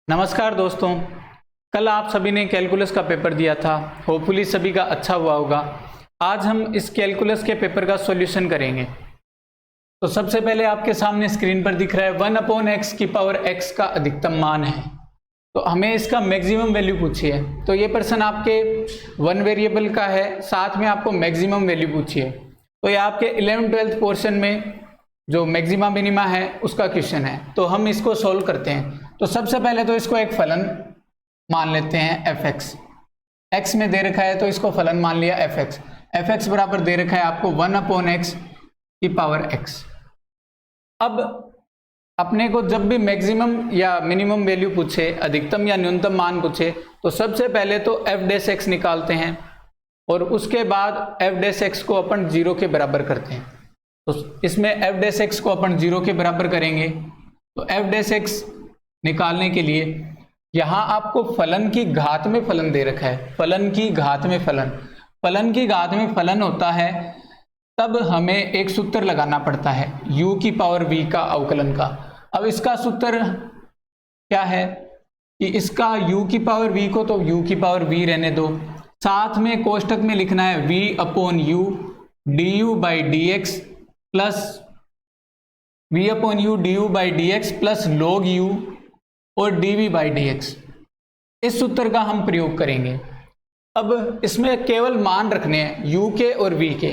नमस्कार दोस्तों, कल आप सभी ने कैलकुलस का पेपर दिया था। होपफुली सभी का अच्छा हुआ होगा। आज हम इस कैलकुलस के पेपर का सॉल्यूशन करेंगे। तो सबसे पहले आपके सामने स्क्रीन पर दिख रहा है 1/x की पावर x का अधिकतम मान है। तो हमें इसका मैक्सिमम वैल्यू पूछी है। तो ये प्रश्न आपके वन वेरिएबल का है, साथ में आपको मैक्सिमम वैल्यू पूछी है। तो ये आपके 11th-12th पोर्शन में जो मैक्सिमा मिनिमा है उसका क्वेश्चन है। तो हम इसको सोल्व करते हैं। तो सबसे पहले तो इसको एक फलन मान लेते हैं fx। x में दे रखा है तो इसको फलन मान लिया fx। fx बराबर दे रखा है आपको 1/x की पावर x। अब अपने को जब भी मैक्सिमम या मिनिमम वैल्यू पूछे, अधिकतम या न्यूनतम मान पूछे, तो सबसे पहले तो f' निकालते हैं और उसके बाद f' को अपन 0 के बराबर करते हैं। तो इसमें f' को अपन 0 के बराबर करेंगे। तो f' निकालने के लिए यहाँ आपको फलन की घात में फलन दे रखा है। फलन की घात में फलन, फलन की घात में फलन होता है तब हमें एक सूत्र लगाना पड़ता है u की पावर v का अवकलन का। अब इसका सूत्र क्या है कि इसका u की पावर v को तो u की पावर v रहने दो, साथ में कोष्टक में लिखना है v/u du/dx plus v/u du/dx plus log u और dv/dx। इस सूत्र का हम प्रयोग करेंगे। अब इसमें केवल मान रखने हैं u के और v के।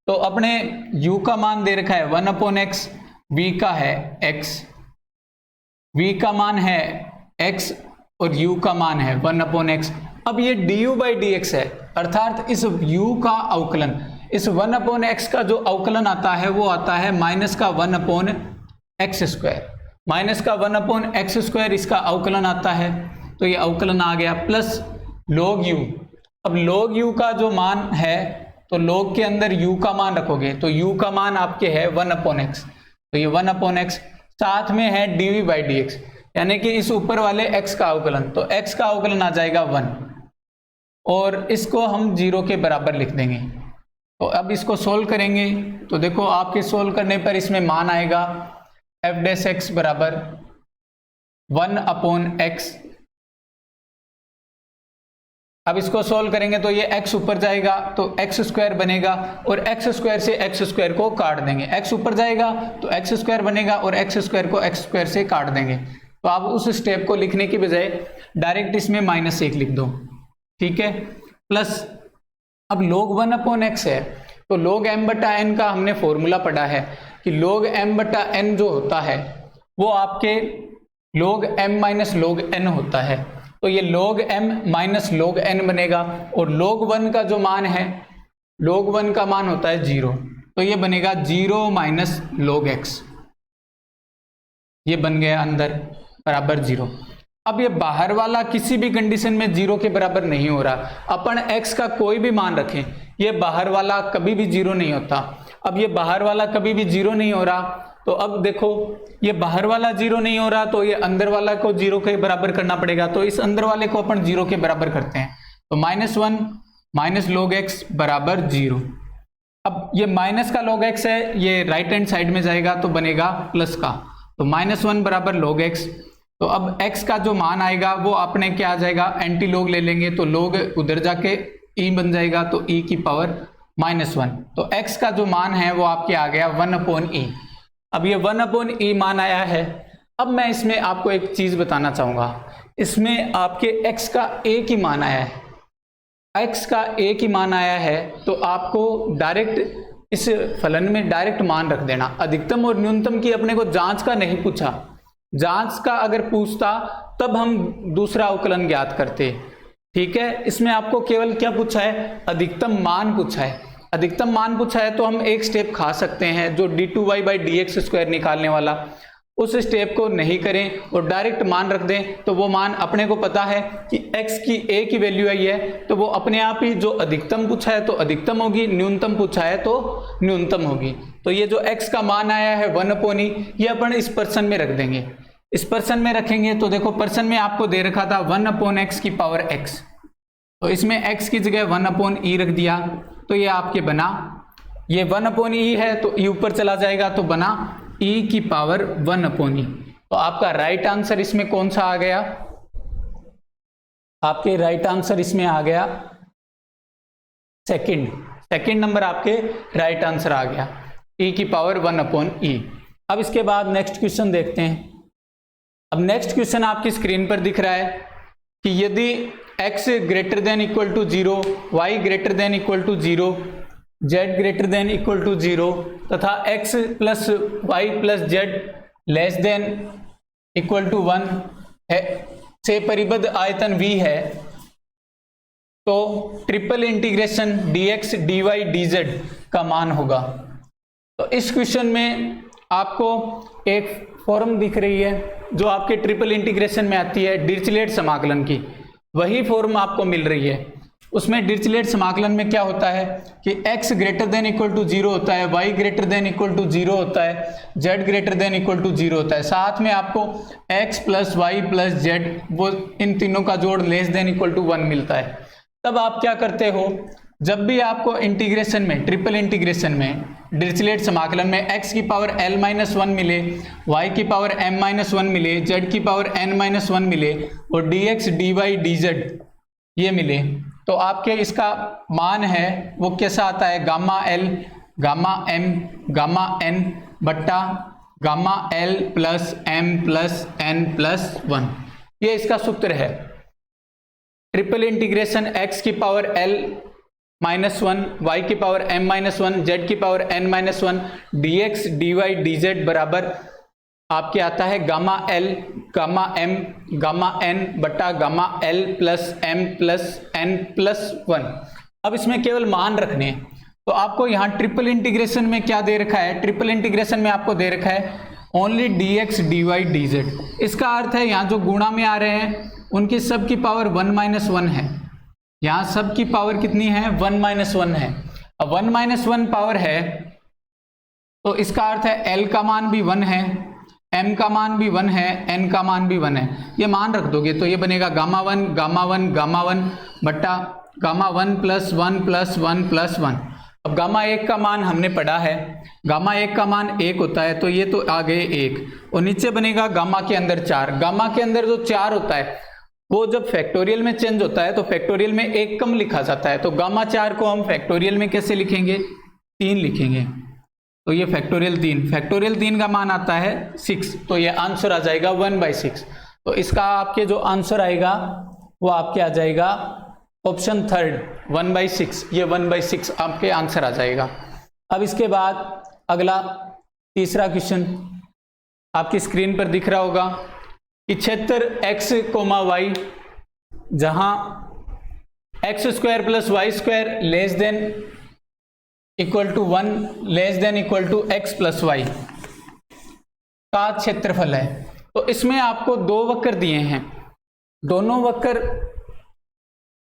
तो अपने u का मान दे रखा है 1/x, v का है x, v का मान है x और u का मान है 1/x। अब ये du/dx है, अर्थात इस u का अवकलन, इस 1/x का जो अवकलन आता है वो आता है -1/x²। -1/x² इसका अवकलन आता है, तो ये अवकलन आ गया, प्लस log u। अब log u का जो मान है तो log के अंदर u का मान रखोगे तो u का मान आपके है 1/x। तो ये 1/x, साथ में है dv/dx, यानी कि इस ऊपर वाले x का अवकलन। तो x का अवकलन आ जाएगा 1 और इसको हम 0 के बराबर लिख देंगे। तो अब इसको सोल्व करेंगे तो देखो आपके सोल्व करने पर इसमें मान आएगा f' बराबर 1/x। अब इसको सोल्व करेंगे तो ये x ऊपर जाएगा तो x² बनेगा और x² से x² को काट देंगे। x ऊपर जाएगा तो x² बनेगा और x² को x² से काट देंगे। तो आप उस स्टेप को लिखने की बजाय डायरेक्ट इसमें -1 लिख दो, ठीक है। प्लस अब log 1/x है तो log m/n का हमने फॉर्मूला पढ़ा है कि log m/n जो होता है वो आपके log m - log n होता है। तो ये log m - log n बनेगा और log 1 का जो मान है, log 1 का मान होता है 0, तो ये बनेगा 0 - log x। ये बन गया अंदर बराबर 0। अब ये बाहर वाला किसी भी कंडीशन में 0 के बराबर नहीं हो रहा। अपन x का कोई भी मान रखें, ये बाहर वाला कभी भी 0 नहीं होता। अब ये बाहर वाला कभी भी 0 नहीं हो रहा, तो अब देखो ये बाहर वाला 0 नहीं हो रहा तो ये अंदर वाला को 0 के बराबर करना पड़ेगा। तो इस अंदर वाले को अपन 0 के बराबर करते हैं। तो -1 - log x बराबर 0। अब ये माइनस का log x है, ये राइट हैंड साइड में जाएगा तो बनेगा प्लस का। तो -1 बराबर log x। तो अब x का जो मान आएगा वो अपने क्या आ जाएगा, एंटी लॉग ले लेंगे तो log उधर जाके e बन जाएगा तो e की पावर -1। तो x का जो मान है वो आपके आ गया 1/e। अब ये 1/e मान आया है। अब मैं इसमें आपको एक चीज बताना चाहूंगा, इसमें आपके x का एक ही मान आया है, x का एक ही मान आया है तो आपको डायरेक्ट इस फलन में डायरेक्ट मान रख देना। अधिकतम और न्यूनतम की अपने को जांच का नहीं पूछा, जांच का अगर पूछता तब हम दूसरा अवकलन ज्ञात करते, ठीक है। इसमें आपको केवल क्या पूछा है, अधिकतम मान पूछा है। अधिकतम मान पूछा है तो हम एक स्टेप खा सकते हैं, जो d2y/dx² निकालने वाला, उस स्टेप को नहीं करें और डायरेक्ट मान रख दें। तो वो मान अपने को पता है कि x की a की वैल्यू आई है तो वो अपने आप ही जो अधिकतम पूछा है तो अधिकतम होगी, न्यूनतम पूछा है तो न्यूनतम होगी। तो ये जो x का मान आया है 1/e, ये अपन इस पर्सन में रख देंगे। इस पर्सन में रखेंगे तो देखो पर्सन में आपको दे रखा था 1/x की पावर x, तो इसमें x की जगह 1/e रख दिया तो ये आपके बना, ये 1/e है तो e ऊपर चला जाएगा तो बना e की पावर 1/e। तो आपका राइट आंसर इसमें कौन सा आ गया? आपके राइट आंसर इसमें आ गया सेकंड नंबर आपके राइट आंसर आ गया, e की पावर 1/e। अब इसके बाद नेक्स्ट क्वेश्चन देखते हैं। अब नेक्स्ट क्वेश्चन आपकी स्क्रीन पर दिख रहा है कि यदि x greater than equal to 0, y greater than equal to 0, z greater than equal to 0 तथा x plus Y plus Z less than equal to 1 है से परिबद्ध आयतन V है, तो triple integration dx dy dz का मान होगा। तो इस क्वेश्चन में आपको एक फॉर्म दिख रही है जो आपके ट्रिपल इंटीग्रेशन में आती है डिरिचलेट समाकलन की, वही फॉर्म आपको मिल रही है। उसमें डिरिचलेट समाकलन में क्या होता है कि x greater than equal to 0 होता है, y greater than equal to 0 होता है, z greater than equal to 0 होता है, साथ में आपको x plus Y plus Z वो इन तीनों का जोड़ लेस देन इक्वल टू 1 मिलता है। तब आप क्या करते हो, जब भी आपको इंटीग्रेशन में ट्रिपल इंटीग्रेशन में डिरिचलेट समाकलन में x की पावर l-1 मिले, y की पावर m-1 मिले, z की पावर n-1 मिले और dx dy dz ये मिले, तो आपके इसका मान है वो कैसा आता है, gamma l gamma m gamma n बट्टा gamma l plus m plus n plus 1। ये इसका सूत्र है। ट्रिपल इंटीग्रेशन x की पावर l-1, y की पावर m-1, z की power n-1, dx dy dz बराबर आपके आता है gamma l gamma m gamma n बटा gamma l plus m plus n plus 1। अब इसमें केवल मान रखने हैं। तो आपको यहाँ ट्रिपल इंटीग्रेशन में क्या दे रखा है, ट्रिपल इंटीग्रेशन में आपको दे रखा है ओनली dx dy dz। इसका अर्थ है यहाँ जो गुणा में आ रहे हैं उनकी सब की पावर 1-1 है, यहाँ सब की पावर कितनी है 1-1 है। अब 1-1 पावर है तो इसका अर्थ है l का मान भी 1 है, m का मान भी 1 है, n का मान भी 1 है। ये मान रख दोगे तो ये बनेगा गामा 1 गामा 1 गामा 1 बट्टा गामा 1 प्लस 1 प्लस 1 प्लस 1। अब गामा 1 का मान हमने पढ़ा है, गामा 1 का मान 1 होता है, तो ये तो आ गए 1 और नीचे बनेगा गामा के अंदर 4। गामा के अंदर जो 4 होता है वो जब फैक्टोरियल में चेंज होता है तो फैक्टोरियल में 1 कम लिखा जाता है, तो गामा 4 को हम फैक्टोरियल में कैसे लिखेंगे, 3 लिखेंगे। तो ये फैक्टोरियल 3 का मान आता है 6, तो ये आंसर आ जाएगा 1/6। तो इसका आपके जो आंसर आएगा वो आपके आ जाएगा ऑप्शन 3 1/6। ये 1/6 आपके आंसर आ जाएगा। अब इसके बाद अगला तीसरा क्वेश्चन आपकी स्क्रीन पर दिख रहा होगा कि क्षेत्र x, y जहां x² plus y² less than equal to 1 less than equal to x plus Y का क्षेत्रफल है। तो इसमें आपको 2 वक्र दिए हैं, दोनों वक्र,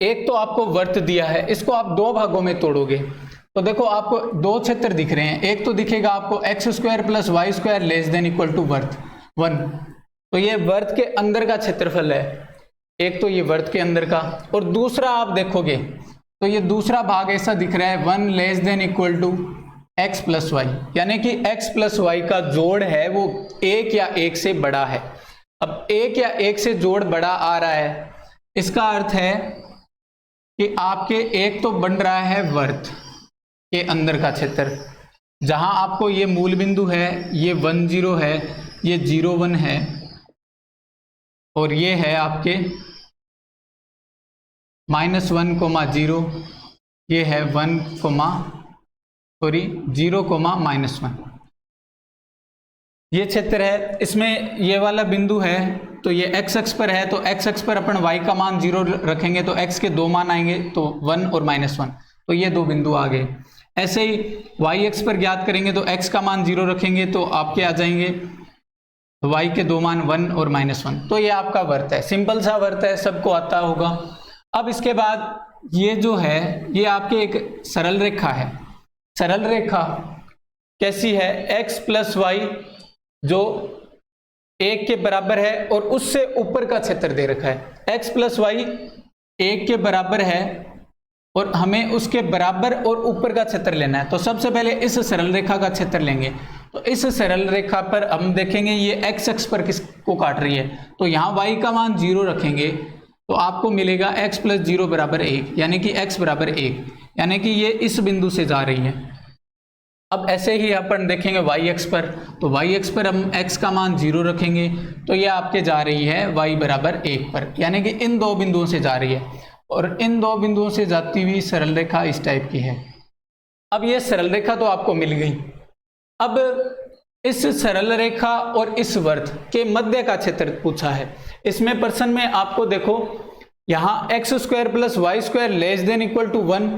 एक तो आपको वर्त दिया है, इसको आप 2 भागों में तोड़ोगे तो देखो आपको 2 क्षेत्र दिख रहे हैं। एक तो दिखेगा आपको x² plus y² less than equal to वर्त 1, तो ये वर्त के अंदर का क्षेत्रफल है, एक तो ये वर्त के अंदर का। और दूसरा आप देखोगे तो ये दूसरा भाग ऐसा दिख रहा है 1 less than equal to x plus Y, यानी कि x प्लस वाई का जोड़ है वो 1 या 1 से बड़ा है। अब 1 या 1 से जोड़ बड़ा आ रहा है, इसका अर्थ है कि आपके एक तो बन रहा है वर्त के अंदर का क्षेत्र, जहां आपको ये मूल बिंदु है, ये 1 0 है, ये 0 1 है और ये है आपके -1,0, ये है 0,-1। ये क्षेत्र है, इसमें ये वाला बिंदु है तो ये x अक्ष पर है, तो x अक्ष पर अपन y का मान 0 रखेंगे तो x के 2 मान आएंगे, तो 1 और -1, तो ये 2 बिंदु आ गए। ऐसे ही y अक्ष पर ज्ञात करेंगे तो x का मान 0 रखेंगे तो आपके आ जाएंगे y के 2 मान 1 और -1, तो ये आपका वर्त है, सिंपल सा वर्त है, सबको आता होगा। अब इसके बाद ये जो है ये आपके एक सरल रेखा है। सरल रेखा कैसी है, x प्लस वाई जो 1 के बराबर है और उससे ऊपर का क्षेत्र दे रखा है। x प्लस वाई 1 के बराबर है और हमें उसके बराबर और ऊपर का क्षेत्र लेना है, तो सबसे पहले इस सरल रेखा का क्षेत्र लेंगे। तो इस सरल रेखा पर हम देखेंगे ये x अक्ष पर किसको काट रही है, तो यहाँ y का मान 0 रखेंगे तो आपको मिलेगा x प्लस 0 बराबर 1, यानी कि x बराबर 1, यानी कि ये इस बिंदु से जा रही है। अब ऐसे ही अपन देखेंगे y अक्ष पर, तो y अक्ष पर हम x का मान 0 रखेंगे तो ये आपके जा रही है y बराबर 1 पर, यानी कि इन दो बिंदुओं से जा रही है, और इन दो बिंदुओं से जाती हुई सरल रेखा इस टाइप की है। अब ये सरल रेखा तो आपको मिल गई। अब इस सरल रेखा और इस वर्त के मध्य का क्षेत्र पूछा है। इसमें प्रश्न में आपको देखो यहाँ x square plus Y square less than equal to 1,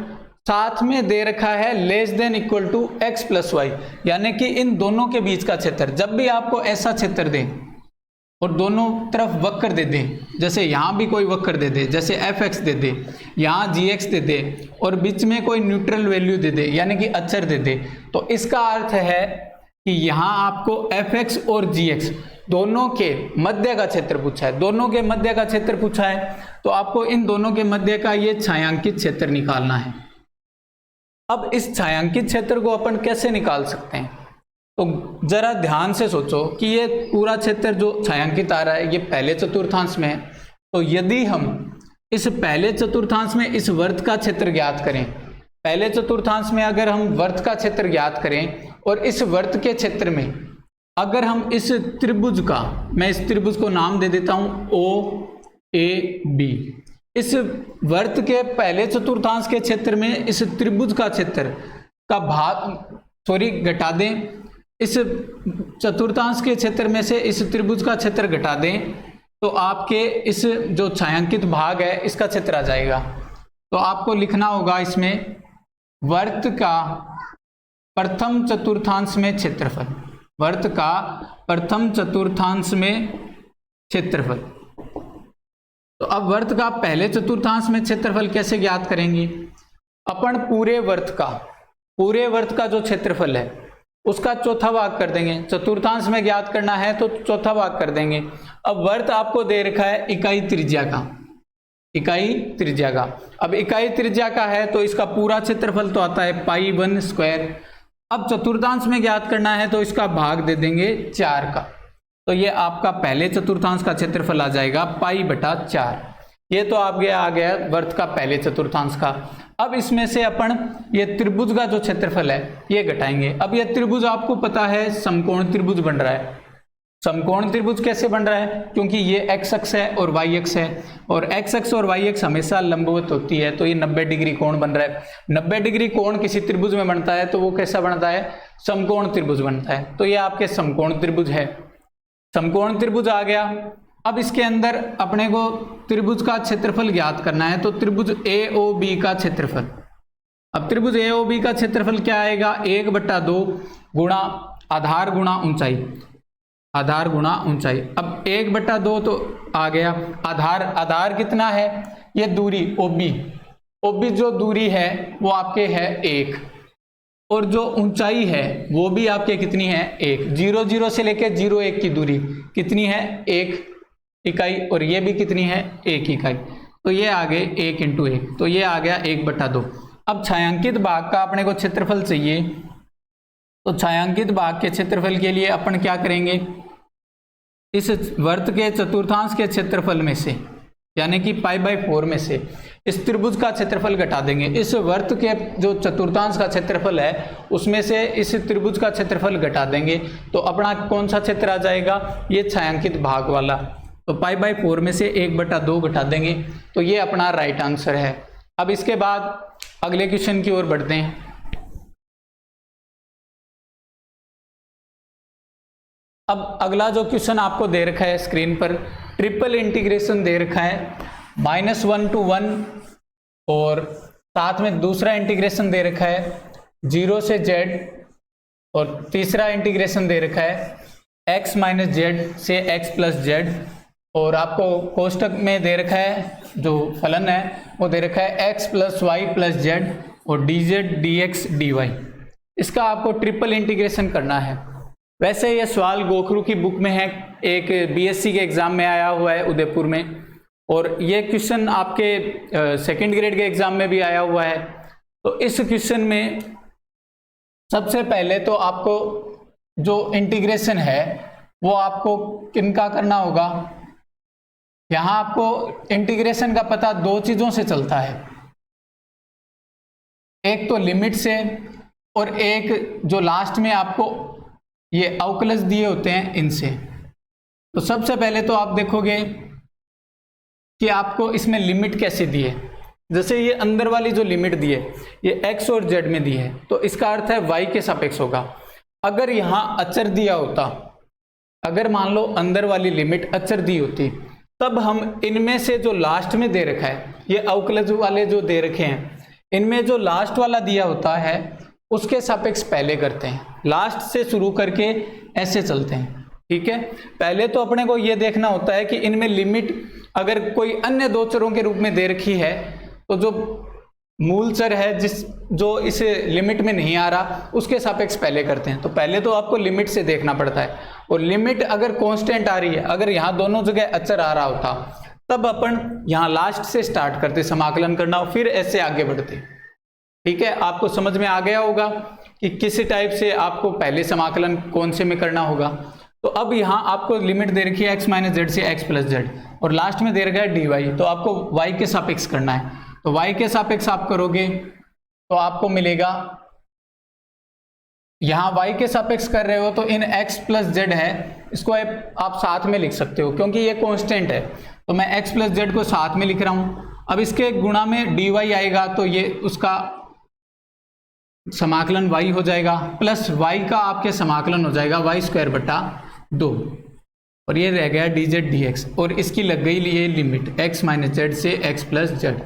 साथ में दे रखा है less than equal to x plus Y, यानी कि इन दोनों के बीच का क्षेत्र। जब भी आपको ऐसा क्षेत्र दे और दोनों तरफ वक्र दे दे, जैसे यहाँ भी कोई वक्र दे दे, जैसे fx दे दे, यहाँ gx दे दे, और बीच में कोई न्यूट्रल वैल्यू दे दे यानी कि अक्षर दे दे, तो इसका अर्थ है कि यहाँ आपको fx और gx दोनों के मध्य का क्षेत्र पूछा है। दोनों के मध्य का क्षेत्र पूछा है तो आपको इन दोनों के मध्य का ये छायांकित क्षेत्र निकालना है। अब इस छायांकित क्षेत्र को अपन कैसे निकाल सकते हैं, तो जरा ध्यान से सोचो कि ये पूरा क्षेत्र जो छायांकित आ रहा है ये पहले चतुर्थांश में है। तो यदि हम इस पहले चतुर्थांश में इस वर्त का क्षेत्र ज्ञात करें, पहले चतुर्थांश में अगर हम वर्त का क्षेत्र ज्ञात करें और इस वर्त के क्षेत्र में अगर हम इस त्रिभुज का, मैं इस त्रिभुज को नाम दे देता हूं OAB, इस वर्त के पहले चतुर्थांश के क्षेत्र में इस त्रिभुज का क्षेत्र का भाग घटा दें, इस चतुर्थांश के क्षेत्र में से इस त्रिभुज का क्षेत्र घटा दें तो आपके इस जो छायांकित भाग है इसका क्षेत्र आ जाएगा। तो आपको लिखना होगा इसमें वर्त का प्रथम चतुर्थांश में क्षेत्रफल, वर्त का प्रथम चतुर्थांश में क्षेत्रफल। तो अब वर्त का पहले चतुर्थांश में क्षेत्रफल कैसे ज्ञात करेंगे, अपन पूरे वर्त का जो क्षेत्रफल है उसका चौथा भाग कर देंगे। चतुर्थांश में ज्ञात करना है तो चौथा भाग कर देंगे। अब वर्त आपको दे रखा है इकाई त्रिज्या का, इकाई त्रिज्या का। अब इकाई त्रिज्या का है तो इसका पूरा क्षेत्रफल तो आता है π1 स्क्वायर। अब चतुर्थांश में ज्ञात करना है तो इसका भाग दे देंगे 4 का, तो ये आपका पहले चतुर्थांश का क्षेत्रफल आ जाएगा π/4। ये तो आ गया वर्त का पहले चतुर्थांश का। अब इसमें से अपन ये त्रिभुज का जो क्षेत्रफल है ये घटाएंगे। अब ये त्रिभुज आपको पता है समकोण त्रिभुज बन रहा है। समकोण त्रिभुज कैसे बन रहा है, क्योंकि ये x अक्ष है और y अक्ष है, और x अक्ष और y अक्ष हमेशा लंबवत होती है, तो ये 90 डिग्री कोण बन रहा है। 90 डिग्री कोण किसी त्रिभुज में बनता है तो वो कैसा बनता है, समकोण त्रिभुज बनता है। तो ये आपके समकोण त्रिभुज है, समकोण त्रिभुज आ गया। अब इसके अंदर अपने को त्रिभुज का क्षेत्रफल ज्ञात करना है, तो त्रिभुज AOB का क्षेत्रफल। अब त्रिभुज AOB का क्षेत्रफल क्या आएगा, 1/2 गुणा आधार गुणा ऊंचाई, आधार गुणा ऊंचाई। अब 1/2 तो आ गया, आधार कितना है, ये दूरी OB जो दूरी है वो आपके है 1, और जो ऊंचाई है वो भी आपके कितनी है 1। 0 से लेके 0 की दूरी कितनी है 1 इकाई, और ये भी कितनी है 1 इकाई। तो ये आ गए 1 × 1, तो ये आ गया 1/2। अब छायांकित भाग का अपने को क्षेत्रफल चाहिए, तो छायांकित भाग के क्षेत्रफल के लिए अपन क्या करेंगे, इस वर्त के चतुर्थांश के क्षेत्रफल में से यानी कि π/4 में से इस त्रिभुज का क्षेत्रफल घटा देंगे। इस वर्त के जो चतुर्थांश का क्षेत्रफल है उसमें से इस त्रिभुज का क्षेत्रफल घटा देंगे, तो अपना कौन सा क्षेत्र आ जाएगा, ये छायांकित भाग वाला। तो π/4 में से 1/2 घटा देंगे, तो ये अपना राइट आंसर है। अब इसके बाद अगले क्वेश्चन की ओर बढ़ते हैं। अब अगला जो क्वेश्चन आपको दे रखा है स्क्रीन पर, ट्रिपल इंटीग्रेशन दे रखा है -1 to 1, और साथ में दूसरा इंटीग्रेशन दे रखा है 0 से z, और तीसरा इंटीग्रेशन दे रखा है x - z से x + z, और आपको कोष्टक में दे रखा है जो फलन है वो दे रखा है x + y + z और dz dx dy। इसका आपको ट्रिपल इंटीग्रेशन करना है। वैसे ये सवाल गोखरू की बुक में है, एक बीएससी के एग्जाम में आया हुआ है उदयपुर में, और ये क्वेश्चन आपके सेकंड ग्रेड के एग्जाम में भी आया हुआ है। तो इस क्वेश्चन में सबसे पहले तो आपको जो इंटीग्रेशन है वो आपको किनका करना होगा। यहां आपको इंटीग्रेशन का पता दो चीजों से चलता है, एक तो लिमिट से और एक जो लास्ट में आपको ये अवकलज दिए होते हैं इनसे। तो सबसे पहले तो आप देखोगे कि आपको इसमें लिमिट कैसे दी है। जैसे ये अंदर वाली जो लिमिट दी है ये x और z में दी है, तो इसका अर्थ है y के सापेक्ष होगा। अगर यहाँ अचर दिया होता, अगर मान लो अंदर वाली लिमिट अचर दी होती, तब हम इनमें से जो लास्ट में दे रखा है, ये अवकलज वाले जो दे रखे हैं, इनमें जो लास्ट वाला दिया होता है उसके सापेक्ष पहले करते हैं, लास्ट से शुरू करके ऐसे चलते हैं। ठीक है, पहले तो अपने को ये देखना होता है कि इनमें लिमिट अगर कोई अन्य दो चरों के रूप में दे रखी है, तो जो मूल चर है जो इस लिमिट में नहीं आ रहा उसके सापेक्ष पहले करते हैं। तो पहले तो आपको लिमिट से देखना पड़ता है, और लिमिट अगर कांस्टेंट आ रही है, अगर यहाँ दोनों जगह अचर आ रहा होता, तब अपन यहाँ लास्ट से स्टार्ट करते समाकलन करना, फिर ऐसे आगे बढ़ते। ठीक है, आपको समझ में आ गया होगा कि किस टाइप से आपको पहले समाकलन कौन से में करना होगा। तो अब यहाँ आपको लिमिट दे रखी है x माइनस जेड से x प्लस जेड, और लास्ट में दे रखा है dy, तो आपको y के सापेक्ष करना है। तो y के सापेक्ष आप करोगे तो आपको मिलेगा, यहाँ y के सापेक्ष कर रहे हो तो इन x प्लस जेड है, इसको आप साथ में लिख सकते हो क्योंकि ये कांस्टेंट है, तो मैं x प्लस जेड को साथ में लिख रहा हूँ। अब इसके गुणा में dy आएगा तो ये उसका समाकलन y हो जाएगा, प्लस y का आपके समाकलन हो जाएगा y स्क्वायर बटा 2, और ये रह गया dz dx, और इसकी लग गई ये लिमिट x माइनस जेड से x प्लस जेड।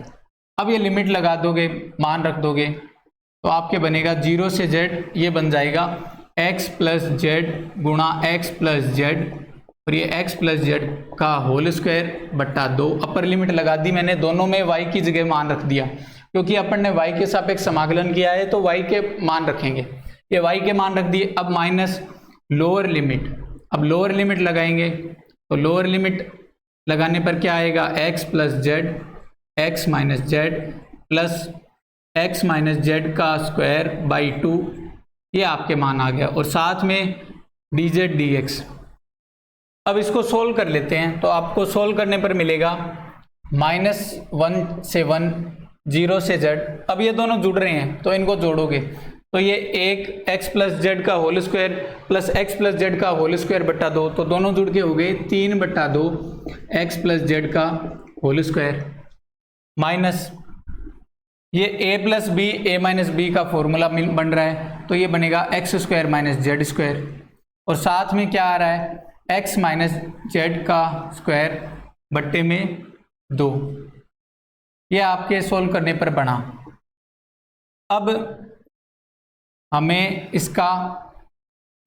अब ये लिमिट लगा दोगे, मान रख दोगे, तो आपके बनेगा 0 से z, ये बन जाएगा x प्लस जेड गुणा x प्लस जेड, और ये x प्लस जेड का होल स्क्वायर बटा 2। अपर लिमिट लगा दी मैंने, दोनों में y की जगह मान रख दिया, क्योंकि अपन ने y के सापेक्ष समाकलन किया है तो y के मान रखेंगे, ये y के मान रख दिए। अब माइनस लोअर लिमिट, अब लोअर लिमिट लगाएंगे, तो लोअर लिमिट लगाने पर क्या आएगा, x plus Z x minus Z plus x minus Z का स्क्वायर बाई 2, ये आपके मान आ गया, और साथ में dz dx। अब इसको सोल्व कर लेते हैं, तो आपको सोल्व करने पर मिलेगा -1 से 1, 0 से z। अब ये दोनों जुड़ रहे हैं तो इनको जोड़ोगे तो ये एक x प्लस जेड का whole square plus x plus Z का होल स्क्वायर बटा 2, तो दोनों जुड़ के हो गए 3 बटा 2 x प्लस जेड का होल स्क्वायर, माइनस ये a plus B A minus B का फॉर्मूला बन रहा है, तो ये बनेगा x square minus Z square, और साथ में क्या आ रहा है x माइनस जेड का स्क्वायर बट्टे में 2। ये आपके सोल्व करने पर बना। अब हमें इसका,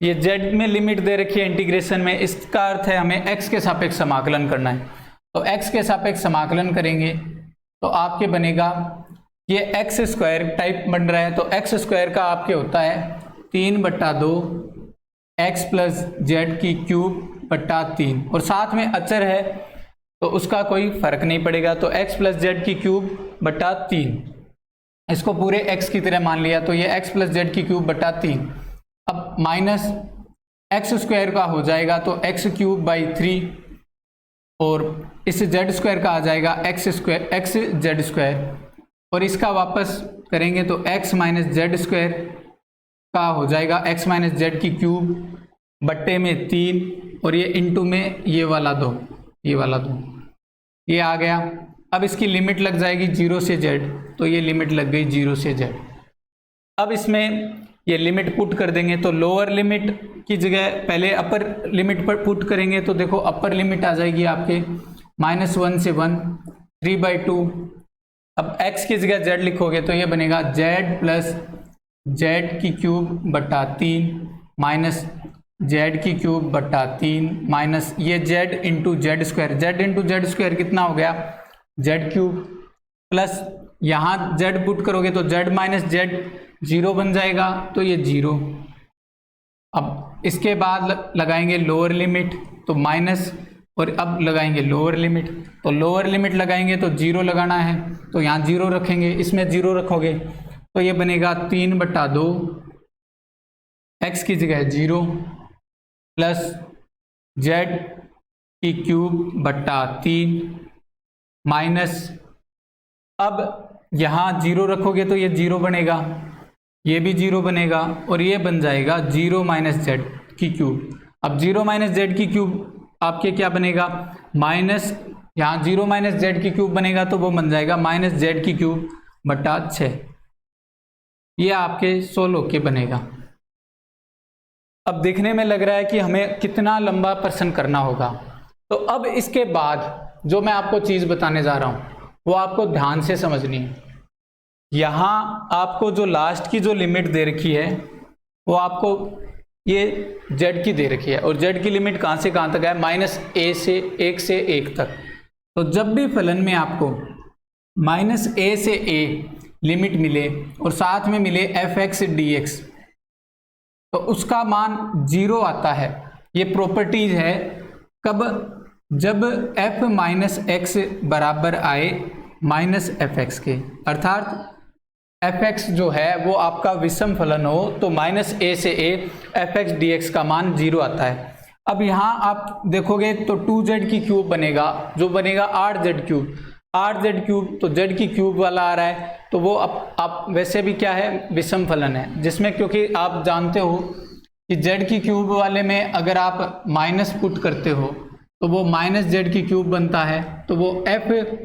ये z में लिमिट दे रखी है इंटीग्रेशन में, इसका अर्थ है हमें x के सापेक्ष समाकलन करना है। तो x के सापेक्ष समाकलन करेंगे तो आपके बनेगा, ये x स्क्वायर टाइप बन रहा है, तो x स्क्वायर का आपके होता है 3 बटा 2 x प्लस जेड की क्यूब बटा 3, और साथ में अचर है तो उसका कोई फर्क नहीं पड़ेगा, तो x प्लस जेड की क्यूब बटा 3, इसको पूरे x की तरह मान लिया, तो ये x प्लस जेड की क्यूब बटा 3। अब माइनस x स्क्वायर का हो जाएगा तो x क्यूब बाई 3, और इस z स्क्वायर का आ जाएगा x square x Z square, और इसका वापस करेंगे तो x माइनस जेड स्क्वायर का हो जाएगा x माइनस जेड की क्यूब बट्टे में 3, और ये इंटू में ये वाला 2, ये वाला 2, ये आ गया। अब इसकी लिमिट लग जाएगी 0 से z, तो ये लिमिट लग गई 0 से z। अब इसमें ये लिमिट पुट कर देंगे, तो लोअर लिमिट की जगह पहले अपर लिमिट पर पुट करेंगे, तो देखो अपर लिमिट आ जाएगी आपके -1 से 1, 3/2। अब x की जगह z लिखोगे तो ये बनेगा z प्लस जेड की क्यूब बटा 3 माइनस जेड की क्यूब बटा 3 माइनस ये z into Z square, z into Z square कितना हो गया जेड क्यूब, प्लस यहाँ z पुट करोगे तो z माइनस जेड 0 बन जाएगा, तो ये 0। अब इसके बाद लगाएंगे लोअर लिमिट, तो माइनस, और अब लगाएंगे लोअर लिमिट, तो लोअर लिमिट लगाएंगे तो 0 लगाना है, तो यहाँ 0 रखेंगे, इसमें 0 रखोगे तो ये बनेगा 3 बटा 2 x की जगह 0 प्लस जेड की क्यूब बट्टा 3 माइनस, अब यहाँ 0 रखोगे तो ये 0 बनेगा, ये भी 0 बनेगा और ये बन जाएगा 0 माइनस जेड की क्यूब। अब 0 माइनस जेड की क्यूब आपके क्या बनेगा, माइनस, यहाँ 0 माइनस जेड की क्यूब बनेगा तो वो बन जाएगा माइनस जेड की क्यूब बट्टा 6। ये आपके 16 के बनेगा। अब देखने में लग रहा है कि हमें कितना लंबा प्रश्न करना होगा, तो अब इसके बाद जो मैं आपको चीज़ बताने जा रहा हूँ वो आपको ध्यान से समझनी है। यहाँ आपको जो लास्ट की जो लिमिट दे रखी है वो आपको ये z की दे रखी है, और z की लिमिट कहाँ से कहाँ तक है, माइनस a से 1 से 1 तक। तो जब भी फलन में आपको माइनस a से a लिमिट मिले और साथ में मिले fx dx, तो उसका मान 0 आता है। ये प्रॉपर्टीज है कब, जब f माइनस एक्स बराबर आए माइनस fx के, अर्थात fx जो है वो आपका विषम फलन हो तो माइनस a से a fx dx का मान 0 आता है। अब यहाँ आप देखोगे तो 2z की क्यूब बनेगा, जो बनेगा 8z क्यूब, 8z क्यूब, तो z की क्यूब वाला आ रहा है, तो वो आप वैसे भी क्या है, विषम फलन है, जिसमें क्योंकि आप जानते हो कि z की क्यूब वाले में अगर आप माइनस पुट करते हो तो वो माइनस z की क्यूब बनता है, तो वो f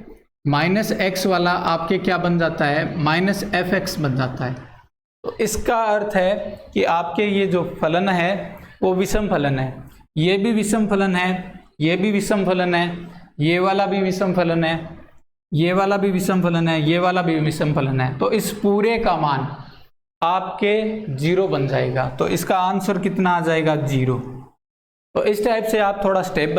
माइनस एक्स वाला आपके क्या बन जाता है, माइनस एफ एक्स बन जाता है। तो इसका अर्थ है कि आपके ये जो फलन है वो विषम फलन है, ये भी विषम फलन है, ये भी विषम फलन है, ये वाला भी विषम फलन है, ये वाला भी विषम फलन है, ये वाला भी विषम फलन है। तो इस पूरे का मान आपके 0 बन जाएगा। तो इसका आंसर कितना आ जाएगा, 0। तो इस टाइप से आप थोड़ा स्टेप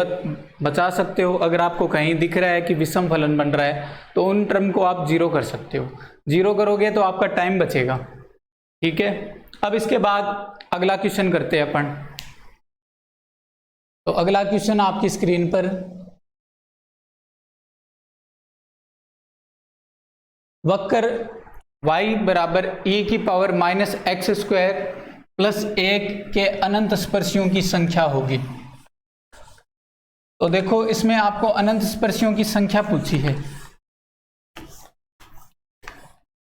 बचा सकते हो। अगर आपको कहीं दिख रहा है कि विषम फलन बन रहा है तो उन टर्म को आप 0 कर सकते हो, 0 करोगे तो आपका टाइम बचेगा। ठीक है, अब इसके बाद अगला क्वेश्चन करते हैं अपन। तो अगला क्वेश्चन आपकी स्क्रीन पर, वक्र y बराबर e की power minus x square plus 1 के अनंत स्पर्शियों की संख्या होगी। तो देखो इसमें आपको अनंत स्पर्शियों की संख्या पूछी है।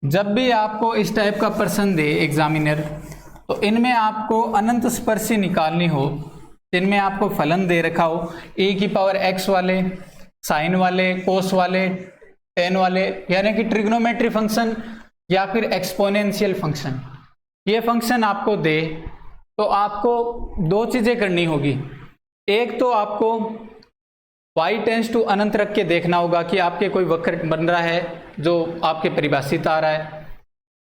जब भी आपको इस टाइप का प्रश्न दे एग्जामिनर, तो इनमें आपको अनंत स्पर्शी निकालनी हो, इनमें आपको फलन दे रखा हो e की पावर x वाले, साइन वाले, कोस वाले, टेन वाले, यानी कि ट्रिग्नोमेट्री फंक्शन या फिर एक्सपोनेंशियल फंक्शन, ये फंक्शन आपको दे तो आपको 2 चीज़ें करनी होगी। एक तो आपको y टेंस टू अनंत रख के देखना होगा कि आपके कोई वक्र बन रहा है जो आपके परिभाषित आ रहा है,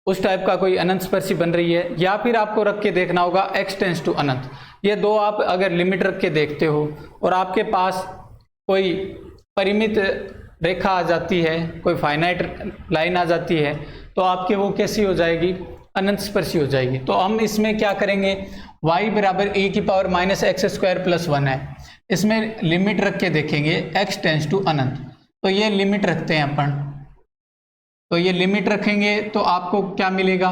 उस टाइप का कोई अनंत स्पर्शी बन रही है, या फिर आपको रख के देखना होगा x टेंस टू अनंत। ये 2 आप अगर लिमिट रख के देखते हो और आपके पास कोई परिमित रेखा आ जाती है, कोई फाइनाइट लाइन आ जाती है, तो आपके वो कैसी हो जाएगी, अनंत स्पर्शी हो जाएगी। तो हम इसमें क्या करेंगे, y बराबर e की power minus x square plus 1 है, इसमें लिमिट रख के देखेंगे x टेंस टू अनंत। तो ये लिमिट रखते हैं अपन, तो ये लिमिट रखेंगे तो आपको क्या मिलेगा,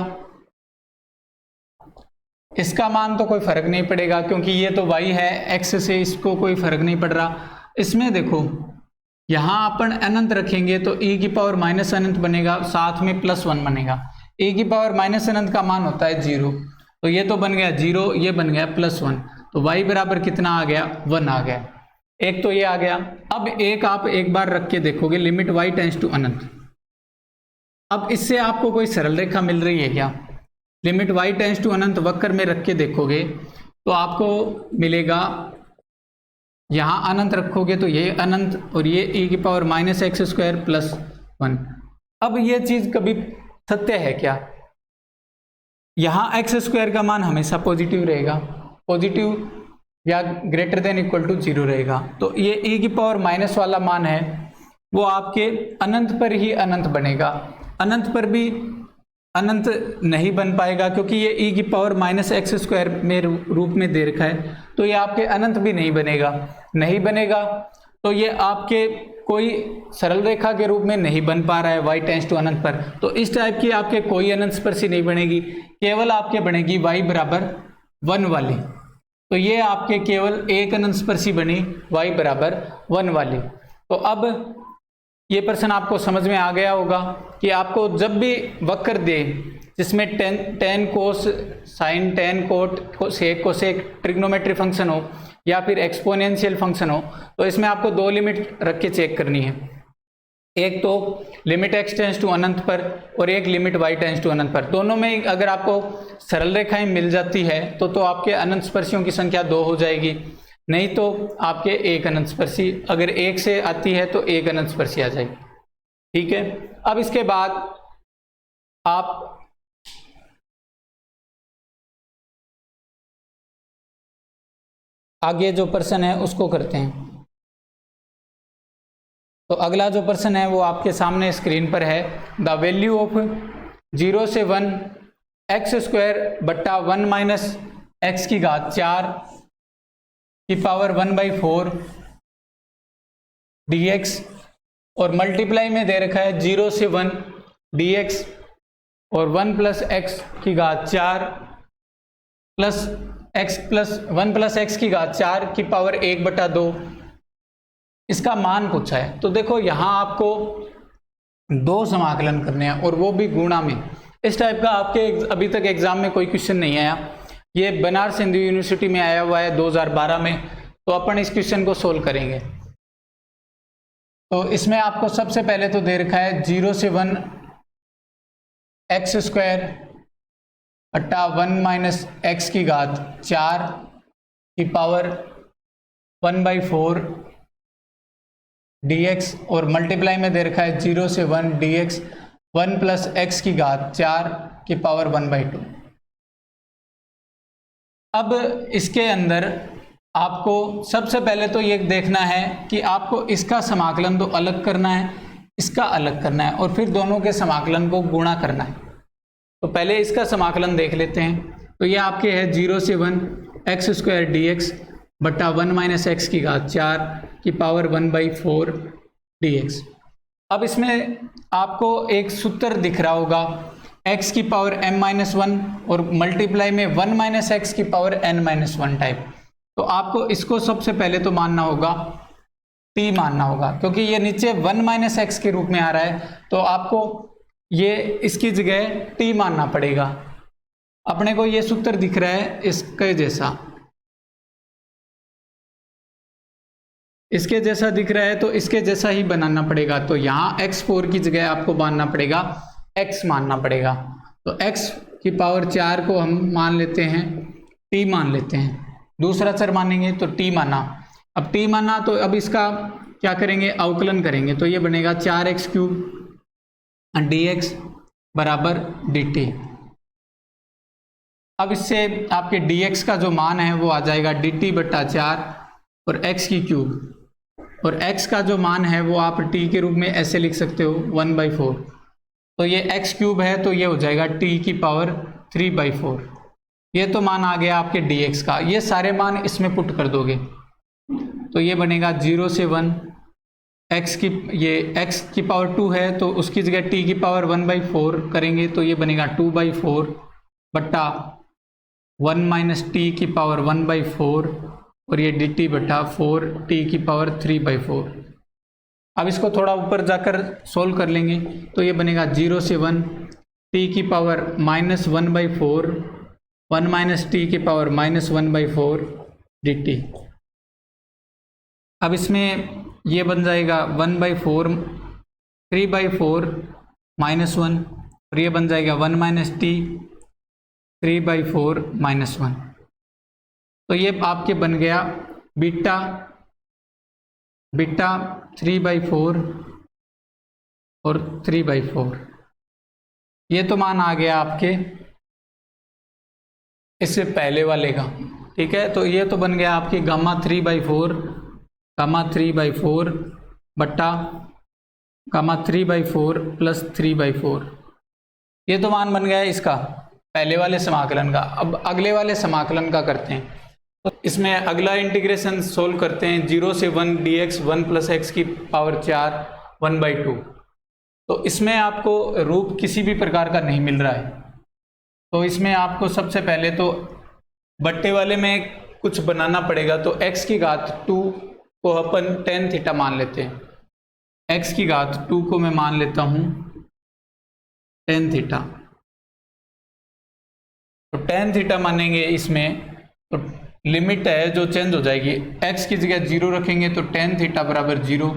इसका मान तो कोई फर्क नहीं पड़ेगा क्योंकि ये तो y है, x से इसको कोई फर्क नहीं पड़ रहा। इसमें देखो यहाँ अपन अनंत रखेंगे तो e की पावर माइनस अनंत बनेगा, साथ में प्लस 1 बनेगा। e की पावर माइनस अनंत का मान होता है 0, तो ये तो बन गया 0, ये बन गया प्लस 1, तो y बराबर कितना आ गया, 1 आ गया। एक तो ये आ गया। अब एक आप एक बार रख के देखोगे, लिमिट y टेंस टू अनंत। अब इससे आपको कोई सरल रेखा मिल रही है क्या, लिमिट y टेंस टू अनंत वक्र में रख के देखोगे तो आपको मिलेगा, यहाँ अनंत रखोगे तो ये अनंत और ये e की power minus x square plus 1। अब ये चीज कभी सत्य है क्या, यहाँ एक्स स्क्वायर का मान हमेशा पॉजिटिव रहेगा, पॉजिटिव या ग्रेटर देन इक्वल टू 0 रहेगा। तो ये e की पावर माइनस वाला मान है वो आपके अनंत पर ही अनंत बनेगा, अनंत पर भी अनंत नहीं बन पाएगा क्योंकि ये e की पावर माइनस एक्स स्क्वायर में रूप में दे रखा है, तो ये आपके अनंत भी नहीं बनेगा, नहीं बनेगा तो ये आपके कोई सरल रेखा के रूप में नहीं बन पा रहा है y टेंस टू अनंत पर। तो इस टाइप की आपके कोई अनंत स्पर्शी नहीं बनेगी, केवल आपके बनेगी y बराबर 1 वाली। तो ये आपके केवल एक अंशस्पर्शी बनी y बराबर 1 वाली। तो अब ये प्रश्न आपको समझ में आ गया होगा कि आपको जब भी वक्र दे जिसमें tan cos sin tan cot sec cosec trigonometry function हो या फिर एक्सपोनेंशियल फंक्शन हो, तो इसमें आपको दो लिमिट रख के चेक करनी है। एक तो लिमिट x टेंस टू अनंत पर और एक लिमिट y टेंस टू अनंत पर। दोनों में अगर आपको सरल रेखाएं मिल जाती है तो आपके अनंत स्पर्शियों की संख्या 2 हो जाएगी, नहीं तो आपके एक अनंत स्पर्शी, अगर एक से आती है तो एक अनंत स्पर्शी आ जाएगी। ठीक है, अब इसके बाद आप आगे जो प्रश्न है उसको करते हैं। तो अगला जो प्रश्न है वो आपके सामने स्क्रीन पर है। द वैल्यू ऑफ 0 से 1 एक्स स्क्वायर बट्टा 1 माइनस एक्स की घात 4 की पावर 1/4 dx और मल्टीप्लाई में दे रखा है 0 से 1 dx और 1 प्लस एक्स की घात 4 plus x plus 1 plus x की घात 4 की पावर 1/2 इसका मान पूछा है। तो देखो यहाँ आपको दो समाकलन करने हैं और वो भी गुणा में। इस टाइप का आपके अभी तक एग्जाम में कोई क्वेश्चन नहीं आया। ये बनारस हिंदू यूनिवर्सिटी में आया हुआ है 2012 में। तो अपन इस क्वेश्चन को सोल्व करेंगे। तो इसमें आपको सबसे पहले तो दे रखा है 0 से 1 एक्स स्क्वायर बट्टा 1 माइनस एक्स की घात 4 की पावर 1/4 dx और मल्टीप्लाई में दे रखा है 0 से 1 dx 1 प्लस एक्स की घात 4 की पावर 1/2। अब इसके अंदर आपको सबसे पहले तो ये देखना है कि आपको इसका समाकलन तो अलग करना है, इसका अलग करना है और फिर दोनों के समाकलन को गुणा करना है। तो पहले इसका समाकलन देख लेते हैं। तो ये आपके है 0 से 1 एक्स स्क्वायर dx बट्टा 1 माइनस एक्स की घात 4 की पावर 1/4 dx। अब इसमें आपको एक सूत्र दिख रहा होगा x की पावर m-1 और मल्टीप्लाई में 1 माइनस एक्स की पावर n-1 टाइप। तो आपको इसको सबसे पहले तो मानना होगा t मानना होगा, क्योंकि ये नीचे 1 माइनस एक्स के रूप में आ रहा है। तो आपको ये इसकी जगह t मानना पड़ेगा। अपने को ये सूत्र दिख रहा है इसके जैसा, इसके जैसा दिख रहा है तो इसके जैसा ही बनाना पड़ेगा। तो यहाँ x4 की जगह आपको मानना पड़ेगा x मानना पड़ेगा। तो x की पावर 4 को हम मान लेते हैं t मान लेते हैं, दूसरा चर मानेंगे तो t माना। अब t माना तो अब इसका क्या करेंगे, अवकलन करेंगे। तो ये बनेगा 4x³ dx बराबर dt। अब इससे आपके dx का जो मान है वो आ जाएगा dt/4 और x की क्यूब, और x का जो मान है वो आप t के रूप में ऐसे लिख सकते हो 1/4। तो ये x³ है तो ये हो जाएगा t की पावर 3/4। ये तो मान आ गया आपके dx का। ये सारे मान इसमें पुट कर दोगे तो ये बनेगा 0 से 1 x की पावर 2 है तो उसकी जगह t की पावर 1/4 करेंगे तो ये बनेगा 2/4 बट्टा 1 माइनस t की पावर 1/4 और ये dt/4 t की पावर 3/4। अब इसको थोड़ा ऊपर जाकर सोल्व कर लेंगे तो ये बनेगा 0 से 1 t की पावर -1/4 1 माइनस t की पावर -1/4 dt। अब इसमें ये बन जाएगा 1/4 3/4 -1 और ये बन जाएगा 1 माइनस t 3/4 -1। तो ये आपके बन गया बीटा 3/4 और 3/4। ये तो मान आ गया आपके इससे पहले वाले का। ठीक है, तो ये तो बन गया आपकी गामा 3/4 बट्टा गामा 3/4 प्लस 3/4। ये तो मान बन गया इसका पहले वाले समाकलन का। अब अगले वाले समाकलन का करते हैं। तो इसमें अगला इंटीग्रेशन सोल्व करते हैं 0 से 1 dx 1 प्लस एक्स की पावर 4 1/2। तो इसमें आपको रूप किसी भी प्रकार का नहीं मिल रहा है। तो इसमें आपको सबसे पहले तो बट्टे वाले में कुछ बनाना पड़ेगा, तो x की घात 2 को अपन tan थीटा मान लेते हैं। x की घात 2 को मैं मान लेता हूं tan थीटा। तो tan थीटा मानेंगे इसमें, तो लिमिट है जो चेंज हो जाएगी। x की जगह 0 रखेंगे तो tan थीटा बराबर 0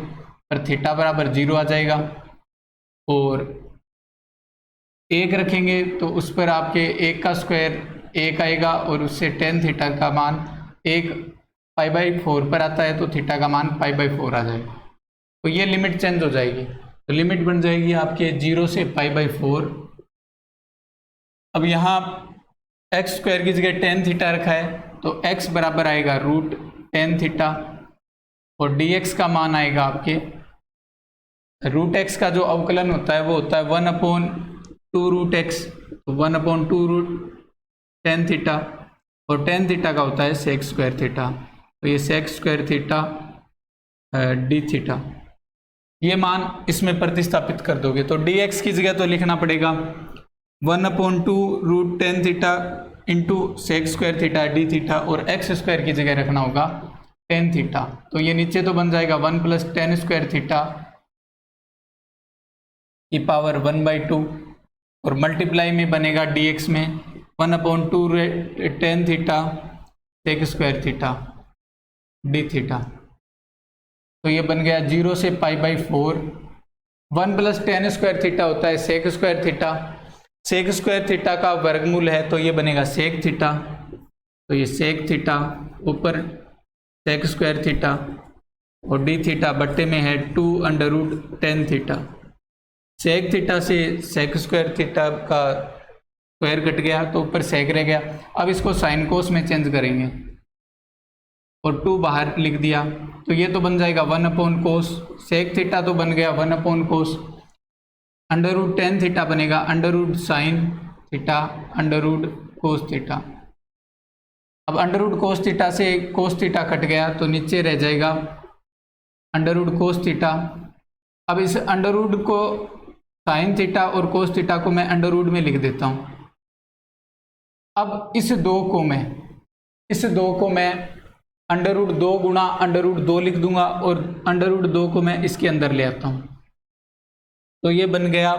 और थीटा बराबर 0 आ जाएगा। और 1 रखेंगे तो उस पर आपके 1 का स्क्वायर 1 आएगा और उससे tan थीटा का मान 1 π/4 पर आता है, तो थीटा का मान π/4 आ जाएगा। तो ये लिमिट चेंज हो जाएगी, तो लिमिट बन जाएगी आपके 0 से π/4। अब यहाँ एक्स स्क्वायर की जगह tan थीटा रखा है, तो x बराबर आएगा रूट tan थीटा और dx का मान आएगा आपके रूट x का जो अवकलन होता है वो होता है 1/2 रूट x, तो 1/2 रूट tan थीटा और tan थीटा का होता है sec स्क्वायर थीटा, तो ये sec square theta d theta. ये मान इसमें प्रतिस्थापित कर दोगे तो dx की जगह तो लिखना पड़ेगा 1/2 root tan theta into sec square theta D theta और एक्स स्क्वायर की जगह रखना होगा tan थीटा। तो ये नीचे तो बन जाएगा 1 + tan स्क्वायर थीटा की पावर 1/2 और मल्टीप्लाई में बनेगा dx में 1/2 tan theta sec square theta D theta. तो ये बन गया 0 से π/4। 1 + tan स्क्वायर थीटा होता है sec square theta, sec square theta का वर्गमूल है तो ये बनेगा सेक थीटा, तो ये सेक थीटा ऊपर सेक स्क्वायर थीटा और डी थीटा बट्टे में है 2 √tan थीटा। सेक थीटा से सेक स्क्वायर थीटा का स्क्वायर कट गया तो ऊपर सेक रह गया। अब इसको साइन कोस में चेंज करेंगे और 2 बाहर लिख दिया, तो ये तो बन जाएगा 1/cos। सेक थीटा तो बन गया 1/cos, √tan थीटा बनेगा √sin थीटा √cos थीटा। अब √cos थीटा से cos थीटा कट गया तो नीचे रह जाएगा √cos थीटा। अब इस √ को sin थीटा और cos थीटा को मैं √ में लिख देता हूँ। अब इस 2 को मैं √2 गुणा √2 लिख दूंगा और √2 को मैं इसके अंदर ले आता हूँ, तो ये बन गया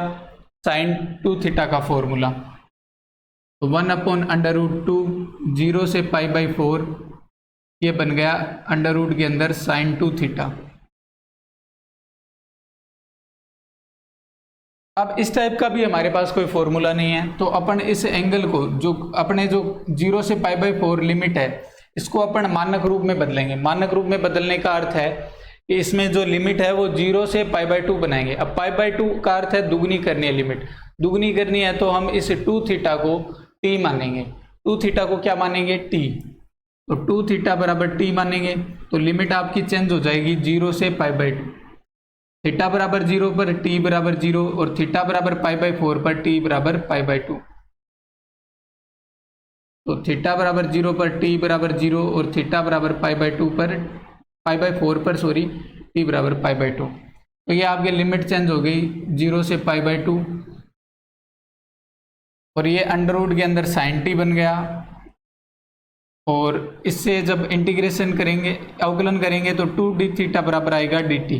sin 2 थीटा का फॉर्मूला। तो 1/√2 0 से π/4 ये बन गया √ के अंदर sin 2 थीटा। अब इस टाइप का भी हमारे पास कोई फॉर्मूला नहीं है, तो अपन इस एंगल को जो 0 से π/4 लिमिट है इसको अपन मानक रूप में बदलेंगे। मानक रूप में बदलने का अर्थ है कि इसमें जो लिमिट है वो 0 से π/2 बनाएंगे। अब π/2 का अर्थ है दुगनी करनी है, लिमिट दुगनी करनी है तो हम इस 2 थीटा को t मानेंगे। 2 थीटा को क्या मानेंगे? t। तो 2 थीटा बराबर t मानेंगे तो लिमिट आपकी चेंज हो जाएगी 0 से π/2। थीटा बराबर 0 पर t बराबर 0 और थीटा बराबर π/4 पर t बराबर π/2। तो थीटा बराबर 0 पर t बराबर 0 और थीटा बराबर π/4 पर t बराबर π/2। तो ये आपके लिमिट चेंज हो गई 0 से π/2 और ये √ के अंदर sin t बन गया। और इससे जब इंटीग्रेशन करेंगे, अवकलन करेंगे तो 2d थीटा बराबर आएगा dt।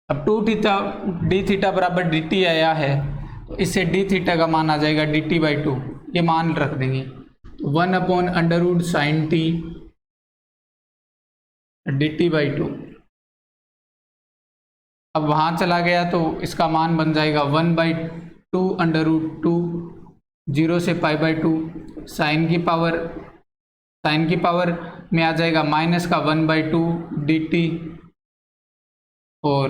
अब 2 d थीटा बराबर dt आया है तो इससे d थीटा का मान आ जाएगा dt/2, ये मान रख देंगे। तो 1/√sin t dt/2। अब वहाँ चला गया तो इसका मान बन जाएगा 1/2 0 से π/2 साइन की पावर में आ जाएगा माइनस का 1/2 dt और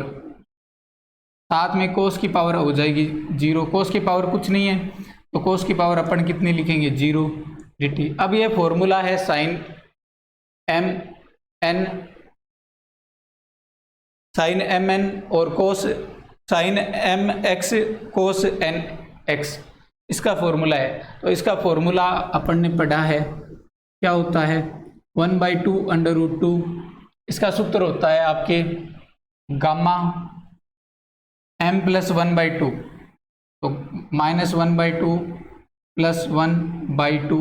साथ में कोस की पावर हो जाएगी 0। कोस की पावर कुछ नहीं है तो कोस की पावर अपन कितनी लिखेंगे 0 dt। अब ये फॉर्मूला है sin mn और cos sin mx cos nx इसका फॉर्मूला है। तो इसका फॉर्मूला अपन ने पढ़ा है, क्या होता है 1/2 इसका सूत्र होता है आपके गामा m + 1/2, तो -1/2 + 1/2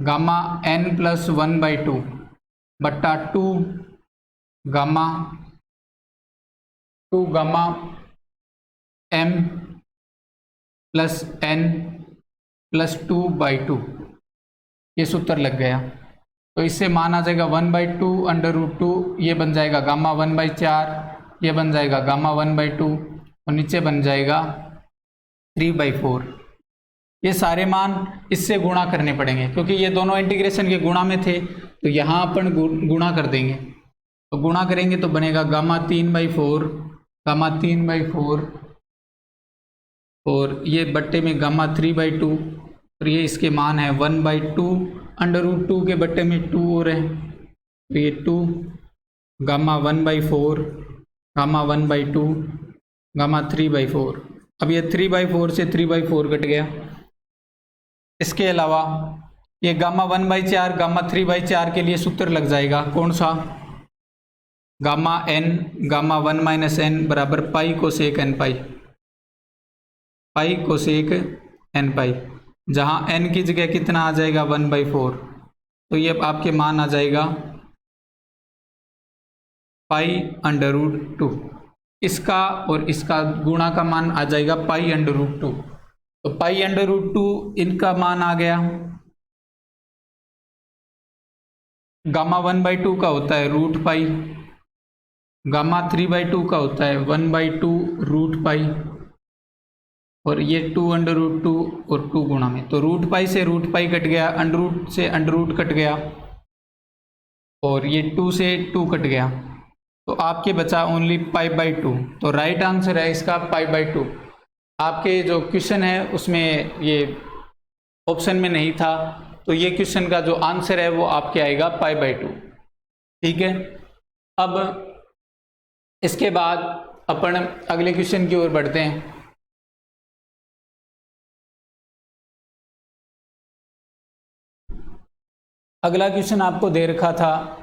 गामा n प्लस 1/2 बट्टा 2 gamma m plus n plus 2/2, ये सूत्र लग गया। तो इससे मान आ जाएगा 1/2 √2, ये बन जाएगा गामा 1/4, ये बन जाएगा गामा 1/2 और नीचे बन जाएगा 3/4। ये सारे मान इससे गुणा करने पड़ेंगे क्योंकि ये दोनों इंटीग्रेशन के गुणा में थे, तो यहाँ अपन गुणा कर देंगे। तो गुणा करेंगे तो बनेगा गामा 3/4 और ये बट्टे में गामा 3/2 और ये इसके मान है 1/2 √2 के बट्टे में 2 हो रहे हैं, तो ये 2 गामा 1/4 गामा 1/2 गामा 3/4। अब ये 3/4 से 3/4 कट गया। इसके अलावा ये गामा 1/4 गामा 3/4 के लिए सूत्र लग जाएगा, कौन सा? गामा n गामा 1 - n बराबर पाई कोसेक n पाई, पाई कोसेक n पाई, जहाँ n की जगह कितना आ जाएगा 1/4, तो ये आपके मान आ जाएगा पाई √2। इसका और इसका गुणा का मान आ जाएगा पाई √2, तो पाई √2 इनका मान आ गया। गामा 1/2 का होता है √पाई, गामा 3/2 का होता है 1/2 √पाई और ये 2 √2 और 2 गुणा में, तो √पाई से √पाई कट गया, √ से √ कट गया और ये 2 से 2 कट गया, तो आपके बचा ओनली पाई/2। तो राइट आंसर है इसका पाई/2। आपके जो क्वेश्चन है उसमें ये ऑप्शन में नहीं था, तो ये क्वेश्चन का जो आंसर है वो आपके आएगा पाई/2। ठीक है, अब इसके बाद अपन अगले क्वेश्चन की ओर बढ़ते हैं। अगला क्वेश्चन आपको दे रखा था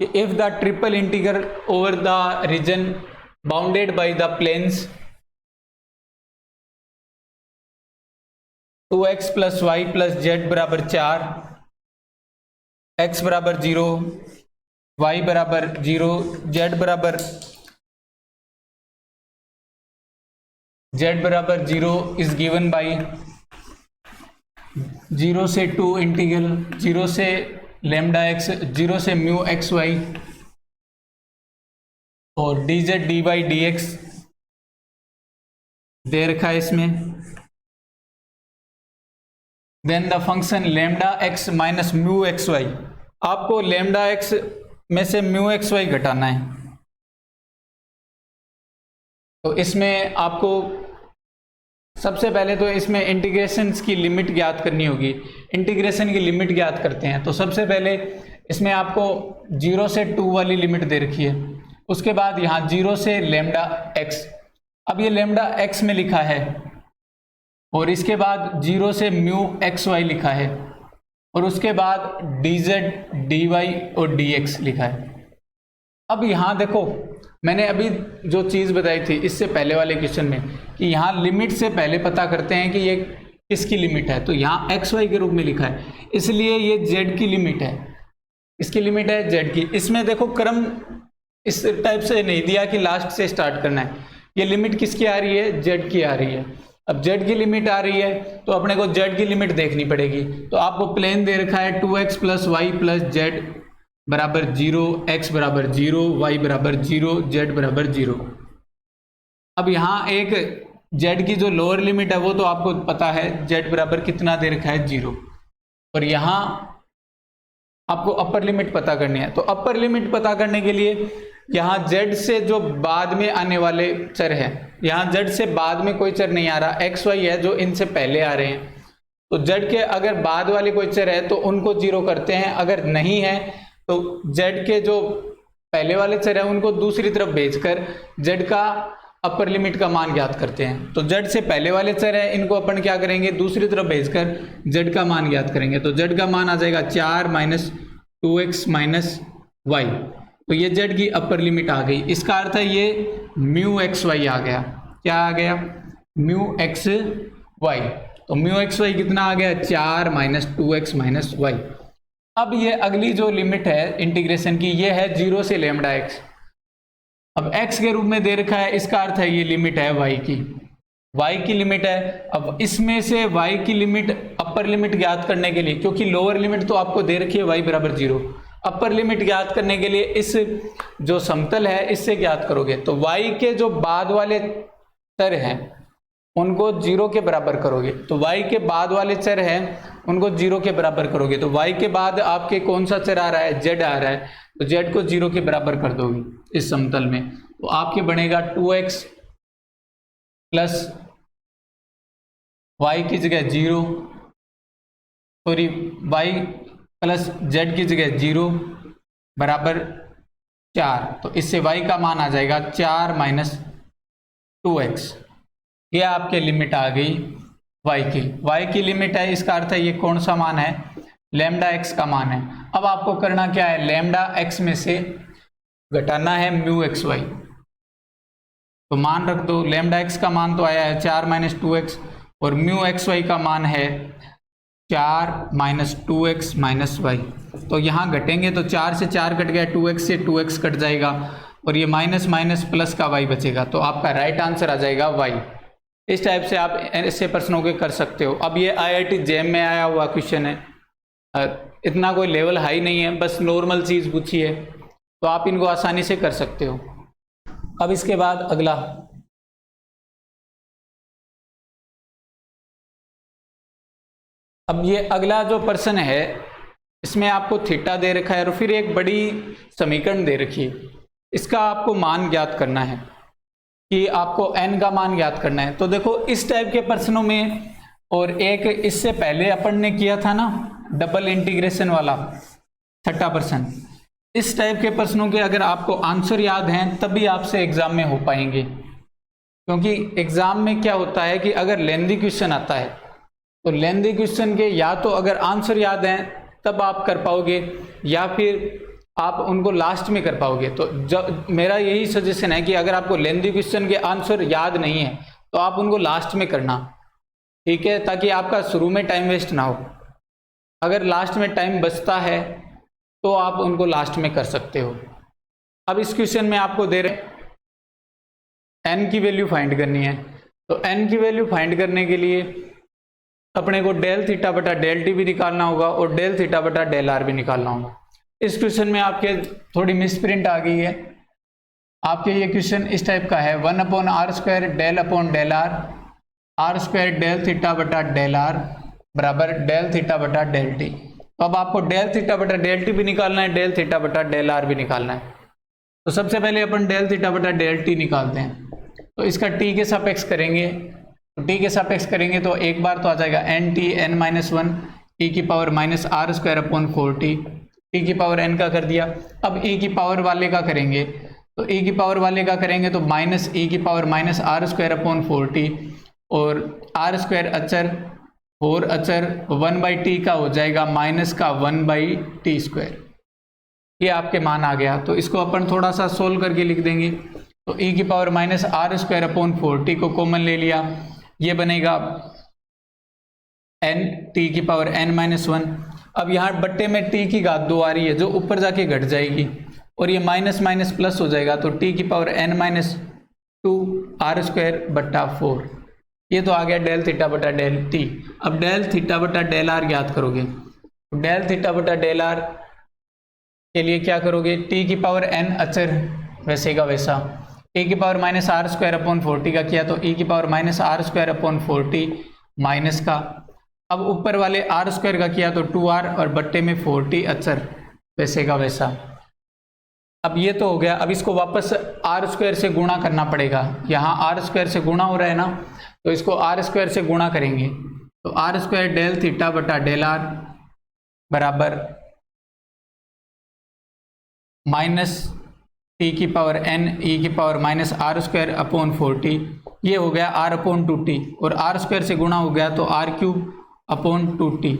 कि if the triple integral over the region bounded by the planes 2x + y + z बराबर 4, x बराबर 0, y बराबर 0, z बराबर 0 इज गिवन बाई 0 से 2 इंटीग्रल 0 से λx 0 से μxy और dz dy dx दे रखा है इसमें। Then the function λx minus μxy, आपको λx में से μxy घटाना है। तो इसमें आपको सबसे पहले तो इसमें इंटीग्रेशंस की लिमिट ज्ञात करनी होगी। इंटीग्रेशन की लिमिट ज्ञात करते हैं, तो सबसे पहले इसमें आपको 0 से 2 वाली लिमिट दे रखी है, उसके बाद यहाँ 0 से λx, अब ये λx में लिखा है और इसके बाद 0 से μxy लिखा है और उसके बाद dz dy और dx लिखा है। अब यहाँ देखो मैंने अभी जो चीज़ बताई थी इससे पहले वाले क्वेश्चन में कि यहाँ लिमिट से पहले पता करते हैं कि ये किसकी लिमिट है, तो यहाँ एक्स वाई के रूप में लिखा है, इसलिए ये जेड की लिमिट है, इसकी लिमिट है जेड की। इसमें देखो क्रम इस टाइप से नहीं दिया कि लास्ट से स्टार्ट करना है, ये लिमिट किसकी आ रही है, जेड की आ रही है। अब जेड की लिमिट आ रही है तो अपने को जेड की लिमिट देखनी पड़ेगी। तो आपको प्लेन दे रखा है 2x + y + z बराबर 0, x बराबर 0, y बराबर 0, z बराबर 0। अब यहाँ एक z की जो लोअर लिमिट है वो तो आपको पता है, z बराबर कितना दे रखा है 0, और यहाँ आपको अपर लिमिट पता करनी है। तो अपर लिमिट पता करने के लिए यहाँ z से जो बाद में आने वाले चर है, यहाँ z से बाद में कोई चर नहीं आ रहा, x y है जो इनसे पहले आ रहे हैं, तो z के अगर बाद वाले कोई चर है तो उनको 0 करते हैं, अगर नहीं है तो z के जो पहले वाले चर है उनको दूसरी तरफ भेजकर z का अपर लिमिट का मान ज्ञात करते हैं। तो z से पहले वाले चर है इनको अपन क्या करेंगे, दूसरी तरफ भेजकर z का मान ज्ञात करेंगे। तो z का मान आ जाएगा 4 - 2x - y, तो ये z की अपर लिमिट आ गई। इसका अर्थ है ये μxy आ गया, क्या आ गया, μxy। तो म्यू एक्स वाई कितना आ गया 4 माइनस 2x माइनस वाई। अब ये अगली जो लिमिट है इंटीग्रेशन की ये है 0 से लेमडा एक्स। अब x के रूप में दे रखा है, इसका अर्थ है ये लिमिट है y की लिमिट है। अब इसमें से y की लिमिट अपर लिमिट ज्ञात करने के लिए, क्योंकि लोअर लिमिट तो आपको दे रखी है y बराबर 0, अपर लिमिट ज्ञात करने के लिए इस जो समतल है इससे ज्ञात करोगे। तो y के जो बाद वाले चर हैं उनको 0 के बराबर करोगे, तो y के बाद वाले चर हैं उनको 0 के बराबर करोगे। तो y के बाद आपके कौन सा चर आ रहा है, z आ रहा है, तो z को 0 के बराबर कर दोगे इस समतल में, तो आपके बनेगा 2x प्लस y की जगह 0, सॉरी y प्लस z की जगह 0 बराबर 4। तो इससे y का मान आ जाएगा 4 माइनस 2x। ये आपके लिमिट आ गई y की लिमिट है, इसका अर्थ है ये कौन सा मान है, लैम्डा x का मान है। अब आपको करना क्या है, लैम्डा x में से घटाना है म्यू एक्स वाई, तो मान रख दो। लैम्डा x का मान तो आया है 4 माइनस 2x और म्यू एक्स वाई का मान है 4 माइनस 2x माइनस वाई। तो यहाँ घटेंगे तो 4 से 4 कट गया, 2x से 2x कट जाएगा और ये माइनस माइनस प्लस का y बचेगा, तो आपका राइट आंसर आ जाएगा y। इस टाइप से आप ऐसे प्रश्नों के कर सकते हो। अब ये IIT JEM में आया हुआ क्वेश्चन है, इतना कोई लेवल हाई नहीं है, बस नॉर्मल चीज़ पूछी है, तो आप इनको आसानी से कर सकते हो। अब इसके बाद अगला, अब ये अगला जो प्रश्न है इसमें आपको थीटा दे रखा है और फिर एक बड़ी समीकरण दे रखी है, इसका आपको मान ज्ञात करना है कि आपको n का मान ज्ञात करना है। तो देखो इस टाइप के प्रश्नों में, और एक इससे पहले अपन ने किया था ना डबल इंटीग्रेशन वाला 6ठा प्रश्न, इस टाइप के प्रश्नों के अगर आपको आंसर याद हैं तभी आपसे एग्जाम में हो पाएंगे। क्योंकि एग्जाम में क्या होता है कि अगर लेंथी क्वेश्चन आता है तो लेंथी क्वेश्चन के या तो अगर आंसर याद हैं तब आप कर पाओगे या फिर आप उनको लास्ट में कर पाओगे। तो जब मेरा यही सजेशन है कि अगर आपको लेंथी क्वेश्चन के आंसर याद नहीं है तो आप उनको लास्ट में करना, ठीक है, ताकि आपका शुरू में टाइम वेस्ट ना हो। अगर लास्ट में टाइम बचता है तो आप उनको लास्ट में कर सकते हो। अब इस क्वेश्चन में आपको दे रहे n की वैल्यू फाइंड करनी है, तो n की वैल्यू फाइंड करने के लिए अपने को डेल थीटा बटा डेल टी भी निकालना होगा और डेल थीटा बटा डेल आर भी निकालना होगा। इस क्वेश्चन में आपके थोड़ी मिसप्रिंट आ गई है, आपके ये क्वेश्चन इस टाइप का है 1 upon R square del upon del R square del theta बटा डेल आर बराबर डेल थीटा बटा डेल टी। तो अब आपको डेल थीटा बटा डेल टी भी निकालना है, डेल थीटा बटा डेल आर भी निकालना है। तो सबसे पहले अपन डेल थीटा बटा डेल टी निकालते हैं, तो इसका टी के सापेक्ष करेंगे, तो टी के सापेक्ष करेंगे तो एक बार तो आ जाएगा एन टी एन माइनस 1 ई की power minus are square upon 4t, T की पावर एन का कर दिया। अब ई की पावर वाले का करेंगे, तो ई की पावर वाले का करेंगे तो माइनस ई की power minus are square upon 4t और आर स्क्वायर अचर 4 अचर 1/t का हो जाएगा माइनस का 1/t स्क्वायर। ये आपके मान आ गया। तो इसको अपन थोड़ा सा सोल्व करके लिख देंगे, तो ई की power minus are square upon 4t को कॉमन ले लिया, ये बनेगा एन टी की पावर एन माइनस 1। अब यहाँ बट्टे में टी की घात 2 आ रही है जो ऊपर जाके घट जाएगी और ये माइनस माइनस प्लस हो जाएगा, तो टी की power N minus 2 R square बट्टा 4। ये तो आ गया डेल थीटा बटा डेल टी। अब डेल थीटा बटा डेल आर ज्ञात करोगे, तो डेल थीटा बटा डेल आर के लिए क्या करोगे, टी की पावर एन अचर वैसे का वैसा, टी की power minus are square upon 4t का किया तो ई की power minus are square upon 4t minus का, अब ऊपर वाले आर स्क्वायर का किया तो 2r और बट्टे में 4t अचर वैसे का वैसा। अब ये तो हो गया। अब इसको वापस आर स्क्वायर से गुणा करना पड़ेगा, यहाँ आर स्क्वायर से गुणा हो रहा है ना, तो इसको आर स्क्वायर से गुणा करेंगे, तो आर स्क्वायर डेल थीटा बटा डेल आर बराबर माइनस टी की पावर एन ई की power minus are square upon 4t, ये हो गया r अपॉन 2t और आर स्क्वायर से गुणा हो गया तो r क्यूब अपॉन 2t।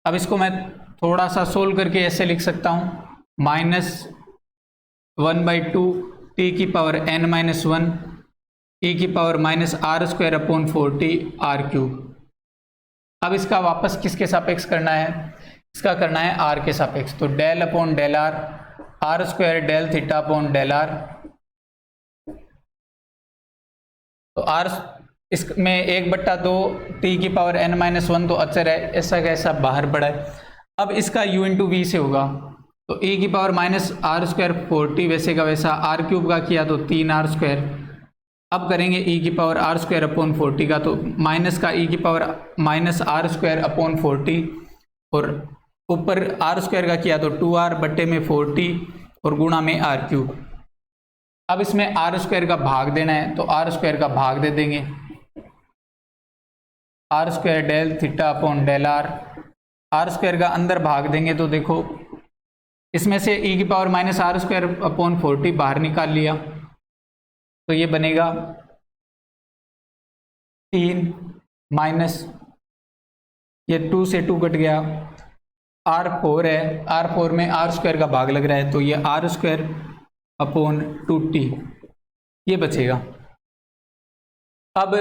अब इसको मैं थोड़ा सा सोल्व करके ऐसे लिख सकता हूँ, माइनस 1/2 टी की पावर n माइनस 1 ई की power minus are square upon 4t r cube. अब इसका वापस किसके सापेक्ष करना है, इसका करना है आर के सापेक्ष। तो del upon del r, r square del theta upon del r. तो आर इसमें 1/2 टी की पावर n-1 तो अचर है, ऐसा कैसा बाहर पड़ा है। अब इसका u इंटू वी से होगा, तो e की पावर माइनस आर स्क्वायर 40 वैसे का वैसा, आर क्यूब का किया तो 3r स्क्वायर। अब करेंगे e की पावर आर स्क्वायर अपॉन 40 का, तो माइनस का e की power minus are square upon 40 और ऊपर आर स्क्वायर का किया तो 2r बट्टे में 40 और गुणा में आर क्यूब। अब इसमें आर स्क्वायर का भाग देना है, तो आर स्क्वायर का भाग दे देंगे, r square del theta upon del r. R square का अंदर भाग देंगे तो देखो इसमें से e की power minus are square upon 40 बाहर निकाल लिया, तो ये बनेगा 3 माइनस ये 2 से 2 कट गया, r4 है, r4 में आर स्क्वायर का भाग लग रहा है, तो ये आर स्क्वायर अपॉन 2t ये बचेगा। अब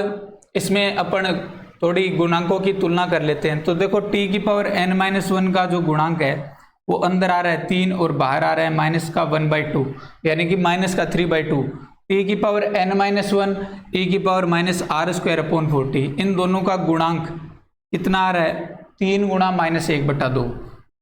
इसमें अपन थोड़ी गुणांकों की तुलना कर लेते हैं। तो देखो t की पावर n-1 का जो गुणांक है वो अंदर आ रहा है 3 और बाहर आ रहा है माइनस का 1/2 यानी कि माइनस का 3/2। t की पावर n-1 e की power minus are square upon 40, इन दोनों का गुणांक कितना आ रहा है 3 गुणा माइनस 1/2,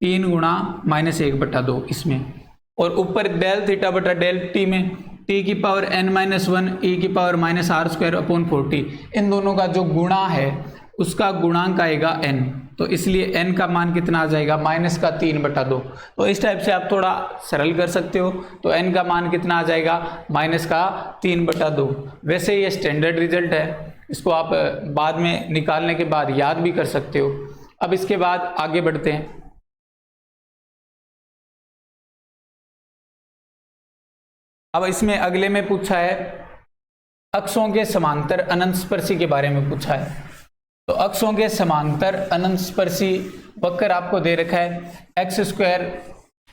3 गुणा माइनस 1/2 इसमें, और ऊपर डेल थीटा बटा डेल टी में t की पावर n-1 e की power minus are square upon 40, इन दोनों का जो गुणा है उसका गुणांक आएगा n, तो इसलिए n का मान कितना आ जाएगा माइनस का 3/2। तो इस टाइप से आप थोड़ा सरल कर सकते हो, तो n का मान कितना आ जाएगा माइनस का 3/2। वैसे ये स्टैंडर्ड रिजल्ट है, इसको आप बाद में निकालने के बाद याद भी कर सकते हो। अब इसके बाद आगे बढ़ते हैं। अब इसमें अगले में पूछा है अक्षों के समांतर अनंत स्पर्शी के बारे में पूछा है। तो अक्षों के समांतर अनंत स्पर्शी वक्र आपको दे रखा है x square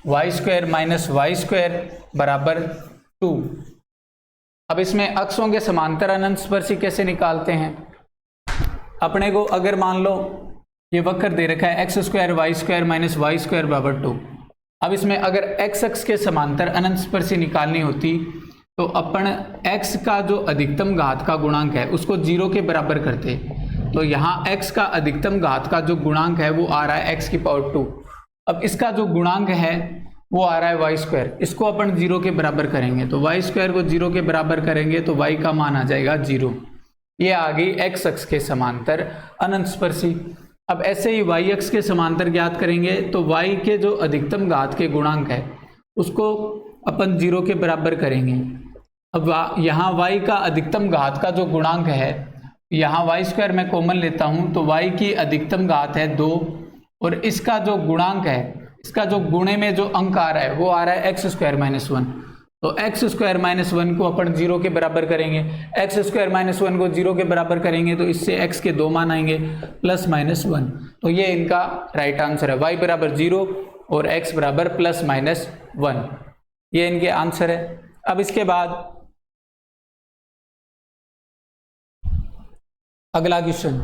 y square minus y square बराबर 2। अब इसमें अक्षों के समांतर अनंत स्पर्शी कैसे निकालते हैं, अपने को अगर मान लो ये वक्र दे रखा है x square y square minus y square बराबर 2। अब इसमें अगर एक्स अक्ष के समांतर अनंत स्पर्शी निकालनी होती तो अपन x का जो अधिकतम घात का गुणांक है उसको 0 के बराबर करते। तो यहाँ x का अधिकतम घात का जो गुणांक है वो आ रहा है x की पावर 2। अब इसका जो गुणांक है वो आ रहा है वाई स्क्वायर, इसको अपन 0 के बराबर करेंगे, तो वाई स्क्वायर को 0 के बराबर करेंगे तो y का मान आ जाएगा 0। ये आ गई x अक्ष के समांतर अनंत स्पर्शी। अब ऐसे ही y अक्ष के समांतर ज्ञात करेंगे तो y के जो अधिकतम घात के गुणांक है उसको अपन 0 के बराबर करेंगे। अब यहाँ y का अधिकतम घात का जो गुणांक है, यहाँ वाई स्क्वायर मैं कॉमन लेता हूँ तो y की अधिकतम घात है 2 और इसका जो गुणांक है, इसका जो गुणे में जो अंक आ रहा है वो आ रहा है एक्स स्क्वायर माइनस 1। तो एक्स स्क्वायर माइनस 1 को अपन 0 के बराबर करेंगे, एक्स स्क्वायर माइनस 1 को 0 के बराबर करेंगे तो इससे x के 2 मान आएंगे प्लस माइनस 1। तो ये इनका राइट आंसर है, y बराबर 0 और x बराबर प्लस माइनस 1, ये इनके आंसर है। अब इसके बाद अगला क्वेश्चन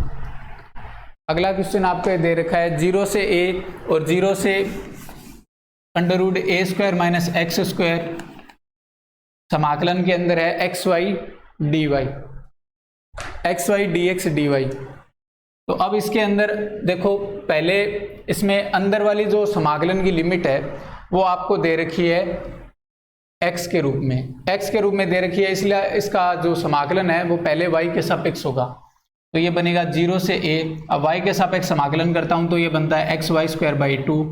आपको दे रखा है 0 से a और 0 से under root a square minus x square समाकलन के अंदर है x y d y, x y d x d y. तो अब इसके अंदर देखो पहले इसमें अंदर वाली जो समाकलन की लिमिट है वो आपको दे रखी है x के रूप में दे रखी है, इसलिए इसका जो समाकलन है वो पहले y के सापेक्ष होगा। तो ये बनेगा 0 से a, अब y के सापेक्ष समाकलन करता हूं तो ये बनता है एक्स वाई स्क्वायर बाई 2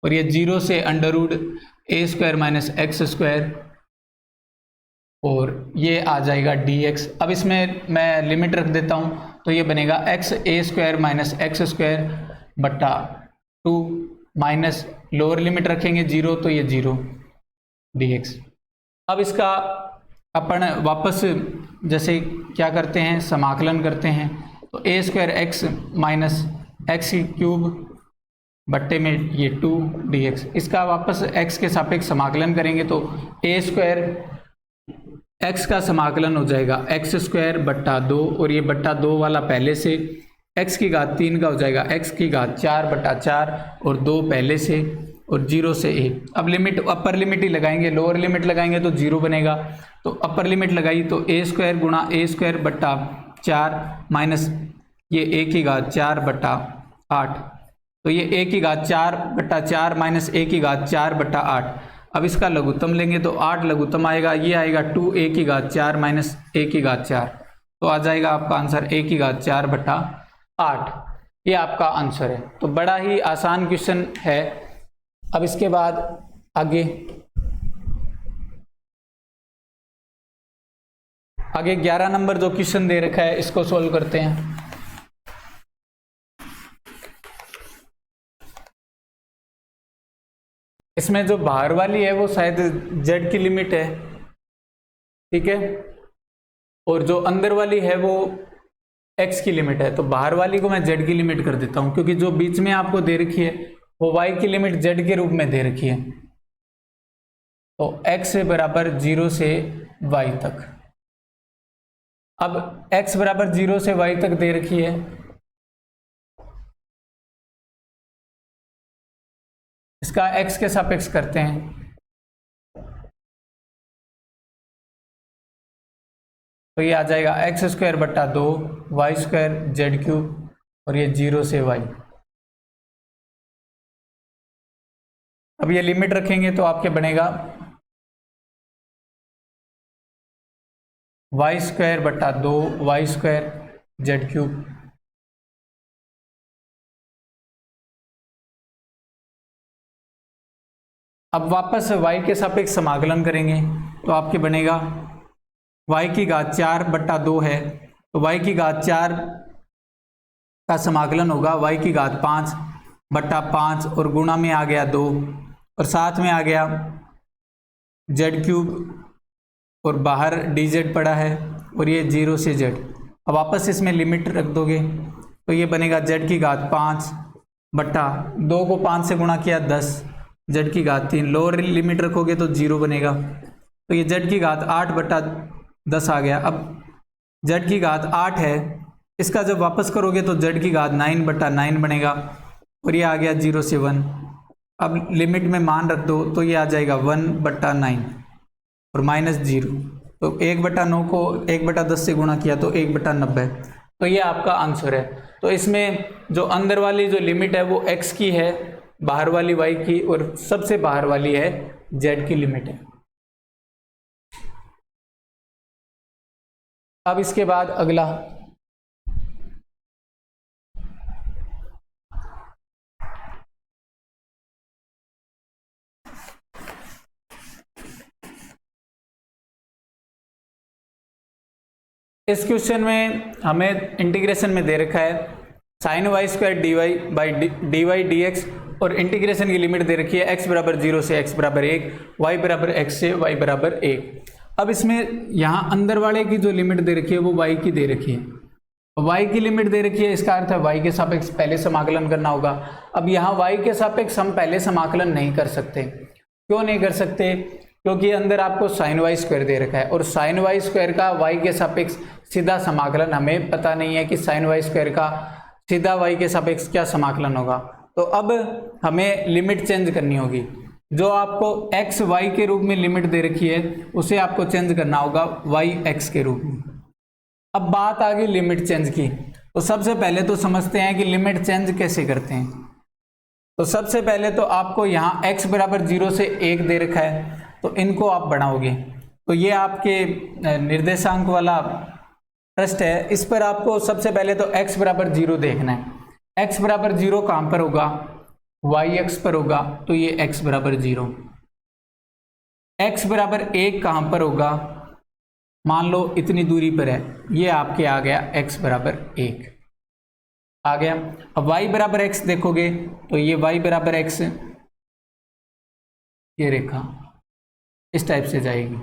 और ये 0 से under root a square minus x square और ये आ जाएगा dx। अब इसमें मैं लिमिट रख देता हूं तो ये बनेगा एक्स ए स्क्वायर माइनस एक्स स्क्वायर बट्टा 2 माइनस लोअर लिमिट रखेंगे 0 तो ये 0 dx। अब इसका अपन वापस जैसे क्या करते हैं समाकलन करते हैं तो a square x minus x cube बट्टे में ये 2 dx, इसका वापस x के सापेक्ष समाकलन करेंगे तो ए स्क्वायर एक्स का समाकलन हो जाएगा एक्स स्क्वायर बट्टा 2 और ये बट्टा 2 वाला पहले से x की घात 3 का हो जाएगा x की घात 4/4 और 2 पहले से और 0 से a। अब लिमिट अपर लिमिट ही लगाएंगे, लोअर लिमिट लगाएंगे तो 0 बनेगा। तो अपर लिमिट लगाई तो a² गुणा a²/4 माइनस ये a की घात 4/8, तो ये a की घात 4/4 माइनस a की घात 4/8। अब इसका लघुत्तम लेंगे तो 8 लघुत्तम आएगा, ये आएगा 2a की घात 4 माइनस a की घात 4, तो आ जाएगा आपका आंसर a की घात 4/8। ये आपका आंसर है। तो बड़ा ही आसान क्वेश्चन है। अब इसके बाद आगे 11 नंबर जो क्वेश्चन दे रखा है इसको सोल्व करते हैं। इसमें जो बाहर वाली है वो शायद z की लिमिट है, ठीक है, और जो अंदर वाली है वो x की लिमिट है। तो बाहर वाली को मैं z की लिमिट कर देता हूं, क्योंकि जो बीच में आपको दे रखी है वो y की लिमिट z के रूप में दे रखी है। तो x बराबर 0 से y तक। अब x बराबर 0 से y तक दे रखी है, इसका x के सापेक्ष करते हैं। तो ये आ जाएगा x²/2 y² z³ और ये 0 से y। अब ये लिमिट रखेंगे तो आपके बनेगा y²/2 y² z³। अब वापस y के सापेक्ष समाकलन करेंगे तो आपके बनेगा y की घात 4/2 है, तो y की घात 4 का समाकलन होगा y की घात 5/5 और गुणा में आ गया 2 और साथ में आ गया z³ और बाहर dz पड़ा है और ये 0 से z। अब वापस इसमें लिमिट रख दोगे तो ये बनेगा z की घात 5/2 को 5 से गुणा किया 10, z की घात 3, लोअर लिमिट रखोगे तो 0 बनेगा। तो ये z की घात 8/10 आ गया। अब z की घात 8 है, इसका जब वापस करोगे तो z की घात 9/9 बनेगा और ये आ गया 0 से 1। अब लिमिट में मान रख दो तो ये आ जाएगा 1/9 और -0। तो 1/9 को 1/10 से गुणा किया तो 1/90। तो ये आपका आंसर है। तो इसमें जो अंदर वाली जो लिमिट है वो x की है, बाहर वाली y की, और सबसे बाहर वाली है z की लिमिट है। अब इसके बाद अगला इस क्वेश्चन में हमें इंटीग्रेशन में दे रखा है sin y² dy dx और इंटीग्रेशन की लिमिट दे रखी है x बराबर 0 से x बराबर 1, y बराबर x से y बराबर 1। अब इसमें यहाँ अंदर वाले की जो लिमिट दे रखी है वो y की दे रखी है, y की लिमिट दे रखी है, इसका अर्थ है y के सापेक्ष पहले समाकलन करना होगा। अब यहाँ y के सापेक्ष हम पहले समाकलन नहीं कर सकते। क्यों नहीं कर सकते? क्योंकि अंदर आपको sin y² दे रखा है और sin y² का y के सापेक्ष सीधा समाकलन हमें पता नहीं है कि sin y² का सीधा y के सापेक्ष क्या समाकलन होगा। तो अब हमें लिमिट चेंज करनी होगी। जो आपको x y के रूप में लिमिट दे रखी है उसे आपको चेंज करना होगा y x के रूप में। अब बात आ गई लिमिट चेंज की, तो सबसे पहले तो समझते हैं कि लिमिट चेंज कैसे करते हैं। तो सबसे पहले तो आपको यहाँ x बराबर 0 से 1 दे रखा है, तो इनको आप बढ़ाओगे तो ये आपके निर्देशांक वाला पृष्ठ है, इस पर आपको सबसे पहले तो x बराबर 0 देखना है। x बराबर 0 कहाँ पर होगा? y x पर होगा, तो ये x बराबर 0। x बराबर 1 कहाँ पर होगा? मान लो इतनी दूरी पर है, ये आपके आ गया x बराबर 1 आ गया। अब y बराबर x देखोगे तो ये y बराबर x, ये रेखा इस टाइप से जाएगी,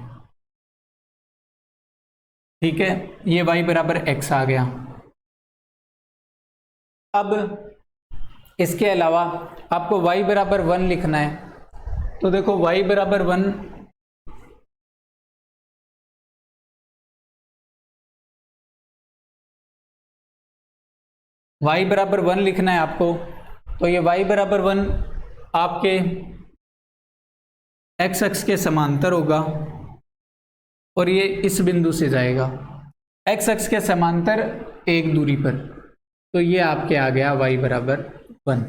ठीक है, ये y बराबर x आ गया। अब इसके अलावा आपको y बराबर 1 लिखना है, तो देखो y बराबर 1, y बराबर 1 लिखना है आपको, तो ये y बराबर 1 आपके x अक्ष के समांतर होगा और ये इस बिंदु से जाएगा x अक्ष के समांतर एक दूरी पर, तो ये आपके आ गया y बराबर 1।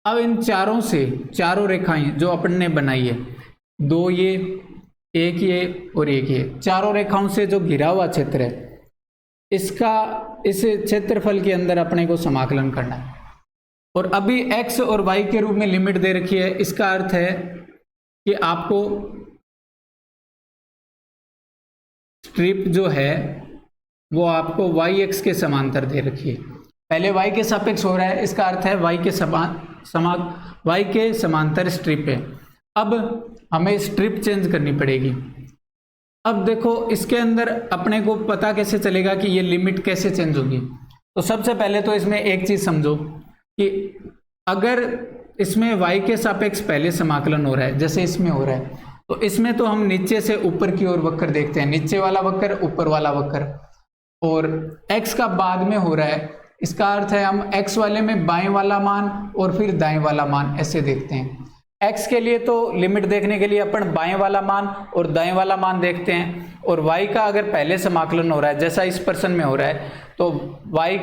अब इन चारों से, चारों रेखाएं जो अपन ने बनाई है, दो ये, एक ये और एक ये, चारों रेखाओं से जो घिरा हुआ क्षेत्र है, इसका इस क्षेत्रफल के अंदर अपने को समाकलन करना है। और अभी x और y के रूप में लिमिट दे रखी है, इसका अर्थ है कि आपको स्ट्रिप जो है वो आपको y अक्ष के समांतर दे रखी है। पहले y के सापेक्ष हो रहा है, इसका अर्थ है y के समांतर स्ट्रिप है। अब हमें स्ट्रिप चेंज करनी पड़ेगी। अब देखो इसके अंदर अपने को पता कैसे चलेगा कि ये लिमिट कैसे चेंज होगी। तो सबसे पहले तो इसमें एक चीज समझो कि अगर इसमें y के सापेक्ष पहले समाकलन हो रहा है, जैसे इसमें हो रहा है, तो इसमें तो हम नीचे से ऊपर की ओर वक्र देखते हैं, नीचे वाला वक्र, ऊपर वाला वक्र, और x का बाद में हो रहा है, इसका अर्थ है हम x वाले में बाएं वाला मान और फिर दाएं वाला मान ऐसे देखते हैं। x के लिए तो लिमिट देखने के लिए अपन बाएं वाला मान और दाएं वाला मान देखते हैं, और y का अगर पहले समाकलन हो रहा है जैसा इस पर्सन में हो रहा है, तो y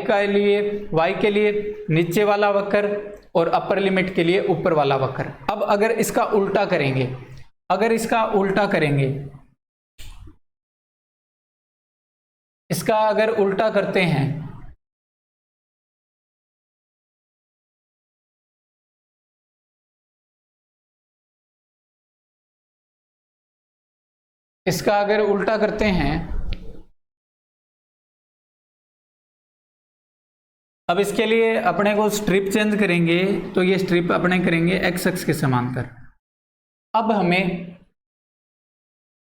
के लिए नीचे वाला वक्र और अपर लिमिट के लिए ऊपर वाला वक्र। अब अगर इसका उल्टा करेंगे, इसका अगर उल्टा करते हैं, अब इसके लिए अपने को स्ट्रिप चेंज करेंगे, तो ये स्ट्रिप अपने करेंगे x अक्ष के समांतर। अब हमें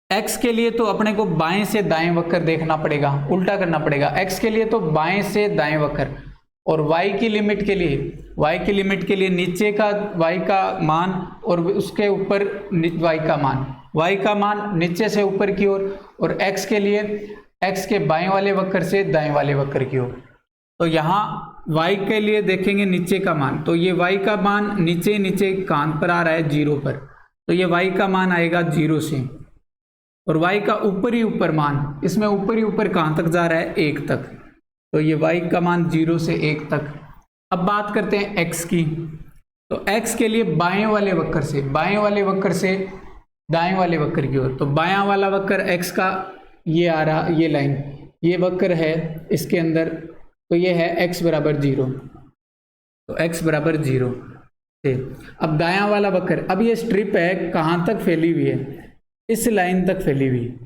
x के लिए तो अपने को बाएं से दाएं वक्र देखना पड़ेगा, उल्टा करना पड़ेगा। x के लिए तो बाएं से दाएं वक्र, और y की लिमिट के लिए नीचे का y का मान और उसके ऊपर y का मान नीचे से ऊपर की ओर, और x के लिए x के बाएं वाले वक्र से दाएं वाले वक्र की ओर। तो यहाँ y के लिए देखेंगे नीचे का मान, तो ये y का मान नीचे कांत पर आ रहा है 0 पर, तो ये y का मान आएगा 0 से, और y का ऊपर ही ऊपर मान, इसमें ऊपर ही ऊपर कहाँ तक जा रहा है 1 तक, तो ये y का मान 0 से 1 तक। अब बात करते हैं x की, तो x के लिए बाएं वाले वक्र से दाएं वाले वक्र की ओर, तो बायां वाला वक्र x का ये आ रहा, ये लाइन, ये वक्र है इसके अंदर, तो ये है x बराबर 0, तो x बराबर 0 से। अब दायां वाला वक्र, अब ये स्ट्रिप है कहाँ तक फैली हुई है, इस लाइन तक फैली हुई है,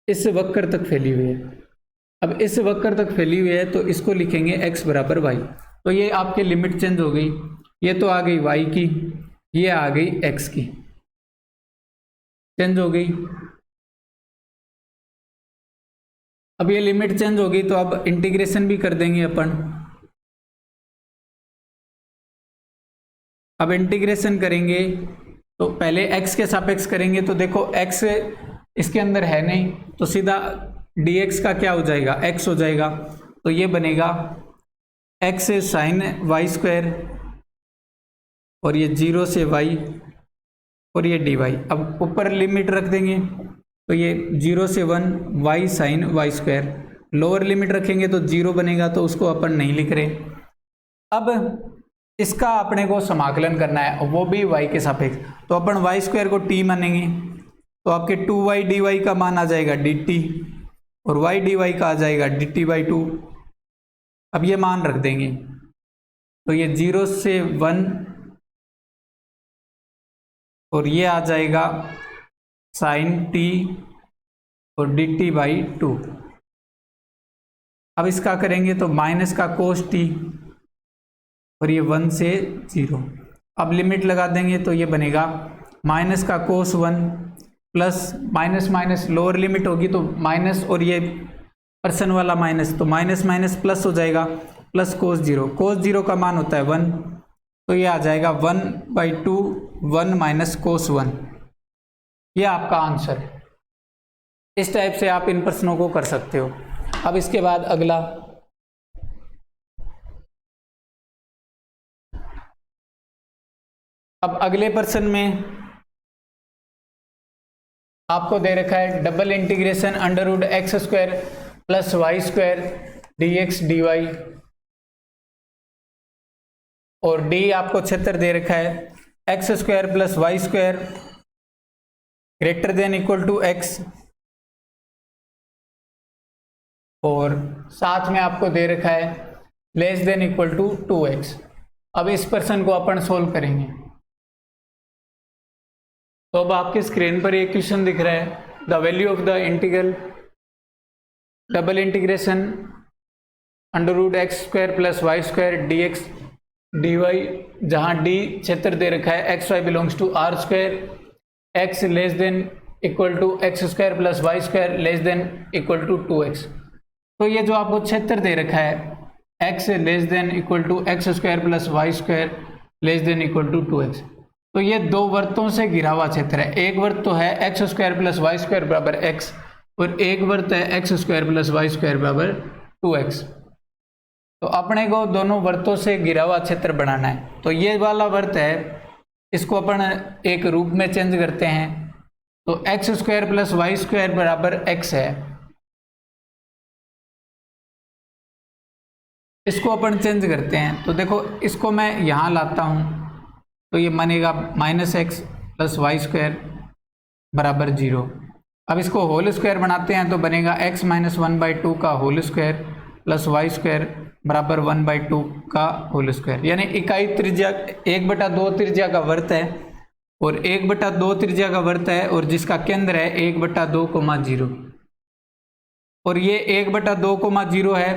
इस वक्र तक फैली हुई है। अब इस वक्र तक फैली हुई है तो इसको लिखेंगे x बराबर y। तो ये आपके लिमिट चेंज हो गई, ये तो आ गई y की, ये आ गई x की, चेंज हो गई। अब ये लिमिट चेंज हो गई, तो अब इंटीग्रेशन भी कर देंगे अपन। अब इंटीग्रेशन करेंगे तो पहले x के सापेक्ष करेंगे, तो देखो x इसके अंदर है नहीं, तो सीधा dx का क्या हो जाएगा, x हो जाएगा, तो ये बनेगा x साइन वाई स्क्वायर, और ये 0 से y, और ये dy। अब ऊपर लिमिट रख देंगे, तो ये 0 से 1 y sine y square, lower limit रखेंगे तो 0 बनेगा, तो उसको अपन नहीं लिख रहे। अब इसका अपने को समाकलन करना है, वो भी y के सापेक्ष, तो अपन वाई स्क्वायर को t मानेंगे, तो आपके 2y dy का मान आ जाएगा dt, और y dy का आ जाएगा dt/2। अब ये मान रख देंगे, तो ये 0 से 1, और ये आ जाएगा साइन t और dt/2। अब इसका करेंगे तो माइनस का कोस t, और ये 1 से 0। अब लिमिट लगा देंगे तो ये बनेगा माइनस का कोस 1 प्लस माइनस लोअर लिमिट होगी तो माइनस, और ये पर्सन वाला माइनस, तो माइनस प्लस हो जाएगा, प्लस कोस 0 का मान होता है 1, तो ये आ जाएगा 1/2 1 माइनस कोस 1। ये आपका आंसर है। इस टाइप से आप इन प्रश्नों को कर सकते हो। अब इसके बाद अगला अब अगले प्रश्न में आपको दे रखा है double integration under root x square plus Y square d x d y, और डी आपको क्षेत्र दे रखा है x square plus Y square greater than equal to x, और साथ में आपको दे रखा है less than equal to 2x। अब इस प्रश्न को अपन सोल्व करेंगे। तो अब आपके स्क्रीन पर एक क्वेश्चन दिख रहा है, the value of the integral double integration under root x square plus Y square d x d y, जहाँ डी क्षेत्र दे रखा है x y belongs to r square, x less than equal to x square plus Y square less than equal to 2x। तो ये जो आपको क्षेत्र दे रखा है x less than equal to x square plus Y square less than equal to 2x, तो ये दो वृत्तों से घिरा हुआ क्षेत्र है। एक वृत्त तो है x square plus Y square बराबर x, और एक वृत्त है x square plus Y square बराबर 2x। तो अपने को दोनों वृत्तों से घिरा हुआ क्षेत्र बनाना है। तो ये वाला वृत्त है, इसको अपन एक रूप में चेंज करते हैं, तो x square plus Y square बराबर x है, इसको अपन चेंज करते हैं। तो देखो इसको मैं यहाँ लाता हूँ, तो ये बनेगा minus x plus Y square बराबर 0। अब इसको होल स्क्वायर बनाते हैं, तो बनेगा x माइनस 1/2 का whole square plus Y square बराबर 1/2 का होल स्क्वायर, यानी इकाई त्रिज्या 1/2 त्रिज्या का वृत्त है, और 1/2 त्रिज्या का वृत्त है, और जिसका केंद्र है 1/2, 0, और ये 1/2, 0 है,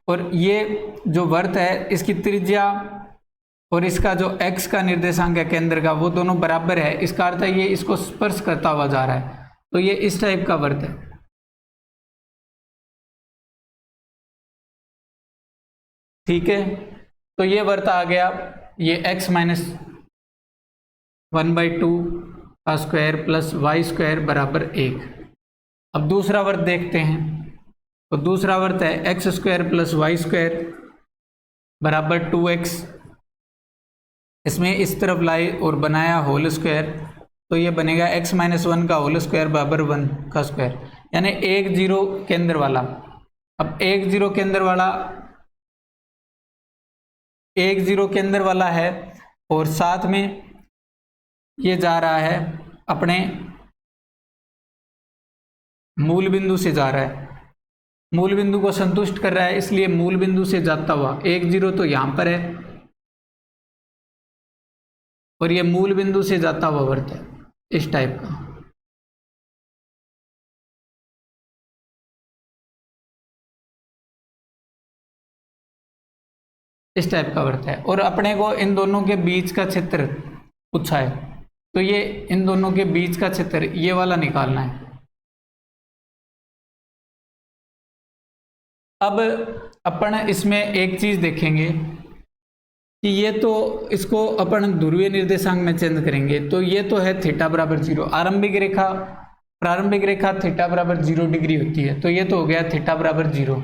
और ये जो वृत्त है इसकी त्रिज्या और इसका जो x का निर्देशांक है केंद्र का, वो दोनों बराबर है। इसका अर्थ है ये इसको स्पर्श करता हुआ जा रहा है, तो ये इस टाइप का वृत्त है। ठीक है, तो ये वृत्त आ गया, ये x माइनस 1/2 का स्क्वायर प्लस वाई स्क्वायर बराबर 1। अब दूसरा वृत्त देखते हैं, तो दूसरा वृत्त है x square plus Y square बराबर 2x, इसमें इस तरफ लाए और बनाया होल स्क्वायर, तो ये बनेगा x माइनस 1 का होल स्क्वायर बराबर 1 का स्क्वायर, यानी 1 0 केंद्र वाला। अब 1 0 केंद्र वाला है, और साथ में ये जा रहा है अपने मूल बिंदु से जा रहा है, मूल बिंदु को संतुष्ट कर रहा है, इसलिए मूल बिंदु से जाता हुआ 1 0 तो यहाँ पर है, और ये मूल बिंदु से जाता हुआ वृत्त है इस टाइप का। इस टाइप का वृत्त है, और अपने को इन दोनों के बीच का क्षेत्र पूछा है, तो ये इन दोनों के बीच का क्षेत्र ये वाला निकालना है। अब अपन इसमें एक चीज देखेंगे कि ये तो इसको अपन ध्रुवीय निर्देशांक में चेंज करेंगे, तो ये तो है थीटा बराबर 0, प्रारंभिक रेखा थीटा बराबर 0 डिग्री होती है, तो ये तो हो गया थीटा बराबर 0।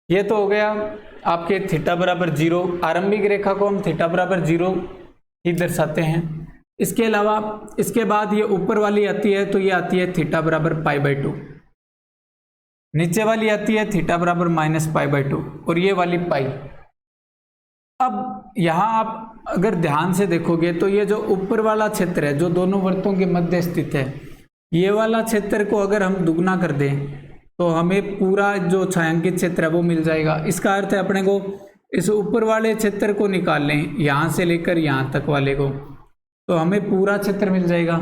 ये तो हो गया आपके थीटा बराबर 0, आरंभिक रेखा को हम थीटा बराबर 0 ही दर्शाते हैं। इसके अलावा इसके बाद ये ऊपर वाली आती है, तो ये आती है थीटा बराबर π/2, नीचे वाली आती है थीटा बराबर माइनस π/2, और ये वाली पाई। अब यहाँ आप अगर ध्यान से देखोगे तो ये जो ऊपर वाला क्षेत्र है जो दोनों वृत्तों के मध्य स्थित है, ये वाला क्षेत्र को अगर हम दुगना कर दें तो हमें पूरा जो छायांकित क्षेत्र है वो मिल जाएगा। इसका अर्थ है अपने को इस ऊपर वाले क्षेत्र को निकाल लें, यहाँ से लेकर यहाँ तक वाले को, तो हमें पूरा क्षेत्र मिल जाएगा।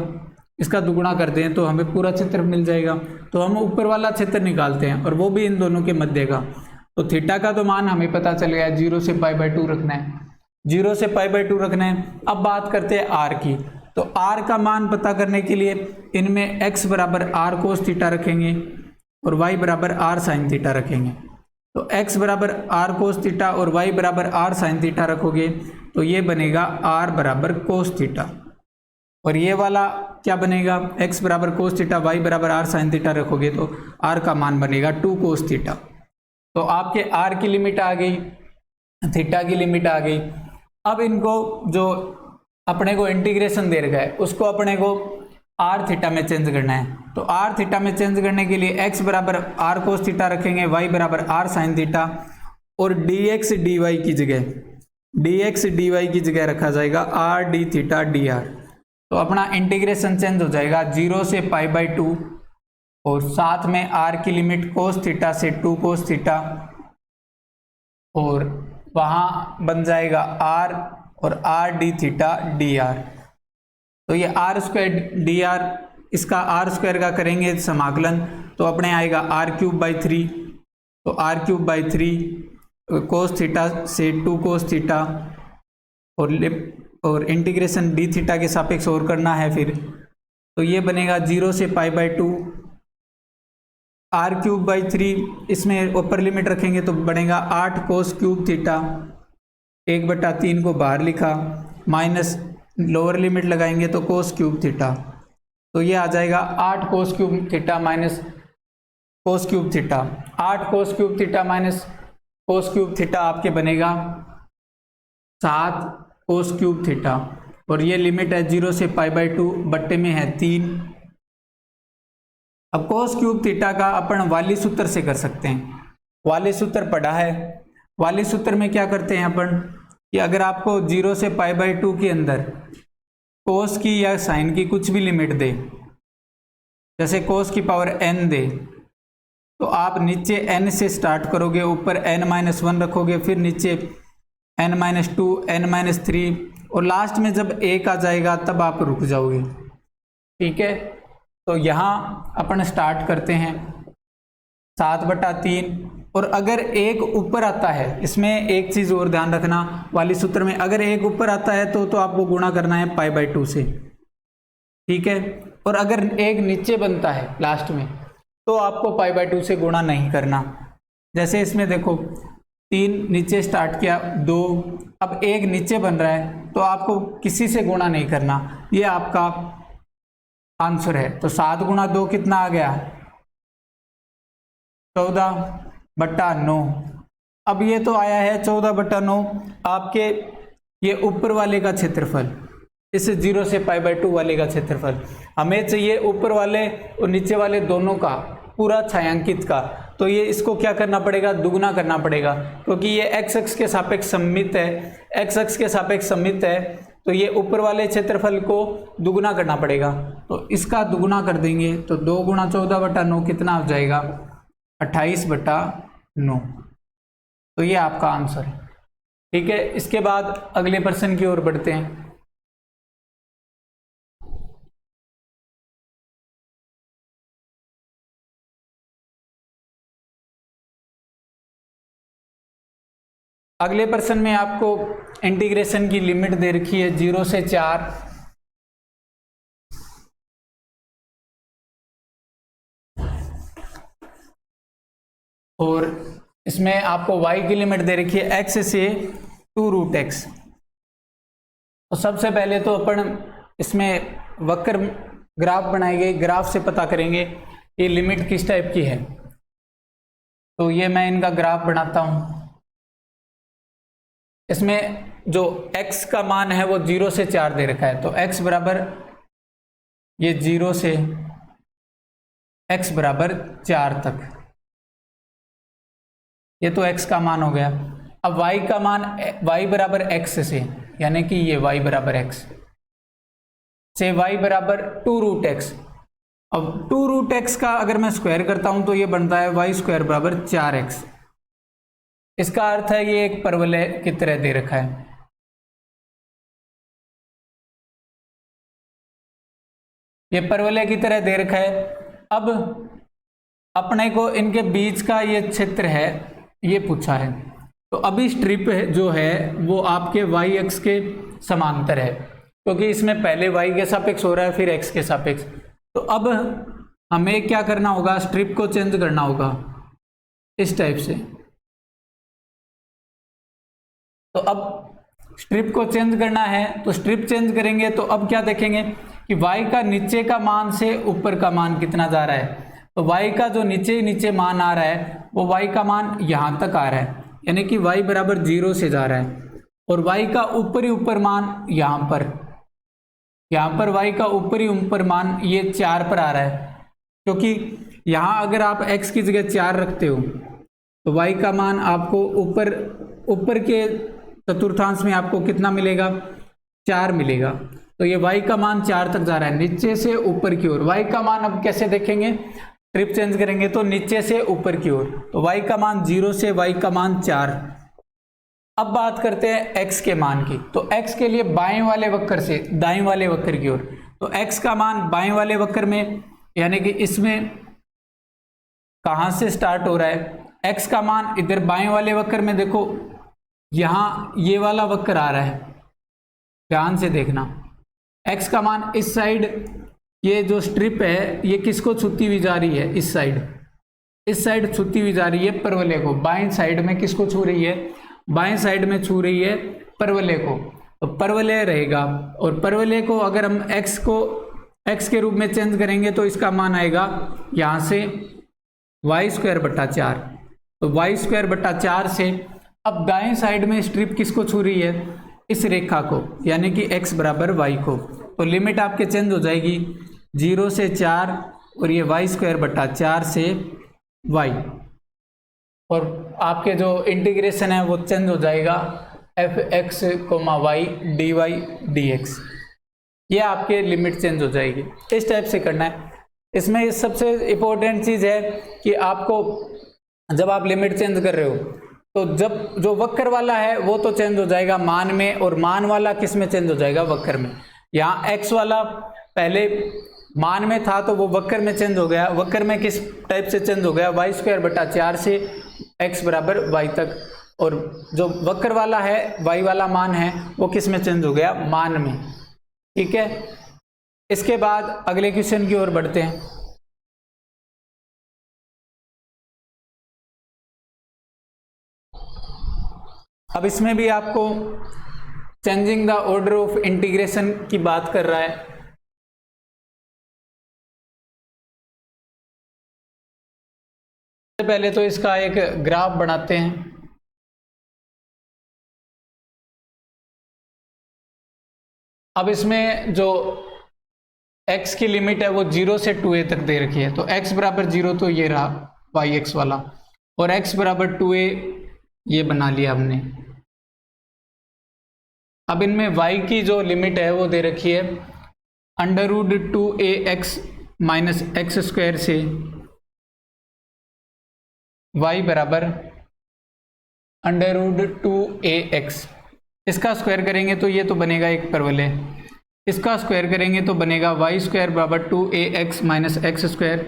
इसका दुगुना कर दें तो हमें पूरा क्षेत्र मिल जाएगा। तो हम ऊपर वाला क्षेत्र निकालते हैं, और वो भी इन दोनों के मध्य का। तो थीटा का तो मान हमें पता चल गया, 0 से π/2 रखना है, 0 से π/2 रखना है। अब बात करते हैं r की। तो r का मान पता करने के लिए इनमें x बराबर r कोस थीटा रखेंगे और y बराबर r साइन थीटा रखेंगे। तो x बराबर आर कोस थीटा और y बराबर आर साइन थीटा रखोगे तो ये बनेगा r बराबर कोस थीटा, और ये वाला क्या बनेगा, x बराबर कोस थीटा y बराबर आर साइन थीटा रखोगे तो r का मान बनेगा 2 कोस थीटा। तो आपके r की लिमिट आ गई, थीटा की लिमिट आ गई। अब इनको जो अपने को इंटीग्रेशन दे रखा है उसको अपने को आर थीटा में चेंज करना है। तो आर थीटा में चेंज करने के लिए x बराबर आर कोस थीटा रखेंगे, y बराबर आर साइन थीटा, और dx dy की जगह रखा जाएगा R D theta D R. तो अपना इंटीग्रेशन चेंज हो जाएगा 0 से π/2 और साथ में r की लिमिट कोस थीटा से 2 कोस थीटा, और वहाँ बन जाएगा r और R D theta D R. तो ये आर स्क्वायर डी आर, इसका आर स्क्वायर का करेंगे समाकलन तो अपने आएगा r³/3, तो r³/3 कोस थीटा से 2 कोस थीटा, और इंटीग्रेशन डी थीटा के सापेक्ष और करना है फिर, तो ये बनेगा 0 से π/2 r³/3, इसमें ऊपर लिमिट रखेंगे तो बनेगा 8 कोस क्यूब थीटा, 1/3 को बाहर लिखा, माइनस लोअर लिमिट लगाएंगे तो कोस क्यूब थीटा, तो ये आ जाएगा 8 cos cube theta minus cos cube theta. 8 cos cube theta minus cos cube theta आपके बनेगा 7 कोस क्यूब थीटा, और ये लिमिट है 0 से π/2, बट्टे में है 3। अब कोस क्यूब थीटा का अपन वाली सूत्र से कर सकते हैं, वाली सूत्र पढ़ा है। वाली सूत्र में क्या करते हैं अपन कि अगर आपको 0 से π/2 के अंदर कोस की या साइन की कुछ भी लिमिट दे, जैसे कोस की पावर n दे, तो आप नीचे n से स्टार्ट करोगे, ऊपर n-1 रखोगे, फिर नीचे n-2, n-3, और लास्ट में जब 1 आ जाएगा तब आप रुक जाओगे। ठीक है, तो यहाँ अपन स्टार्ट करते हैं 7/3, और अगर 1 ऊपर आता है, इसमें एक चीज़ और ध्यान रखना वाली सूत्र में, अगर 1 ऊपर आता है तो आपको गुणा करना है π/2 से। ठीक है, और अगर 1 नीचे बनता है लास्ट में तो आपको π/2 से गुणा नहीं करना। जैसे इसमें देखो 3 नीचे स्टार्ट किया, 2, अब 1 नीचे बन रहा है तो आपको किसी से गुणा नहीं करना, ये आपका आंसर है। तो 7 × 2 कितना आ गया, 14/9। अब ये तो आया है 14/9 आपके ये ऊपर वाले का क्षेत्रफल, इस 0 से π/2 वाले का क्षेत्रफल। हमें चाहिए ऊपर वाले और नीचे वाले दोनों का पूरा छायांकित का, तो ये इसको क्या करना पड़ेगा, दुगना करना पड़ेगा, क्योंकि ये x अक्ष के सापेक्ष सममित है, x अक्ष के सापेक्ष सममित है, तो ये ऊपर वाले क्षेत्रफल को दुगना करना पड़ेगा। तो इसका दुगना कर देंगे तो 2 × 14/9 कितना हो जाएगा, 28/9। तो ये आपका आंसर है। ठीक है, इसके बाद अगले प्रश्न की ओर बढ़ते हैं। अगले प्रश्न में आपको इंटीग्रेशन की लिमिट दे रखी है 0 से 4, और इसमें आपको y की लिमिट दे रखी है x से 2√x। तो सबसे पहले तो अपन इसमें वक्र ग्राफ बनाएंगे, ग्राफ से पता करेंगे ये लिमिट किस टाइप की है। तो ये मैं इनका ग्राफ बनाता हूं। इसमें जो x का मान है वो 0 से 4 दे रखा है, तो x बराबर ये 0 से x बराबर 4 तक, ये तो x का मान हो गया। अब y का मान y बराबर x से, यानी कि ये y बराबर x से y बराबर 2√x। अब 2√x का अगर मैं स्क्वायर करता हूं तो ये बनता है y² बराबर 4x। इसका अर्थ है ये एक परवलय की तरह दे रखा है। ये परवलय की तरह दे रखा है। अब अपने को इनके बीच का ये क्षेत्र है ये पूछा है, तो अभी स्ट्रिप जो है वो आपके y अक्ष के समांतर है, क्योंकि इसमें पहले y के सापेक्ष हो रहा है फिर x के सापेक्ष। तो अब हमें क्या करना होगा, स्ट्रिप को चेंज करना होगा इस टाइप से। तो अब स्ट्रिप को चेंज करना है, तो स्ट्रिप चेंज करेंगे तो अब क्या देखेंगे कि y का नीचे का मान से ऊपर का मान कितना जा रहा है। तो y का जो नीचे नीचे मान आ रहा है वो y का मान यहाँ तक आ रहा है, यानी कि y बराबर 0 से जा रहा है। और y का ऊपर ही ऊपर मान यहाँ पर y का ऊपर ही ऊपर मान ये 4 पर आ रहा है, क्योंकि यहाँ अगर आप x की जगह 4 रखते हो तो y का मान आपको ऊपर के चतुर्थांश में आपको कितना मिलेगा, 4 मिलेगा। तो ये y का मान 4 तक जा रहा है नीचे से ऊपर की ओर। y का मान अब कैसे देखेंगे, ट्रिप चेंज करेंगे तो नीचे से ऊपर की ओर, तो y का मान 0 से y का मान 4। अब बात करते हैं x के मान की। तो x के लिए बाएं वाले वक्र से दाएं वाले वक्र की ओर, तो x का मान बाएं वाले वक्र में यानी कि इसमें कहां से स्टार्ट हो रहा है, x का मान इधर बाएं वाले वक्र में देखो, यहां ये वाला वक्र आ रहा है, ध्यान से देखना। x का मान इस साइड, ये जो स्ट्रिप है ये किसको छूती हुई जा रही है, इस साइड छूती हुई जा रही है परवलय को। बाएं साइड में किसको छू रही है, बाएं साइड में छू रही है परवलय को, तो परवलय रहेगा। और परवलय को अगर हम x के रूप में चेंज करेंगे तो इसका मान आएगा यहाँ से y²/4। तो y²/4 से अब दाएं साइड में स्ट्रिप किसको छू रही है, इस रेखा को, यानी कि x बराबर y को। तो लिमिट आपके चेंज हो जाएगी 0 से 4 और ये y²/4 से y, और आपके जो इंटीग्रेशन है वो चेंज हो जाएगा fx, y dy dx, ये आपके लिमिट चेंज हो जाएगी। इस टाइप से करना है। इसमें सबसे इम्पोर्टेंट चीज़ है कि आपको जब आप लिमिट चेंज कर रहे हो तो जब जो वक्र वाला है वो तो चेंज हो जाएगा मान में, और मान वाला किस में चेंज हो जाएगा, वक्र में। यहाँ x वाला पहले मान में था तो वो वक्र में चेंज हो गया, वक्र में किस टाइप से चेंज हो गया, y²/4 से x बराबर y तक। और जो वक्र वाला है y वाला मान है वो किस में चेंज हो गया, मान में। ठीक है, इसके बाद अगले क्वेश्चन की ओर बढ़ते हैं। अब इसमें भी आपको changing the order of integration की बात कर रहा है। सबसे पहले तो इसका एक ग्राफ बनाते हैं। अब इसमें जो x की लिमिट है वो 0 से 2a तक दे रखी है, तो x बराबर 0 तो ये रहा yx वाला, और x बराबर 2a ये बना लिया हमने। अब इनमें y की जो लिमिट है वो दे रखी है √2ax माइनस x² से y बराबर √2ax। इसका स्क्वायर करेंगे तो ये तो बनेगा एक परवलय, इसका स्क्वायर करेंगे तो बनेगा y² बराबर 2ax माइनस x²।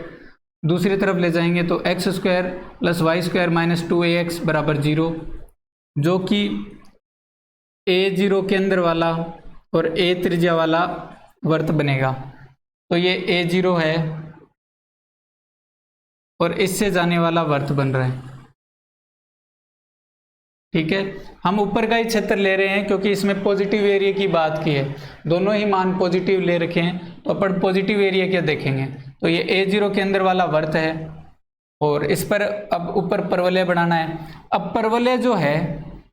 दूसरी तरफ ले जाएंगे तो x² plus y² minus 2ax बराबर 0, जो कि a0 केंद्र वाला और a त्रिज्या वाला वर्त बनेगा। तो ये a0 है और इससे जाने वाला वर्त बन रहा है। ठीक है, हम ऊपर का ही क्षेत्र ले रहे हैं क्योंकि इसमें पॉजिटिव एरिया की बात की है, दोनों ही मान पॉजिटिव ले रखे हैं, तो अपन पॉजिटिव एरिया क्या देखेंगे। तो ये a0 के अंदर वाला वर्त है और इस पर अब ऊपर परवलय बनाना है। अब परवलय जो है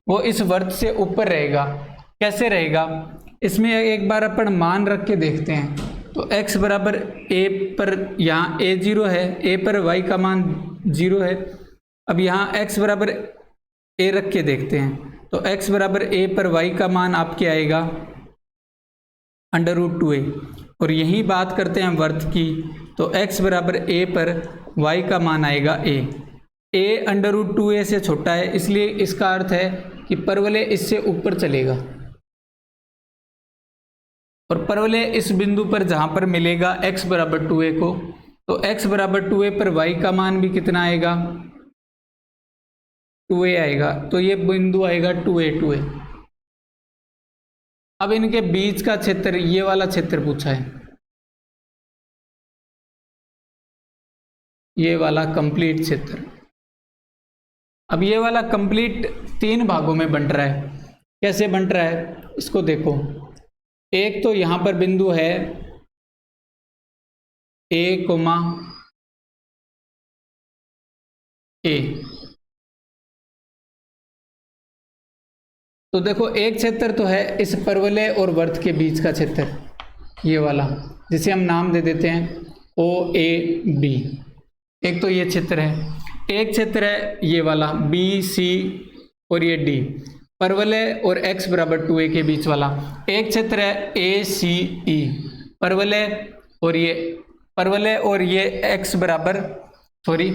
वो इस वर्त से ऊपर रहेगा। कैसे रहेगा, इसमें एक बार अपन मान रख के देखते हैं। तो x बराबर a पर यहाँ a0 है, a पर y का मान 0 है। अब यहाँ x बराबर a रख के देखते हैं, तो x बराबर a पर y का मान आपके आएगा √2a, और यही बात करते हैं वर्त की, तो x बराबर a पर y का मान आएगा a √2a से छोटा है, इसलिए इसका अर्थ है कि परवलय इससे ऊपर चलेगा, और परवलय इस बिंदु पर जहां पर मिलेगा x बराबर 2a को, तो x बराबर 2a पर y का मान भी कितना आएगा, 2a आएगा। तो ये बिंदु आएगा 2a। अब इनके बीच का क्षेत्र, ये वाला क्षेत्र पूछा है, ये वाला कंप्लीट क्षेत्र। अब ये वाला कंप्लीट 3 भागों में बंट रहा है। कैसे बन रहा है इसको देखो। एक तो यहाँ पर बिंदु है ए कोमा ए, तो देखो एक क्षेत्र तो है इस परवलय और वर्त के बीच का क्षेत्र, ये वाला, जिसे हम नाम दे देते हैं ओ ए बी। एक तो ये क्षेत्र है, एक क्षेत्र है ये वाला बी सी और ये डी, परवलय और x बराबर 2a के बीच वाला। एक क्षेत्र है ए सी ई, परवलय और ये x बराबर, सॉरी,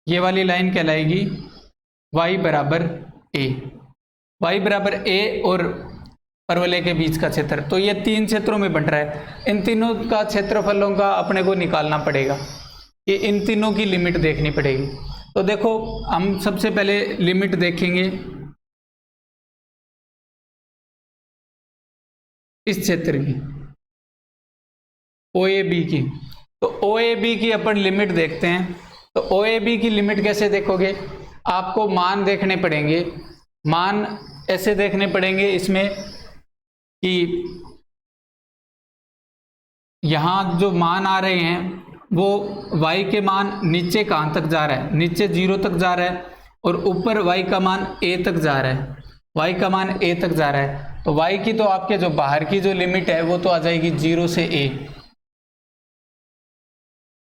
ये वाली लाइन कहलाएगी y बराबर a, y बराबर a और परवलय के बीच का क्षेत्र। तो ये 3 क्षेत्रों में बंट रहा है। इन तीनों का क्षेत्रफलों का अपने को निकालना पड़ेगा, कि इन तीनों की लिमिट देखनी पड़ेगी। तो देखो हम सबसे पहले लिमिट देखेंगे इस क्षेत्र की, OAB की। तो OAB की अपन लिमिट देखते हैं। तो OAB की लिमिट कैसे देखोगे, आपको मान देखने पड़ेंगे। मान ऐसे देखने पड़ेंगे इसमें कि यहाँ जो मान आ रहे हैं वो y के मान नीचे कहाँ तक जा रहा है, नीचे 0 तक जा रहा है, और ऊपर y का मान a तक जा रहा है, y का मान a तक जा रहा है। तो y की तो आपके जो बाहर की जो लिमिट है वो तो आ जाएगी 0 से a।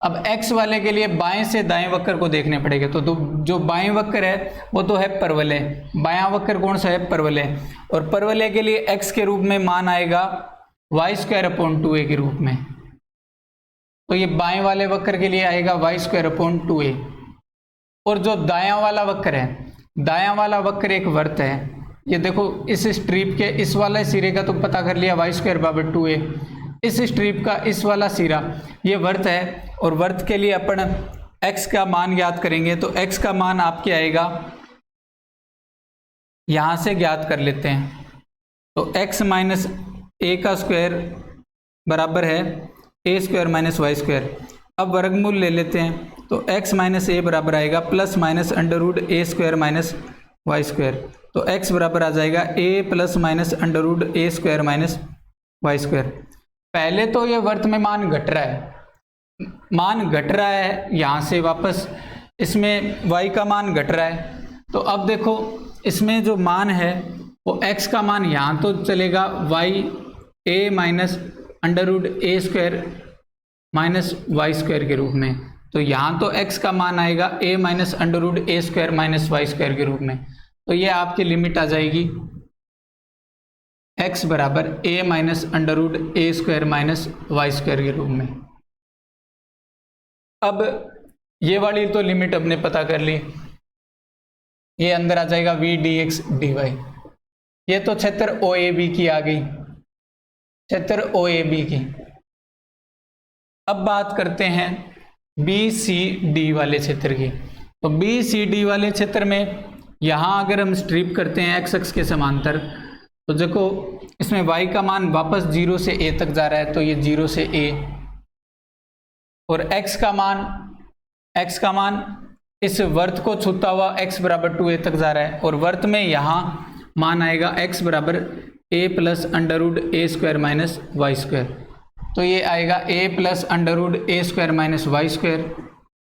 अब x वाले के लिए बाएं से दाएं वक्र को देखने पड़ेगा। तो जो बाएं वक्र है वो तो है परवलय, बायां वक्र कौन सा है, परवलय। और परवलय के लिए x के रूप में मान आएगा y² / 2a के रूप में। तो ये बाएं वाले वक्र के लिए आएगा y² / 2a। और जो दायां वाला वक्र है, दायां वाला वक्र एक वर्त है। ये देखो इस स्ट्रिप के इस वाले सिरे का तो पता कर लिया y² / 2a, इस स्ट्रिप का इस वाला सिरा ये वर्त है। और वर्त के लिए अपन x का मान ज्ञात करेंगे। तो x का मान आपके आएगा, यहां से ज्ञात कर लेते हैं। तो x - a² बराबर है a² - y²। अब वर्गमूल ले लेते हैं। तो x - a बराबर आएगा +√a² - y²। तो x बराबर आ जाएगा a +√a² - y²। पहले तो ये वर्त में मान घट रहा है, मान घट रहा है, यहाँ से वापस इसमें y का मान घट रहा है। तो अब देखो इसमें जो मान है वो x का मान यहाँ तो चलेगा y a -√a² - y² के रूप में। तो यहाँ तो x का मान आएगा a -√a² - y² के रूप में। तो ये आपकी लिमिट आ जाएगी x बराबर a -√a² - y² के रूप में। अब ये वाली तो लिमिट अपने पता कर ली, ये अंदर आ जाएगा v dx dy। ये तो क्षेत्र OAB की आ गई, क्षेत्र OAB की। अब बात करते हैं BCD वाले क्षेत्र की। तो BCD वाले क्षेत्र में यहाँ अगर हम स्ट्रिप करते हैं x अक्ष के समांतर, तो देखो इसमें y का मान वापस 0 से a तक जा रहा है। तो ये 0 से a, और x का मान इस वर्त को छूता हुआ x बराबर 2a तक जा रहा है। और वर्त में यहाँ मान आएगा x बराबर a +√a² - y²। तो ये आएगा a +√a² - y²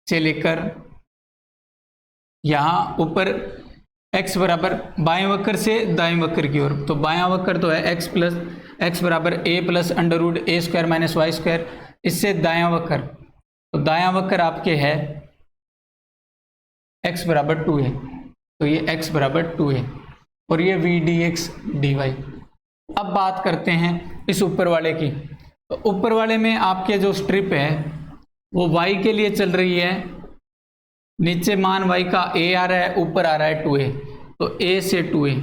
से लेकर यहाँ ऊपर x बराबर बाएं वक्र से दाएं वक्र की ओर। तो बायां वक्र तो है x बराबर a +√a² - y²। इससे दायां वक्र, तो दायां वक्र आपके है x बराबर 2a। तो ये x बराबर 2a और ये v dx dy। अब बात करते हैं इस ऊपर वाले की। तो ऊपर वाले में आपके जो स्ट्रिप है वो y के लिए चल रही है। नीचे मान y का a आ रहा है, ऊपर आ रहा है 2a। तो a से 2a,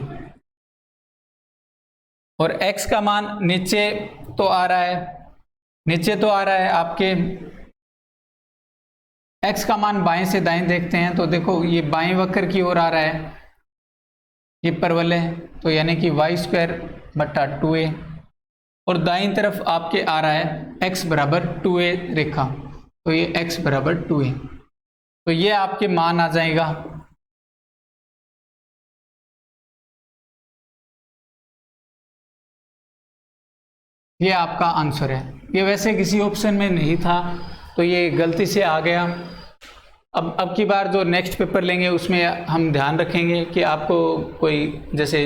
और x का मान नीचे तो आ रहा है, आपके x का मान बाएं से दाएं देखते हैं। तो देखो ये बाएं वक्र की ओर आ रहा है, ये परवलय, तो यानी कि y² / 2a। और दाईं तरफ आपके आ रहा है x बराबर 2a रेखा। तो ये x बराबर 2a। तो ये आपके मान आ जाएगा ये आपका आंसर है। ये वैसे किसी ऑप्शन में नहीं था तो ये गलती से आ गया। अब की बार जो नेक्स्ट पेपर लेंगे उसमें हम ध्यान रखेंगे कि आपको कोई जैसे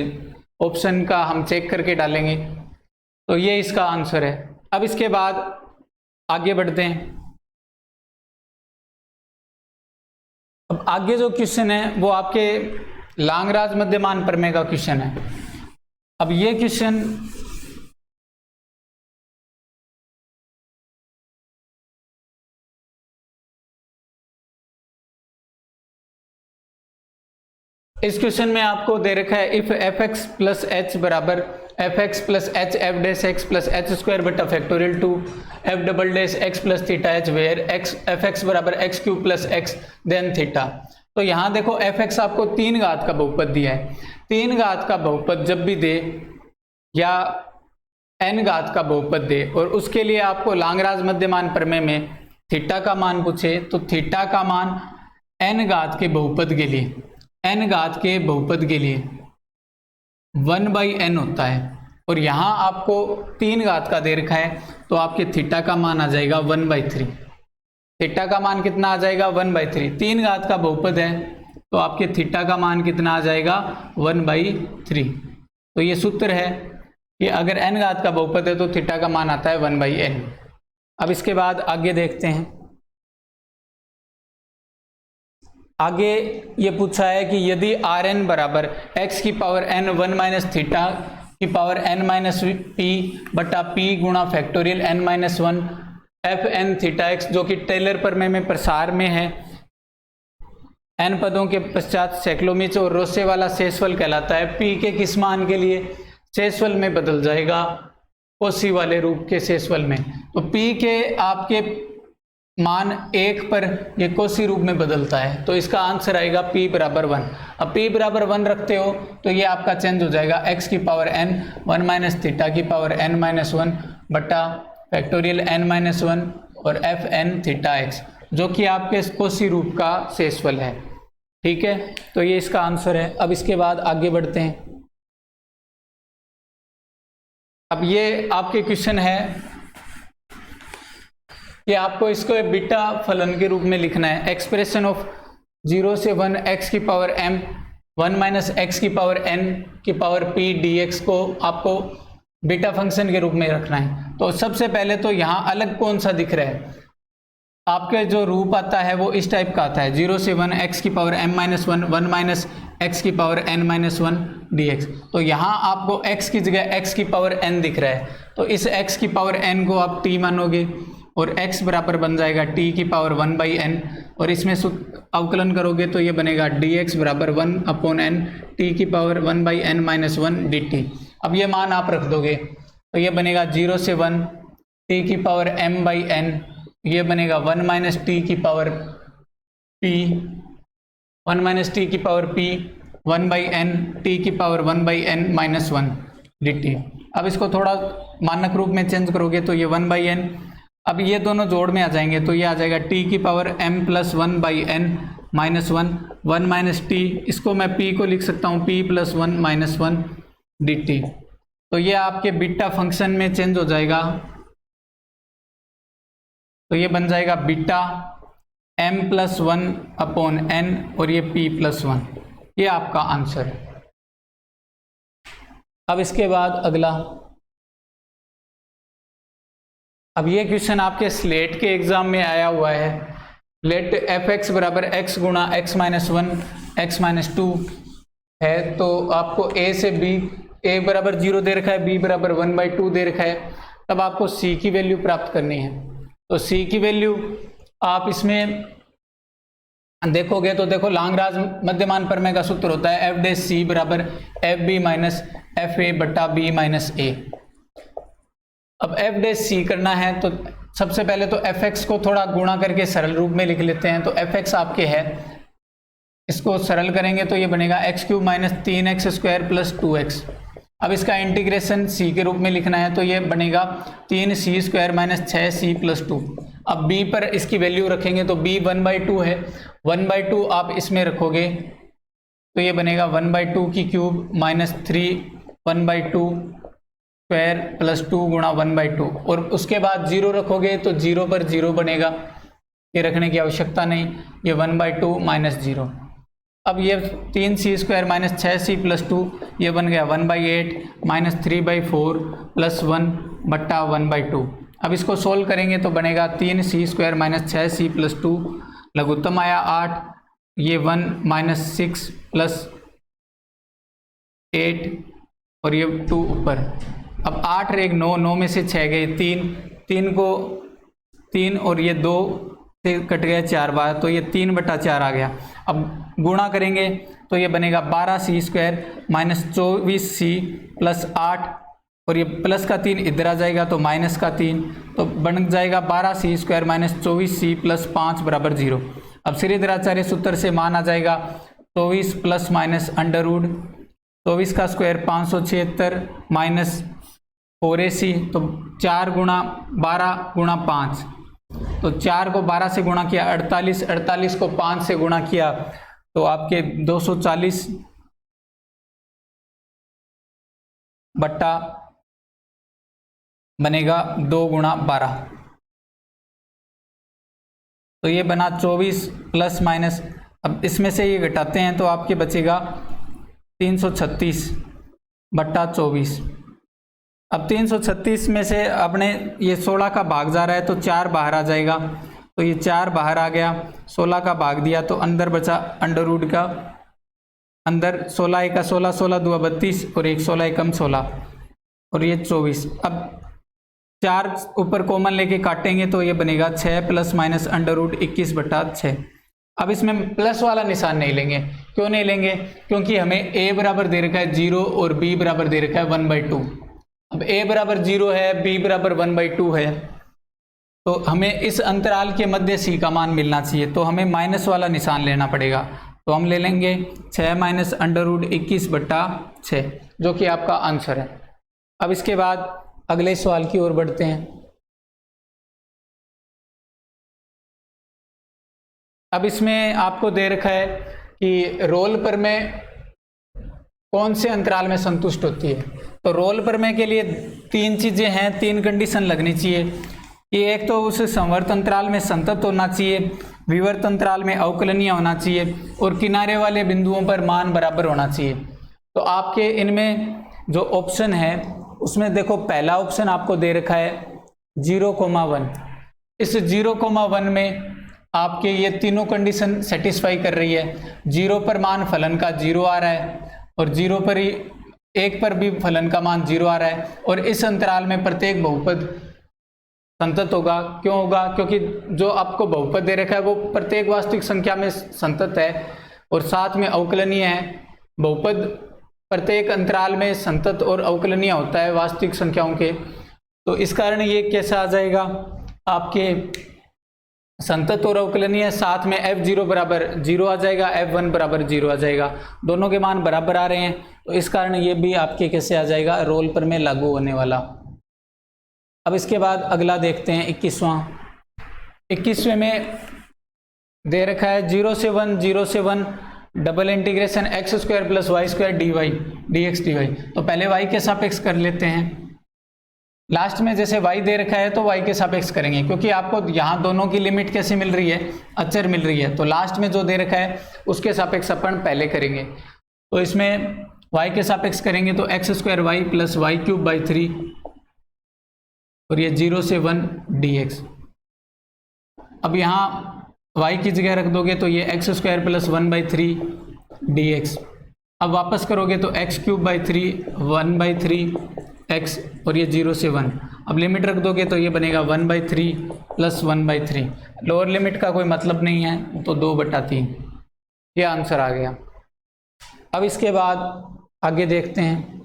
ऑप्शन का हम चेक करके डालेंगे। तो ये इसका आंसर है। अब इसके बाद आगे बढ़ते हैं। अब आगे जो क्वेश्चन है वो आपके लांगराज मध्यमान प्रमेय का क्वेश्चन है। अब ये क्वेश्चन इस क्वेश्चन में आपको दे रखा है if f x plus h बराबर f x plus h f dash x plus h square बटा factorial two f double dash x plus theta h where x f x बराबर x cube plus x then theta. तो यहाँ देखो F x आपको 3 घात का बहुपद दिया है। 3 घात का बहुपद जब भी दे या n घात का बहुपद दे और उसके लिए आपको लांगराज मध्यमान प्रमेय में थीटा का मान पूछे तो थीटा का मान n घात के बहुपद के लिए n घात के बहुपद के लिए 1/n होता है और यहाँ आपको 3 घात का दे रखा है तो आपके थीटा का मान आ जाएगा 1/3। थीटा का मान कितना आ जाएगा 1/3। 3 घात का बहुपद है तो आपके थीटा का मान कितना आ जाएगा 1/3। तो ये सूत्र है कि अगर n घात का बहुपद है तो थीटा का मान आता है 1/n। अब इसके बाद आगे देखते हैं। आगे ये पूछा है कि यदि आर एन बराबर एक्स की पावर एन 1 माइनस थीटा की पावर एन माइनस पी बटा पी गुणा factorial n minus 1 f n theta x जो कि टेलर प्रमेय में प्रसार में है, एन पदों के पश्चात सेक्लोमिच और रोसे वाला शेषफल कहलाता है। पी के किस मान के लिए शेषफल में बदल जाएगा कोसी वाले रूप के शेषफल में। तो पी के आपके मान 1 पर ये कोसी रूप में बदलता है तो इसका आंसर आएगा p बराबर 1। अब p बराबर 1 रखते हो तो ये आपका चेंज हो जाएगा x की पावर n 1 माइनस थीटा की पावर n माइनस 1 बटा फैक्टोरियल n माइनस 1 और एफ एन थीटा एक्स जो कि आपके कोसी रूप का शेषफल है। ठीक है, तो ये इसका आंसर है। अब इसके बाद आगे बढ़ते हैं। अब ये आपके क्वेश्चन है कि आपको इसको बीटा फलन के रूप में लिखना है। एक्सप्रेशन ऑफ 0 से 1 x की पावर m 1 माइनस एक्स की पावर n की पावर p dx को आपको बीटा फंक्शन के रूप में रखना है। तो सबसे पहले तो यहाँ अलग कौन सा दिख रहा है, आपके जो रूप आता है वो इस टाइप का आता है 0 से 1 x की power m minus 1 1 minus x की पावर n माइनस 1 dx। तो यहाँ आपको x की जगह x की पावर n दिख रहा है तो इस x की पावर n को आप t मानोगे और x बराबर बन जाएगा t की पावर 1/n और इसमें अवकलन करोगे तो ये बनेगा dx बराबर 1/n t की पावर 1/n माइनस 1 dt। अब ये मान आप रख दोगे तो ये बनेगा 0 से 1 t की पावर m/n, ये बनेगा 1 माइनस टी की पावर p 1 माइनस टी की पावर p 1/n t की पावर 1/n माइनस 1 dt। अब इसको थोड़ा मानक रूप में चेंज करोगे तो ये 1/n, अब ये दोनों जोड़ में आ जाएंगे तो ये आ जाएगा t की power m plus 1/n minus 1 1 minus T, इसको मैं p को लिख सकता हूँ p प्लस 1 माइनस 1 dt। तो ये आपके बीटा फंक्शन में चेंज हो जाएगा तो ये बन जाएगा बीटा m प्लस 1/n और ये p प्लस 1। ये आपका आंसर है। अब इसके बाद अगला, अब ये क्वेश्चन आपके स्लेट के एग्जाम में आया हुआ है। लेट एफ एक्स बराबर एक्स गुणा एक्स माइनस 1 एक्स माइनस 2 है तो आपको a से b, a बराबर 0 दे रखा है, b बराबर 1/2 दे रखा है, तब आपको c की वैल्यू प्राप्त करनी है। तो c की वैल्यू आप इसमें देखोगे तो देखो लांगराज मध्यमान प्रमेय का सूत्र होता है एफ डे सी बराबर f b minus f a बटा बी माइनस ए। अब एफ डे सी करना है तो सबसे पहले तो एफ एक्स को थोड़ा गुणा करके सरल रूप में लिख लेते हैं। तो एफ एक्स आपके है, इसको सरल करेंगे तो ये बनेगा x cube minus 3x square plus 2x। अब इसका इंटीग्रेशन c के रूप में लिखना है तो ये बनेगा 3c square minus 6c plus 2। अब b पर इसकी वैल्यू रखेंगे तो b 1/2 है, 1/2 आप इसमें रखोगे तो ये बनेगा 1/2 की क्यूब माइनस 3 1/2 स्क्वायर प्लस 2 गुणा 1/2, और उसके बाद 0 रखोगे तो 0 पर 0 बनेगा, ये रखने की आवश्यकता नहीं, ये 1/2 माइनस 0। अब ये 3c² माइनस 6c प्लस 2 ये बन गया 1/8 माइनस 3/4 प्लस 1/1/2। अब इसको सोल्व करेंगे तो बनेगा 3c² माइनस 6c प्लस 2, लघुत्तम आया 8, ये 1 माइनस 6 प्लस 8 और ये 2 ऊपर। अब 8 रेग 9, 9 में से 6 गए 3, 3 को 3 और ये 2 से कट गया 4 बार, तो ये 3/4 आ गया। अब गुणा करेंगे तो ये बनेगा 12c² माइनस 24c प्लस 8, और ये प्लस का 3 इधर आ जाएगा तो माइनस का 3, तो बन जाएगा 12c² माइनस 24c प्लस 5 बराबर 0। अब श्रीधराचार्य सूत्र से मान आ जाएगा 24 प्लस माइनस अंडर रूट 24 का स्क्वायर 576 माइनस 4ac, तो 4 गुणा 12 गुणा 5, तो 4 को 12 से गुणा किया 48, 48 को 5 से गुणा किया तो आपके 240 बट्टा बनेगा 2 गुणा 12, तो ये बना 24 प्लस माइनस। अब इसमें से ये घटाते हैं तो आपके बचेगा 336 बट्टा 24। अब 336 में से अपने ये 16 का भाग जा रहा है तो 4 बाहर आ जाएगा, तो ये 4 बाहर आ गया, 16 का भाग दिया तो अंदर बचा अंडर रूट का, अंदर 16 1 16, 16 2 32 और 1 16 1 16 और ये 24। अब 4 ऊपर कॉमन लेके काटेंगे तो ये बनेगा 6 प्लस माइनस अंडर रूट 21/6। अब इसमें प्लस वाला निशान नहीं लेंगे, क्यों नहीं लेंगे? क्योंकि हमें a बराबर दे रखा है 0 और b बराबर दे रखा है 1/2। अब a बराबर 0 है, b बराबर 1/2 है, तो हमें इस अंतराल के मध्य c का मान मिलना चाहिए, तो हमें माइनस वाला निशान लेना पड़ेगा। तो हम ले लेंगे 6 माइनस अंडर रूट 21/6, जो कि आपका आंसर है। अब इसके बाद अगले सवाल की ओर बढ़ते हैं। अब इसमें आपको दे रखा है कि रोल प्रमेय कौन से अंतराल में संतुष्ट होती है। तो रोल प्रमेय के लिए 3 चीजें हैं, 3 कंडीशन लगनी चाहिए कि एक तो उस संवर्त अंतराल में संतत होना चाहिए, विवर्त अंतराल में अवकलनीय होना चाहिए और किनारे वाले बिंदुओं पर मान बराबर होना चाहिए। तो आपके इनमें जो ऑप्शन है उसमें देखो, पहला ऑप्शन आपको दे रखा है 0,1। इस 0,1 में आपके ये तीनों कंडीशन सेटिस्फाई कर रही है। 0 पर मान फलन का 0 आ रहा है और 0 पर ही 1 पर भी फलन का मान 0 आ रहा है, और इस अंतराल में प्रत्येक बहुपद संतत होगा। क्यों होगा? क्योंकि जो आपको बहुपद दे रखा है वो प्रत्येक वास्तविक संख्या में संतत है और साथ में अवकलनीय है। बहुपद प्रत्येक अंतराल में संतत और अवकलनीय होता है वास्तविक संख्याओं के, तो इस कारण ये कैसा आ जाएगा आपके संतत और अवकलनीय, साथ में f0 बराबर 0 आ जाएगा, f1 बराबर 0 आ जाएगा, दोनों के मान बराबर आ रहे हैं, तो इस कारण ये भी आपके कैसे आ जाएगा, रोल प्रमेय लागू होने वाला। अब इसके बाद अगला देखते हैं 21वें में दे रखा है 0 से 1 double integration x² plus y² dx dy। तो पहले y के सापेक्ष कर लेते हैं, लास्ट में जैसे y दे रखा है तो y के सापेक्ष करेंगे, क्योंकि आपको यहाँ दोनों की लिमिट कैसे मिल रही है, अचर मिल रही है, तो लास्ट में जो दे रखा है उसके सापेक्ष अपन पहले करेंगे। तो इसमें y के सापेक्ष करेंगे तो x² y प्लस y³ 3 और ये 0 से 1 dx। अब यहाँ y की जगह रख दोगे तो ये x² प्लस 1/3 dx। अब वापस करोगे तो x³ 3 1/3 x और ये 0 से 1। अब लिमिट रख दोगे तो ये बनेगा 1/3 प्लस 1/3। लोअर लिमिट का कोई मतलब नहीं है तो 2/3, ये आंसर आ गया। अब इसके बाद आगे देखते हैं।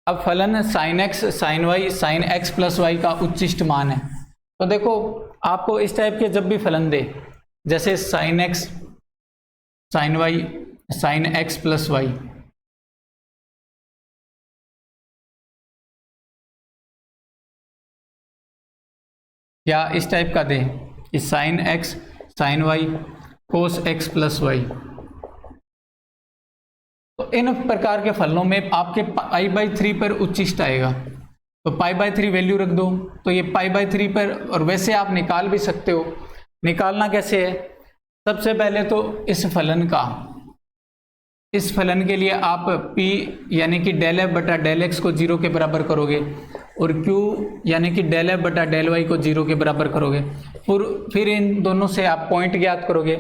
अब फलन sin x sin y sin x plus y का उच्चिष्ट मान है। तो देखो, आपको इस टाइप के जब भी फलन दे, जैसे sin x sin y sin x plus y, या इस टाइप का दे कि sin x sin y cos x plus y, तो इन प्रकार के फलनों में आपके π/3 पर उच्चिष्ट आएगा, तो π/3 वैल्यू रख दो, तो ये π/3 पर, और वैसे आप निकाल भी सकते हो। निकालना कैसे है, सबसे पहले तो इस फलन के लिए आप p यानी कि डेल एफ बटा डेल एक्स को 0 के बराबर करोगे, और q यानी कि डेल एफ बटा डेल वाई को 0 के बराबर करोगे। फिर इन दोनों से आप पॉइंट ज्ञात करोगे,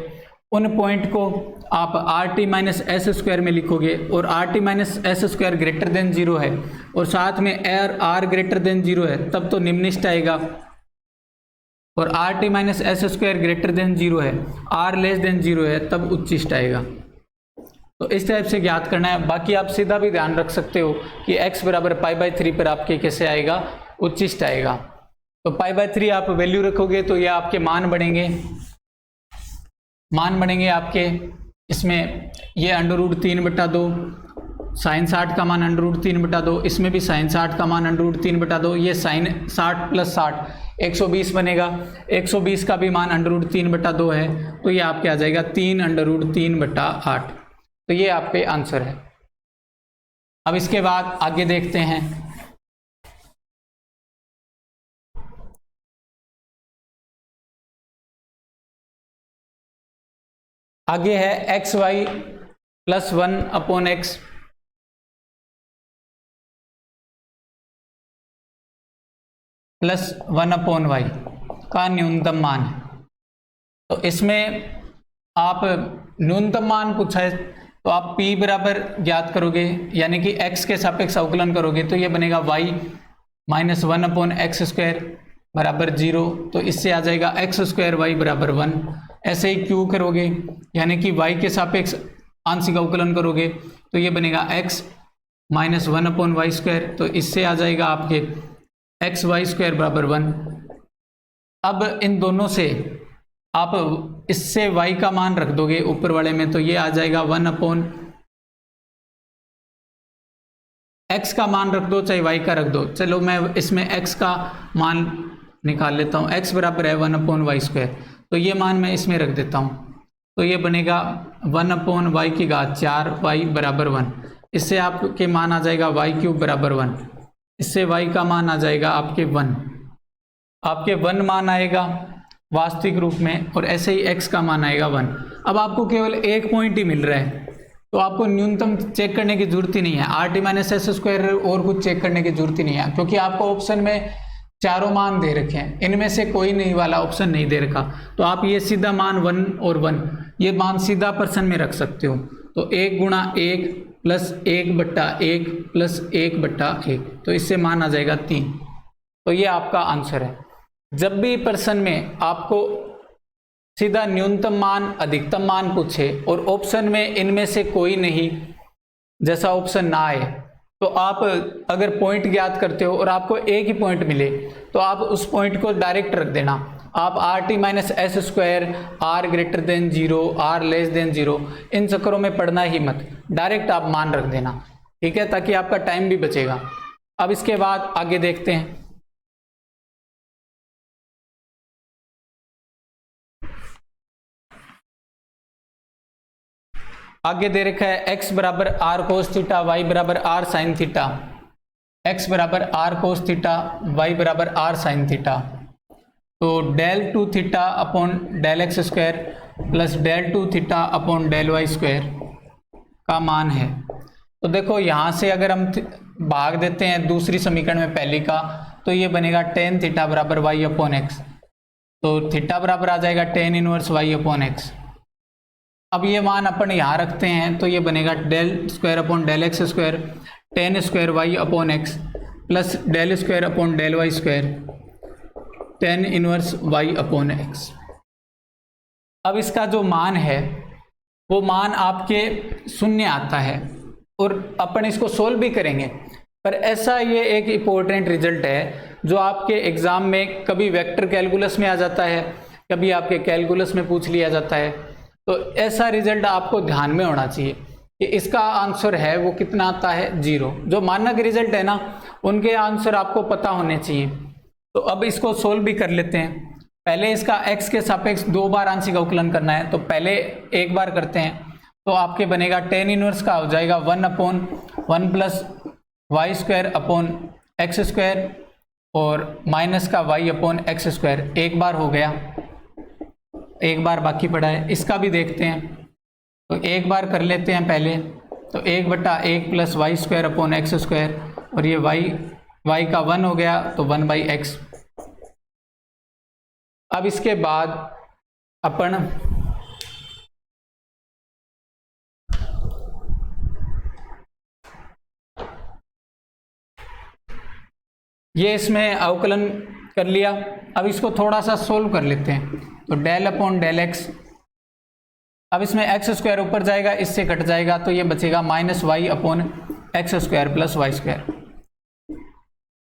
उन पॉइंट को आप r t minus s square में लिखोगे, और are t minus s square greater than 0 है और साथ में आर ग्रेटर देन 0 है, तब तो निम्नलिखित आएगा, और are t minus s square greater than 0 है, आर लेस देन 0 है, तब उच्चिष्ट आएगा। तो इस टाइप से ज्ञात करना है। बाकी आप सीधा भी ध्यान रख सकते हो कि x बराबर π/3 पर आपके कैसे आएगा, उच्चिष्ट आएगा। तो π/3 आप वैल्यू रखोगे तो ये आपके मान बनेंगे आपके, इसमें ये √3/2 साइन 60 का मान √3/2, इसमें भी साइन 60 का मान √3/2, ये साइन 60 + 60 120 बनेगा, 120 का भी मान √3/2 है, तो ये आपके आ जाएगा 3√3/8। तो ये आपके आंसर है। अब इसके बाद आगे देखते हैं। आगे है xy + 1/x + 1/y का न्यूनतम मान है। तो इसमें आप न्यूनतम मान पूछा है, तो आप p बराबर ज्ञात करोगे, यानी कि x के सापेक्ष अवकलन करोगे, तो ये बनेगा y - 1/x² बराबर 0, तो इससे आ जाएगा x² y बराबर 1। ऐसे ही q करोगे, यानी कि y के सापेक्ष आंशिक अवकलन करोगे, तो ये बनेगा x - 1/y², तो इससे आ जाएगा आपके xy² बराबर 1। अब इन दोनों से आप इससे y का मान रख दोगे ऊपर वाले में, तो ये आ जाएगा 1/x का मान रख दो चाहे y का रख दो। चलो मैं इसमें x का मान निकाल लेता हूँ, x बराबर है 1/y², तो ये मान मैं इसमें रख देता हूँ, तो ये बनेगा 1/y⁴ y बराबर 1। इससे आपके मान आ जाएगा y³ बराबर 1, इससे y का मान आ जाएगा आपके 1, आपके 1 मान आएगा वास्तविक रूप में, और ऐसे ही x का मान आएगा 1। अब आपको केवल एक पॉइंट ही मिल रहा है, तो आपको न्यूनतम चेक करने की जरूरत ही नहीं है, are t minus s square और कुछ चेक करने की जरूरत ही नहीं है, क्योंकि आपको ऑप्शन में चारों मान दे रखे हैं, इनमें से कोई नहीं वाला ऑप्शन नहीं दे रखा, तो आप ये सीधा मान 1 और 1 ये मान सीधा पर्सन में रख सकते हो। तो 1 × 1 + 1/1 + 1/1, तो इससे मान आ जाएगा 3। तो ये आपका आंसर है। जब भी पर्सन में आपको सीधा न्यूनतम मान अधिकतम मान पूछे और ऑप्शन में इनमें से कोई नहीं जैसा ऑप्शन ना आए, तो आप अगर पॉइंट ज्ञात करते हो और आपको एक ही पॉइंट मिले, तो आप उस पॉइंट को डायरेक्ट रख देना। आप r t minus s square, r greater than 0, r less than 0, इन चक्करों में पढ़ना ही मत, डायरेक्ट आप मान रख देना, ठीक है, ताकि आपका टाइम भी बचेगा। अब इसके बाद आगे देखते हैं। आगे दे रखा है x बराबर r cos थीटा, y बराबर r sin थीटा, x बराबर r cos थीटा, y बराबर r sin थीटा। तो del 2 theta upon del x square plus del 2 theta upon del y square का मान है। तो देखो यहाँ से अगर हम भाग देते हैं दूसरी समीकरण में पहली का, तो ये बनेगा tan थीटा बराबर y अपॉन एक्स, तो थीटा बराबर आ जाएगा tan inverse y upon x. अब ये मान अपन यहाँ रखते हैं, तो ये बनेगा del square upon del x square tan square y upon x plus del square upon del y square tan inverse y upon x. अब इसका जो मान है वो मान आपके 0 आता है, और अपन इसको सोल्व भी करेंगे, पर ऐसा ये एक इम्पोर्टेंट रिजल्ट है जो आपके एग्ज़ाम में कभी वेक्टर कैलकुलस में आ जाता है, कभी आपके कैलकुलस में पूछ लिया जाता है। तो ऐसा रिजल्ट आपको ध्यान में होना चाहिए कि इसका आंसर है वो कितना आता है, 0। जो मानक रिजल्ट है ना, उनके आंसर आपको पता होने चाहिए। तो अब इसको सोल्व भी कर लेते हैं। पहले इसका x के सापेक्ष 2 बार आंशिक अवकलन करना है, तो पहले एक बार करते हैं, तो आपके बनेगा टेन इनवर्स का हो जाएगा 1/1 plus Y square upon x square और माइनस का y अपॉन एक्स स्क्वायर। एक बार हो गया, एक बार बाकी पड़ा है, इसका भी देखते हैं। तो एक बार कर लेते हैं पहले। तो 1/1 plus Y square upon x square और ये y का 1 हो गया तो 1/x। अब इसके बाद अपन ये इसमें अवकलन कर लिया। अब इसको थोड़ा सा सोल्व कर लेते हैं। तो डेल अपॉन डेल एक्स, अब इसमें एक्स स्क्वायर ऊपर जाएगा, इससे कट जाएगा तो ये बचेगा minus y upon x square plus Y square.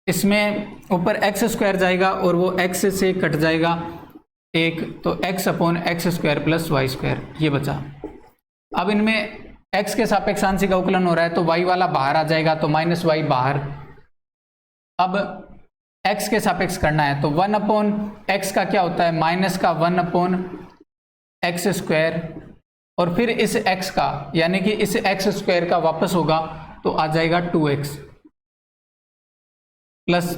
इसमें ऊपर एक्स स्क्वायर जाएगा और वो एक्स से कट जाएगा एक, तो x upon x square plus Y square ये बचा। अब इनमें एक्स के सापेक्ष आंशिक अवकलन हो रहा है तो वाई वाला बाहर आ जाएगा तो माइनस वाई बाहर। अब x के सापेक्ष करना है तो 1/x का क्या होता है, माइनस का 1/x स्क्वायर और फिर इस x का यानी कि इस x स्क्वायर का वापस होगा तो आ जाएगा 2x प्लस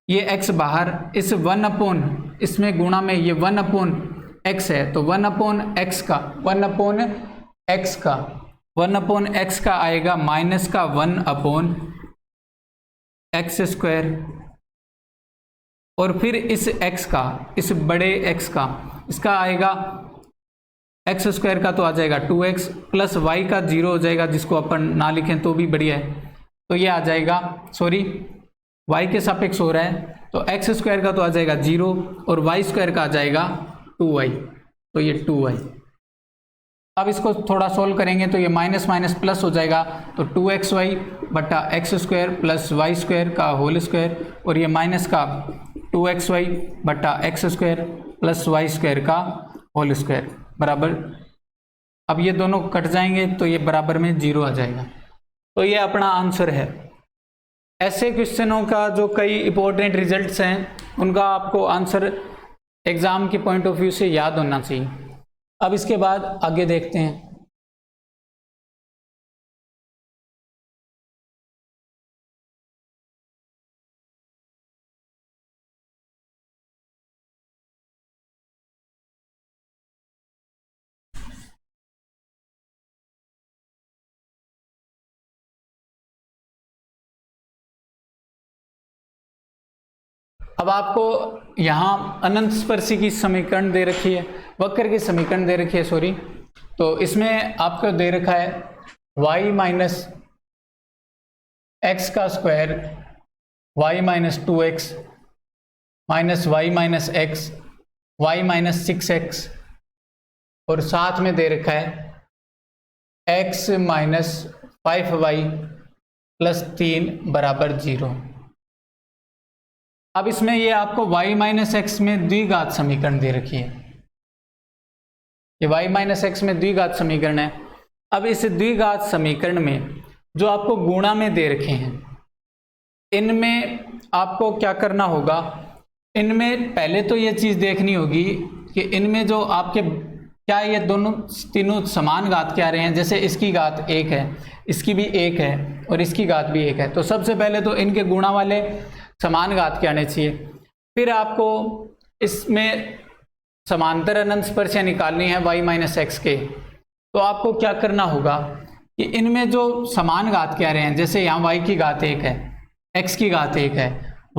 ये x बाहर, इस 1/ इसमें गुणा में ये 1/x है तो 1/x का आएगा माइनस का 1/x स्क्वायर और फिर इस x का, इस बड़े x का, इसका आएगा x स्क्वायर का तो आ जाएगा 2x प्लस y का 0 हो जाएगा, जिसको अपन ना लिखें तो भी बढ़िया है। तो ये आ जाएगा, सॉरी y के सापेक्ष हो रहा है तो x स्क्वायर का तो आ जाएगा 0 और y स्क्वायर का आ जाएगा 2y, तो ये 2y। अब इसको थोड़ा सोल्व करेंगे तो ये माइनस माइनस प्लस हो जाएगा तो 2xy बटा x square plus Y square का होल स्क्वायर और ये माइनस का 2xy बटा x square plus Y square का होल स्क्वायर बराबर। अब ये दोनों कट जाएंगे तो ये बराबर में 0 आ जाएगा। तो ये अपना आंसर है। ऐसे क्वेश्चनों का जो कई इंपॉर्टेंट रिजल्ट्स हैं उनका आपको आंसर एग्जाम के पॉइंट ऑफ व्यू से याद होना चाहिए। अब इसके बाद आगे देखते हैं। अब आपको यहाँ अनंत स्पर्शी की समीकरण दे रखी है, वक्र की समीकरण दे रखी है, सॉरी। तो इसमें आपको दे रखा है y माइनस एक्स का square, y minus 2x minus y minus x, y minus 6x और साथ में दे रखा है x माइनस 5y प्लस 3 बराबर 0। अब इसमें ये आपको y माइनस एक्स में द्विघात समीकरण दे रखी है, ये y माइनस एक्स में द्विघात समीकरण है। अब इस द्विघात समीकरण में जो आपको गुणा में दे रखे हैं, इनमें आपको क्या करना होगा, इनमें पहले तो ये चीज़ देखनी होगी कि इनमें जो आपके क्या ये दोनों तीनों समान घात के आ रहे हैं। जैसे इसकी घात 1 है, इसकी भी 1 है और इसकी घात भी 1 है, तो सबसे पहले तो इनके गुणा वाले समान घात के आने चाहिए। फिर आपको इसमें समांतर अनंत स्पर्शियाँ निकालनी है y माइनस एक्स के, तो आपको क्या करना होगा कि इनमें जो समान घात के आ रहे हैं, जैसे यहाँ y की घात 1 है, x की घात 1 है,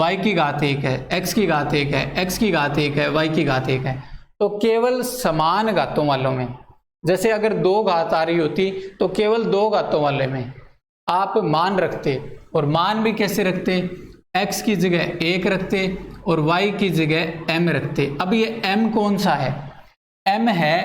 y की घात 1 है, x की घात 1 है, x की घात 1 है, y की घात 1 है, तो केवल समान घातों वालों में, जैसे अगर 2 घात आ रही होती तो केवल 2 घातों वाले में आप मान रखते, और मान भी कैसे रखते, x की जगह 1 रखते और y की जगह m रखते। अब ये m कौन सा है, m है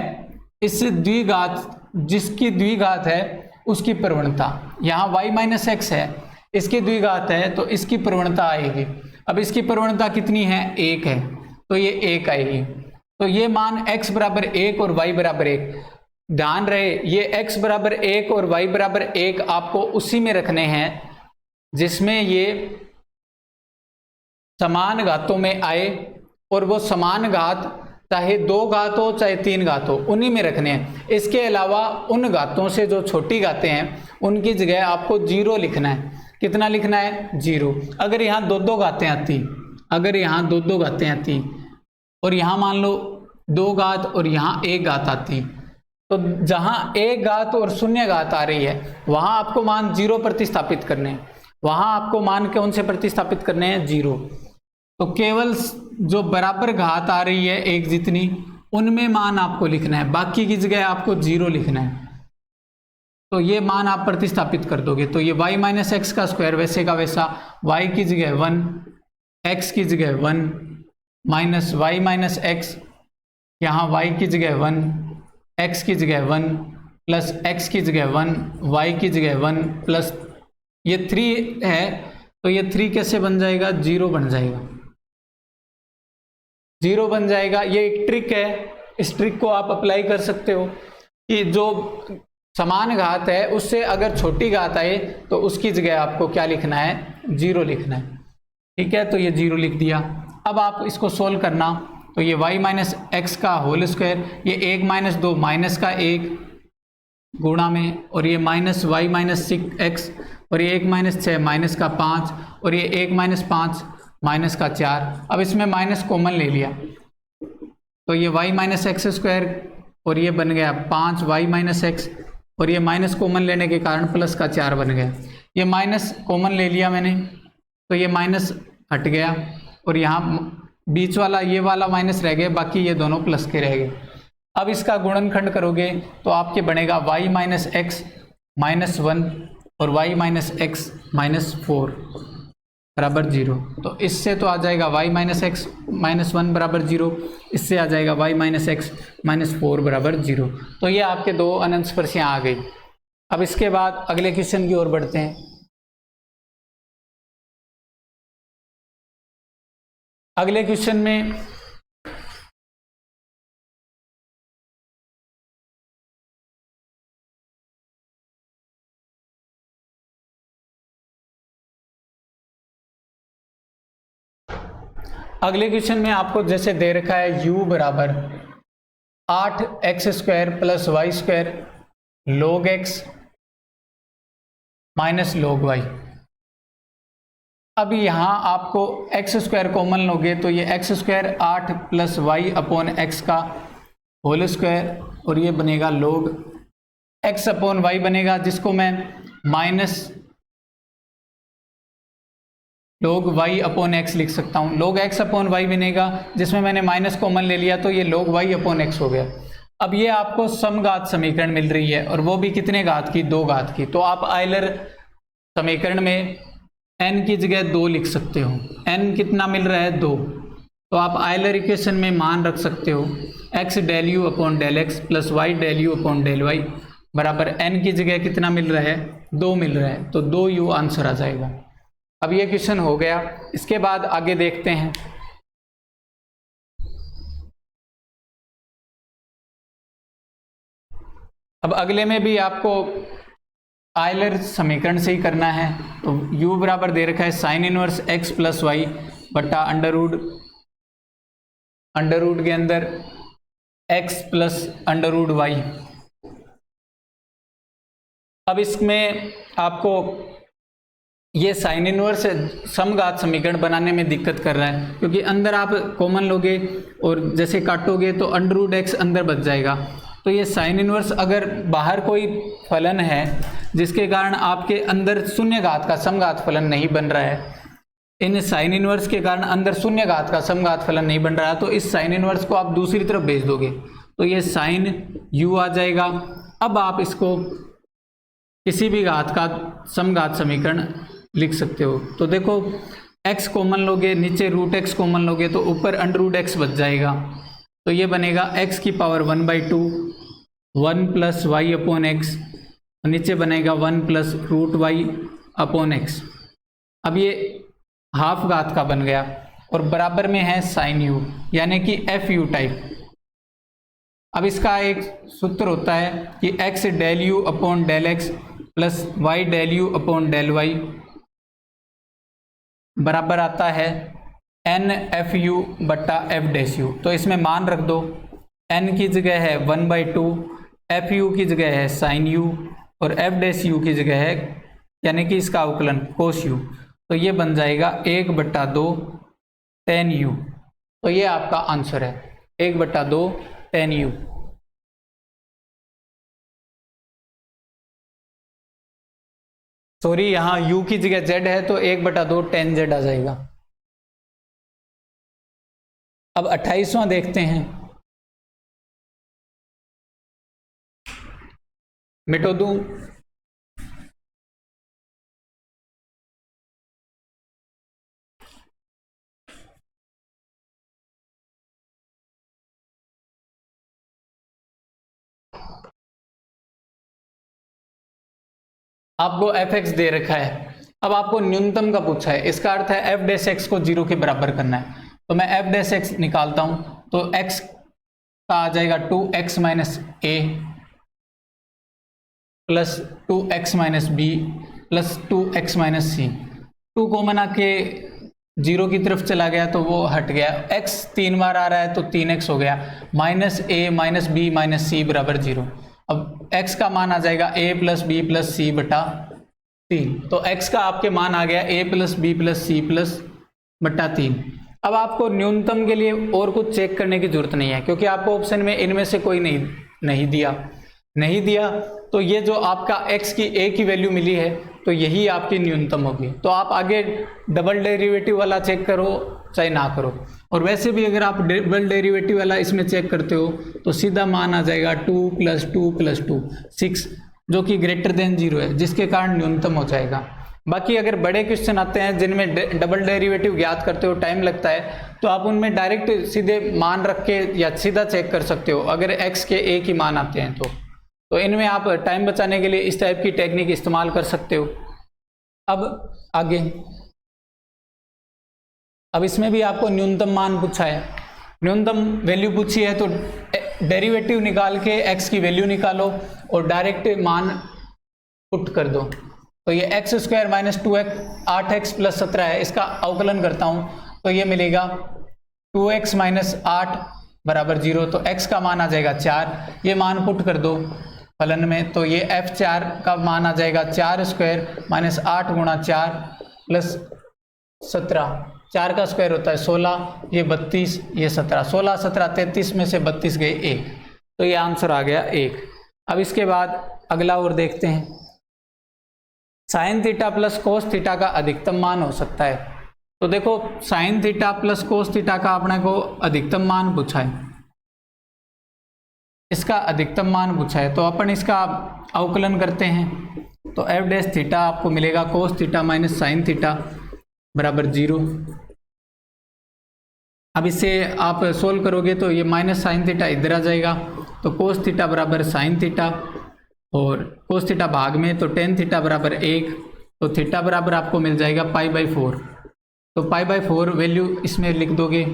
इस द्विघात, जिसकी द्विघात है उसकी प्रवणता। यहाँ y माइनस एक्स है, इसकी द्विघात है तो इसकी प्रवणता आएगी। अब इसकी प्रवणता कितनी है, 1 है, तो ये 1 आएगी। तो ये मान x बराबर 1 और y बराबर 1, ध्यान रहे ये x बराबर 1 और y बराबर 1 आपको उसी में रखने हैं जिसमें ये समान घातों में आए, और वो समान घात चाहे 2 घात हो चाहे 3 घात हो, उन्हीं में रखने हैं। इसके अलावा उन घातों से जो छोटी घातें हैं उनकी जगह आपको 0 लिखना है। कितना लिखना है? 0। अगर यहाँ 2 घातें आती, अगर यहाँ 2 घातें आती और यहाँ मान लो 2 घात और यहाँ 1 घात आती, तो जहाँ 1 घात और 0 घात आ रही है वहाँ आपको मान 0 प्रतिस्थापित करने हैं। वहाँ आपको मान कौन से प्रतिस्थापित करने हैं? 0। तो केवल जो बराबर घात आ रही है एक जितनी, उनमें मान आपको लिखना है, बाकी की जगह आपको 0 लिखना है। तो ये मान आप प्रतिस्थापित कर दोगे तो ये y माइनस एक्स का स्क्वायर वैसे का वैसा, y की जगह 1, x की जगह 1 माइनस y माइनस एक्स, यहाँ y की जगह 1, x की जगह 1 प्लस x की जगह 1, y की जगह 1 प्लस ये 3 है, तो ये 3 कैसे बन जाएगा? 0 बन जाएगा, 0 बन जाएगा। ये एक ट्रिक है, इस ट्रिक को आप अप्लाई कर सकते हो कि जो समान घात है उससे अगर छोटी घात आए तो उसकी जगह आपको क्या लिखना है? 0 लिखना है। ठीक है, तो ये 0 लिख दिया। अब आप इसको सोल्व करना, तो ये y माइनस एक्स का होल स्क्वायर, ये 1 माइनस 2 माइनस का 1 गुणा में, और ये माइनस y माइनस 6x, और ये 1 माइनस 6 माइनस का 5, और ये 1 माइनस 5 माइनस का 4। अब इसमें माइनस कॉमन ले लिया तो ये y माइनस एक्स स्क्वायर, और ये बन गया 5y माइनस एक्स, और ये माइनस कॉमन लेने के कारण प्लस का 4 बन गया। ये माइनस कॉमन ले लिया मैंने तो ये माइनस हट गया, और यहाँ बीच वाला ये वाला माइनस रह गया, बाकी ये दोनों प्लस के रह गए। अब इसका गुणनखंड करोगे तो आपके बनेगा y माइनस एक्स माइनस 1 और y माइनस एक्स माइनस 4 बराबर 0। तो इससे तो आ जाएगा y माइनस एक्स माइनस 1 बराबर 0, इससे आ जाएगा y माइनस एक्स माइनस 4 बराबर 0। तो ये आपके 2 अनंत स्पर्शियाँ आ गई। अब इसके बाद अगले क्वेश्चन की ओर बढ़ते हैं। अगले क्वेश्चन में आपको जैसे दे रखा है u बराबर 8x square plus Y square log x minus log y। अब यहाँ आपको x स्क्वायर कॉमन लोगे तो ये x square 8 plus y upon x का होल स्क्वायर, और ये बनेगा log x अपॉन वाई बनेगा, जिसको मैं minus log y upon x लिख सकता हूँ। log x अपॉन y बनेगा, जिसमें मैंने माइनस कॉमन ले लिया तो ये log y अपॉन एक्स हो गया। अब ये आपको समघात समीकरण मिल रही है, और वो भी कितने घात की? 2 घात की। तो आप आयलर समीकरण में n की जगह 2 लिख सकते हो। n कितना मिल रहा है? 2। तो आप आयलर इक्वेशन में मान रख सकते हो x del u upon del x plus y del u upon del y बराबर n की जगह कितना मिल रहा है? 2 मिल रहा है, तो 2u आंसर आ जाएगा। अब ये क्वेश्चन हो गया। इसके बाद आगे देखते हैं। अब अगले में भी आपको आयलर समीकरण से ही करना है। तो u बराबर दे रखा है sine inverse x plus y बटा अंडर रूट के अंदर x plus under root y. अब इसमें आपको ये साइन इनवर्स समघात समीकरण बनाने में दिक्कत कर रहा है, क्योंकि अंदर आप कॉमन लोगे और जैसे काटोगे तो अंडर रूट एक्स अंदर बच जाएगा। तो ये साइन इनवर्स अगर बाहर कोई फलन है जिसके कारण आपके अंदर शून्य घात का समघात फलन नहीं बन रहा है, इन साइन इनवर्स के कारण अंदर शून्य घात का समघात फलन नहीं बन रहा है, तो इस साइन इनवर्स को आप दूसरी तरफ भेज दोगे तो ये साइन u आ जाएगा। अब आप इसको किसी भी घात का समघात समीकरण लिख सकते हो। तो देखो x कॉमन लोगे, नीचे रूट x कॉमन लोगे तो ऊपर अंडर रूट x बच जाएगा, तो ये बनेगा x की power 1/2 1 plus y upon x, नीचे बनेगा 1 plus root y upon x. अब ये हाफ घात का बन गया और बराबर में है साइन u, यानी कि fu टाइप। अब इसका एक सूत्र होता है कि x del u upon del x plus y del u upon del y बराबर आता है एन एफ यू बट्टा एफ डैश यू। तो इसमें मान रख दो, एन की जगह है 1/2, एफ यू की जगह है साइन यू और एफ डैश यू की जगह है यानी कि इसका अवकलन कोस यू। तो ये बन जाएगा 1/2 tan यू। तो ये आपका आंसर है 1/2 tan यू। सॉरी, यहाँ u की जगह z है तो 1/2 tan z आ जाएगा। अब 28वां देखते हैं। मिटो दूं? आपको एफ एक्स दे रखा है, अब आपको न्यूनतम का पूछा है, इसका अर्थ है एफ डैश एक्स को 0 के बराबर करना है। तो मैं एफ डैश एक्स निकालता हूं, तो एक्स का आ जाएगा 2x minus a plus 2x minus b plus 2x minus c. 2 common आके 0 की तरफ चला गया तो वो हट गया, x 3 बार आ रहा है तो 3x हो गया, माइनस ए माइनस बी माइनस सी बराबर 0। अब x का मान आ जाएगा a प्लस बी प्लस सी बटा 3। तो x का आपके मान आ गया a plus b plus c plus बटा 3। अब आपको न्यूनतम के लिए और कुछ चेक करने की जरूरत नहीं है, क्योंकि आपको ऑप्शन में इनमें से कोई नहीं दिया तो ये जो आपका x की a की वैल्यू मिली है तो यही आपकी न्यूनतम होगी। तो आप आगे डबल डेरिवेटिव वाला चेक करो चाहे ना करो, और वैसे भी अगर आप डबल डेरिवेटिव वाला इसमें चेक करते हो तो सीधा मान आ जाएगा 2 + 2 + 2 6, जो कि ग्रेटर देन 0 है, जिसके कारण न्यूनतम हो जाएगा। बाकी अगर बड़े क्वेश्चन आते हैं जिनमें डबल डेरिवेटिव ज्ञात करते हो टाइम लगता है, तो आप उनमें डायरेक्ट सीधे मान रख के या सीधा चेक कर सकते हो अगर x के a की मान आते हैं तो इनमें आप टाइम बचाने के लिए इस टाइप की टेक्निक इस्तेमाल कर सकते हो। अब आगे, अब इसमें भी आपको न्यूनतम मान पूछा है, न्यूनतम वैल्यू पूछी है, तो डेरिवेटिव निकाल के x की वैल्यू निकालो और डायरेक्ट मान पुट कर दो। तो ये x² माइनस 2x 8x + 17 है, इसका अवकलन करता हूँ तो ये मिलेगा 2x माइनस 8 बराबर 0। तो x का मान आ जाएगा 4, ये मान पुट कर दो फलन में, तो ये f4 का मान आ जाएगा 4² माइनस 8 × 4 प्लस 17, 4 का स्क्वायर होता है 16, ये 32, ये 17, 16 17 33 में से 32 गए 1, तो ये आंसर आ गया 1। अब इसके बाद अगला और देखते हैं, sine theta plus cos theta का अधिकतम मान हो सकता है। तो देखो sine theta plus cos theta का अपने को अधिकतम मान पूछा है, इसका अधिकतम मान पूछा है, तो अपन इसका अवकलन करते हैं। तो एफ डैश थीटा आपको मिलेगा cos theta minus sine theta बराबर 0। अब इसे आप सोल्व करोगे तो ये माइनस साइन थीटा इधर आ जाएगा, तो कोस थीटा बराबर साइन थीटा और कोस थीटा भाग में तो टेन थीटा बराबर 1, तो थीटा बराबर आपको मिल जाएगा π/4। तो π/4 वैल्यू इसमें लिख दोगे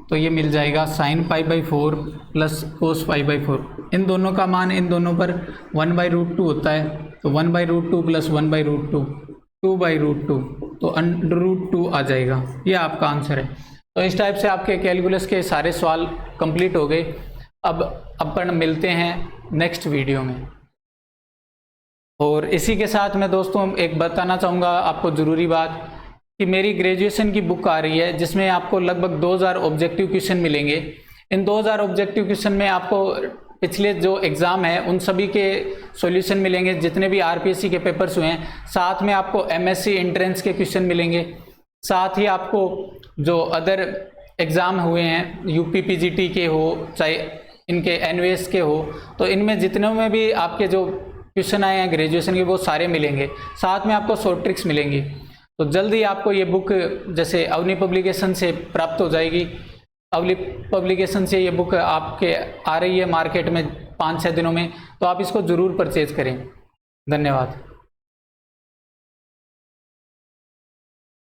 तो ये मिल जाएगा साइन π/4 प्लस कोस π/4। इन दोनों का मान इन दोनों पर 1/√2 होता है, तो 1/√2 प्लस 1/√2 2/√2, तो √2 आ जाएगा। ये आपका आंसर है। तो इस टाइप से आपके कैलकुलस के सारे सवाल कंप्लीट हो गए। अब अपन मिलते हैं नेक्स्ट वीडियो में। और इसी के साथ मैं दोस्तों एक बताना चाहूँगा आपको ज़रूरी बात कि मेरी ग्रेजुएशन की बुक आ रही है जिसमें आपको लगभग 2000 ऑब्जेक्टिव क्वेश्चन मिलेंगे। इन 2000 ऑब्जेक्टिव क्वेश्चन में आपको पिछले जो एग्ज़ाम है उन सभी के सॉल्यूशन मिलेंगे, जितने भी आरपीएससी के पेपर्स हुए हैं। साथ में आपको एमएससी एंट्रेंस के क्वेश्चन मिलेंगे, साथ ही आपको जो अदर एग्ज़ाम हुए हैं यूपी पीजीटी के हो चाहे इनके एनवीएस के हो, तो इनमें जितने में भी आपके जो क्वेश्चन आए हैं ग्रेजुएशन के वो सारे मिलेंगे। साथ में आपको शॉर्ट ट्रिक्स मिलेंगी। तो जल्दी आपको ये बुक जैसे अवनी पब्लिकेशन से प्राप्त हो जाएगी। अवनी पब्लिकेशन से ये बुक आपके आ रही है मार्केट में 5-6 दिनों में, तो आप इसको ज़रूर परचेज करें। धन्यवाद।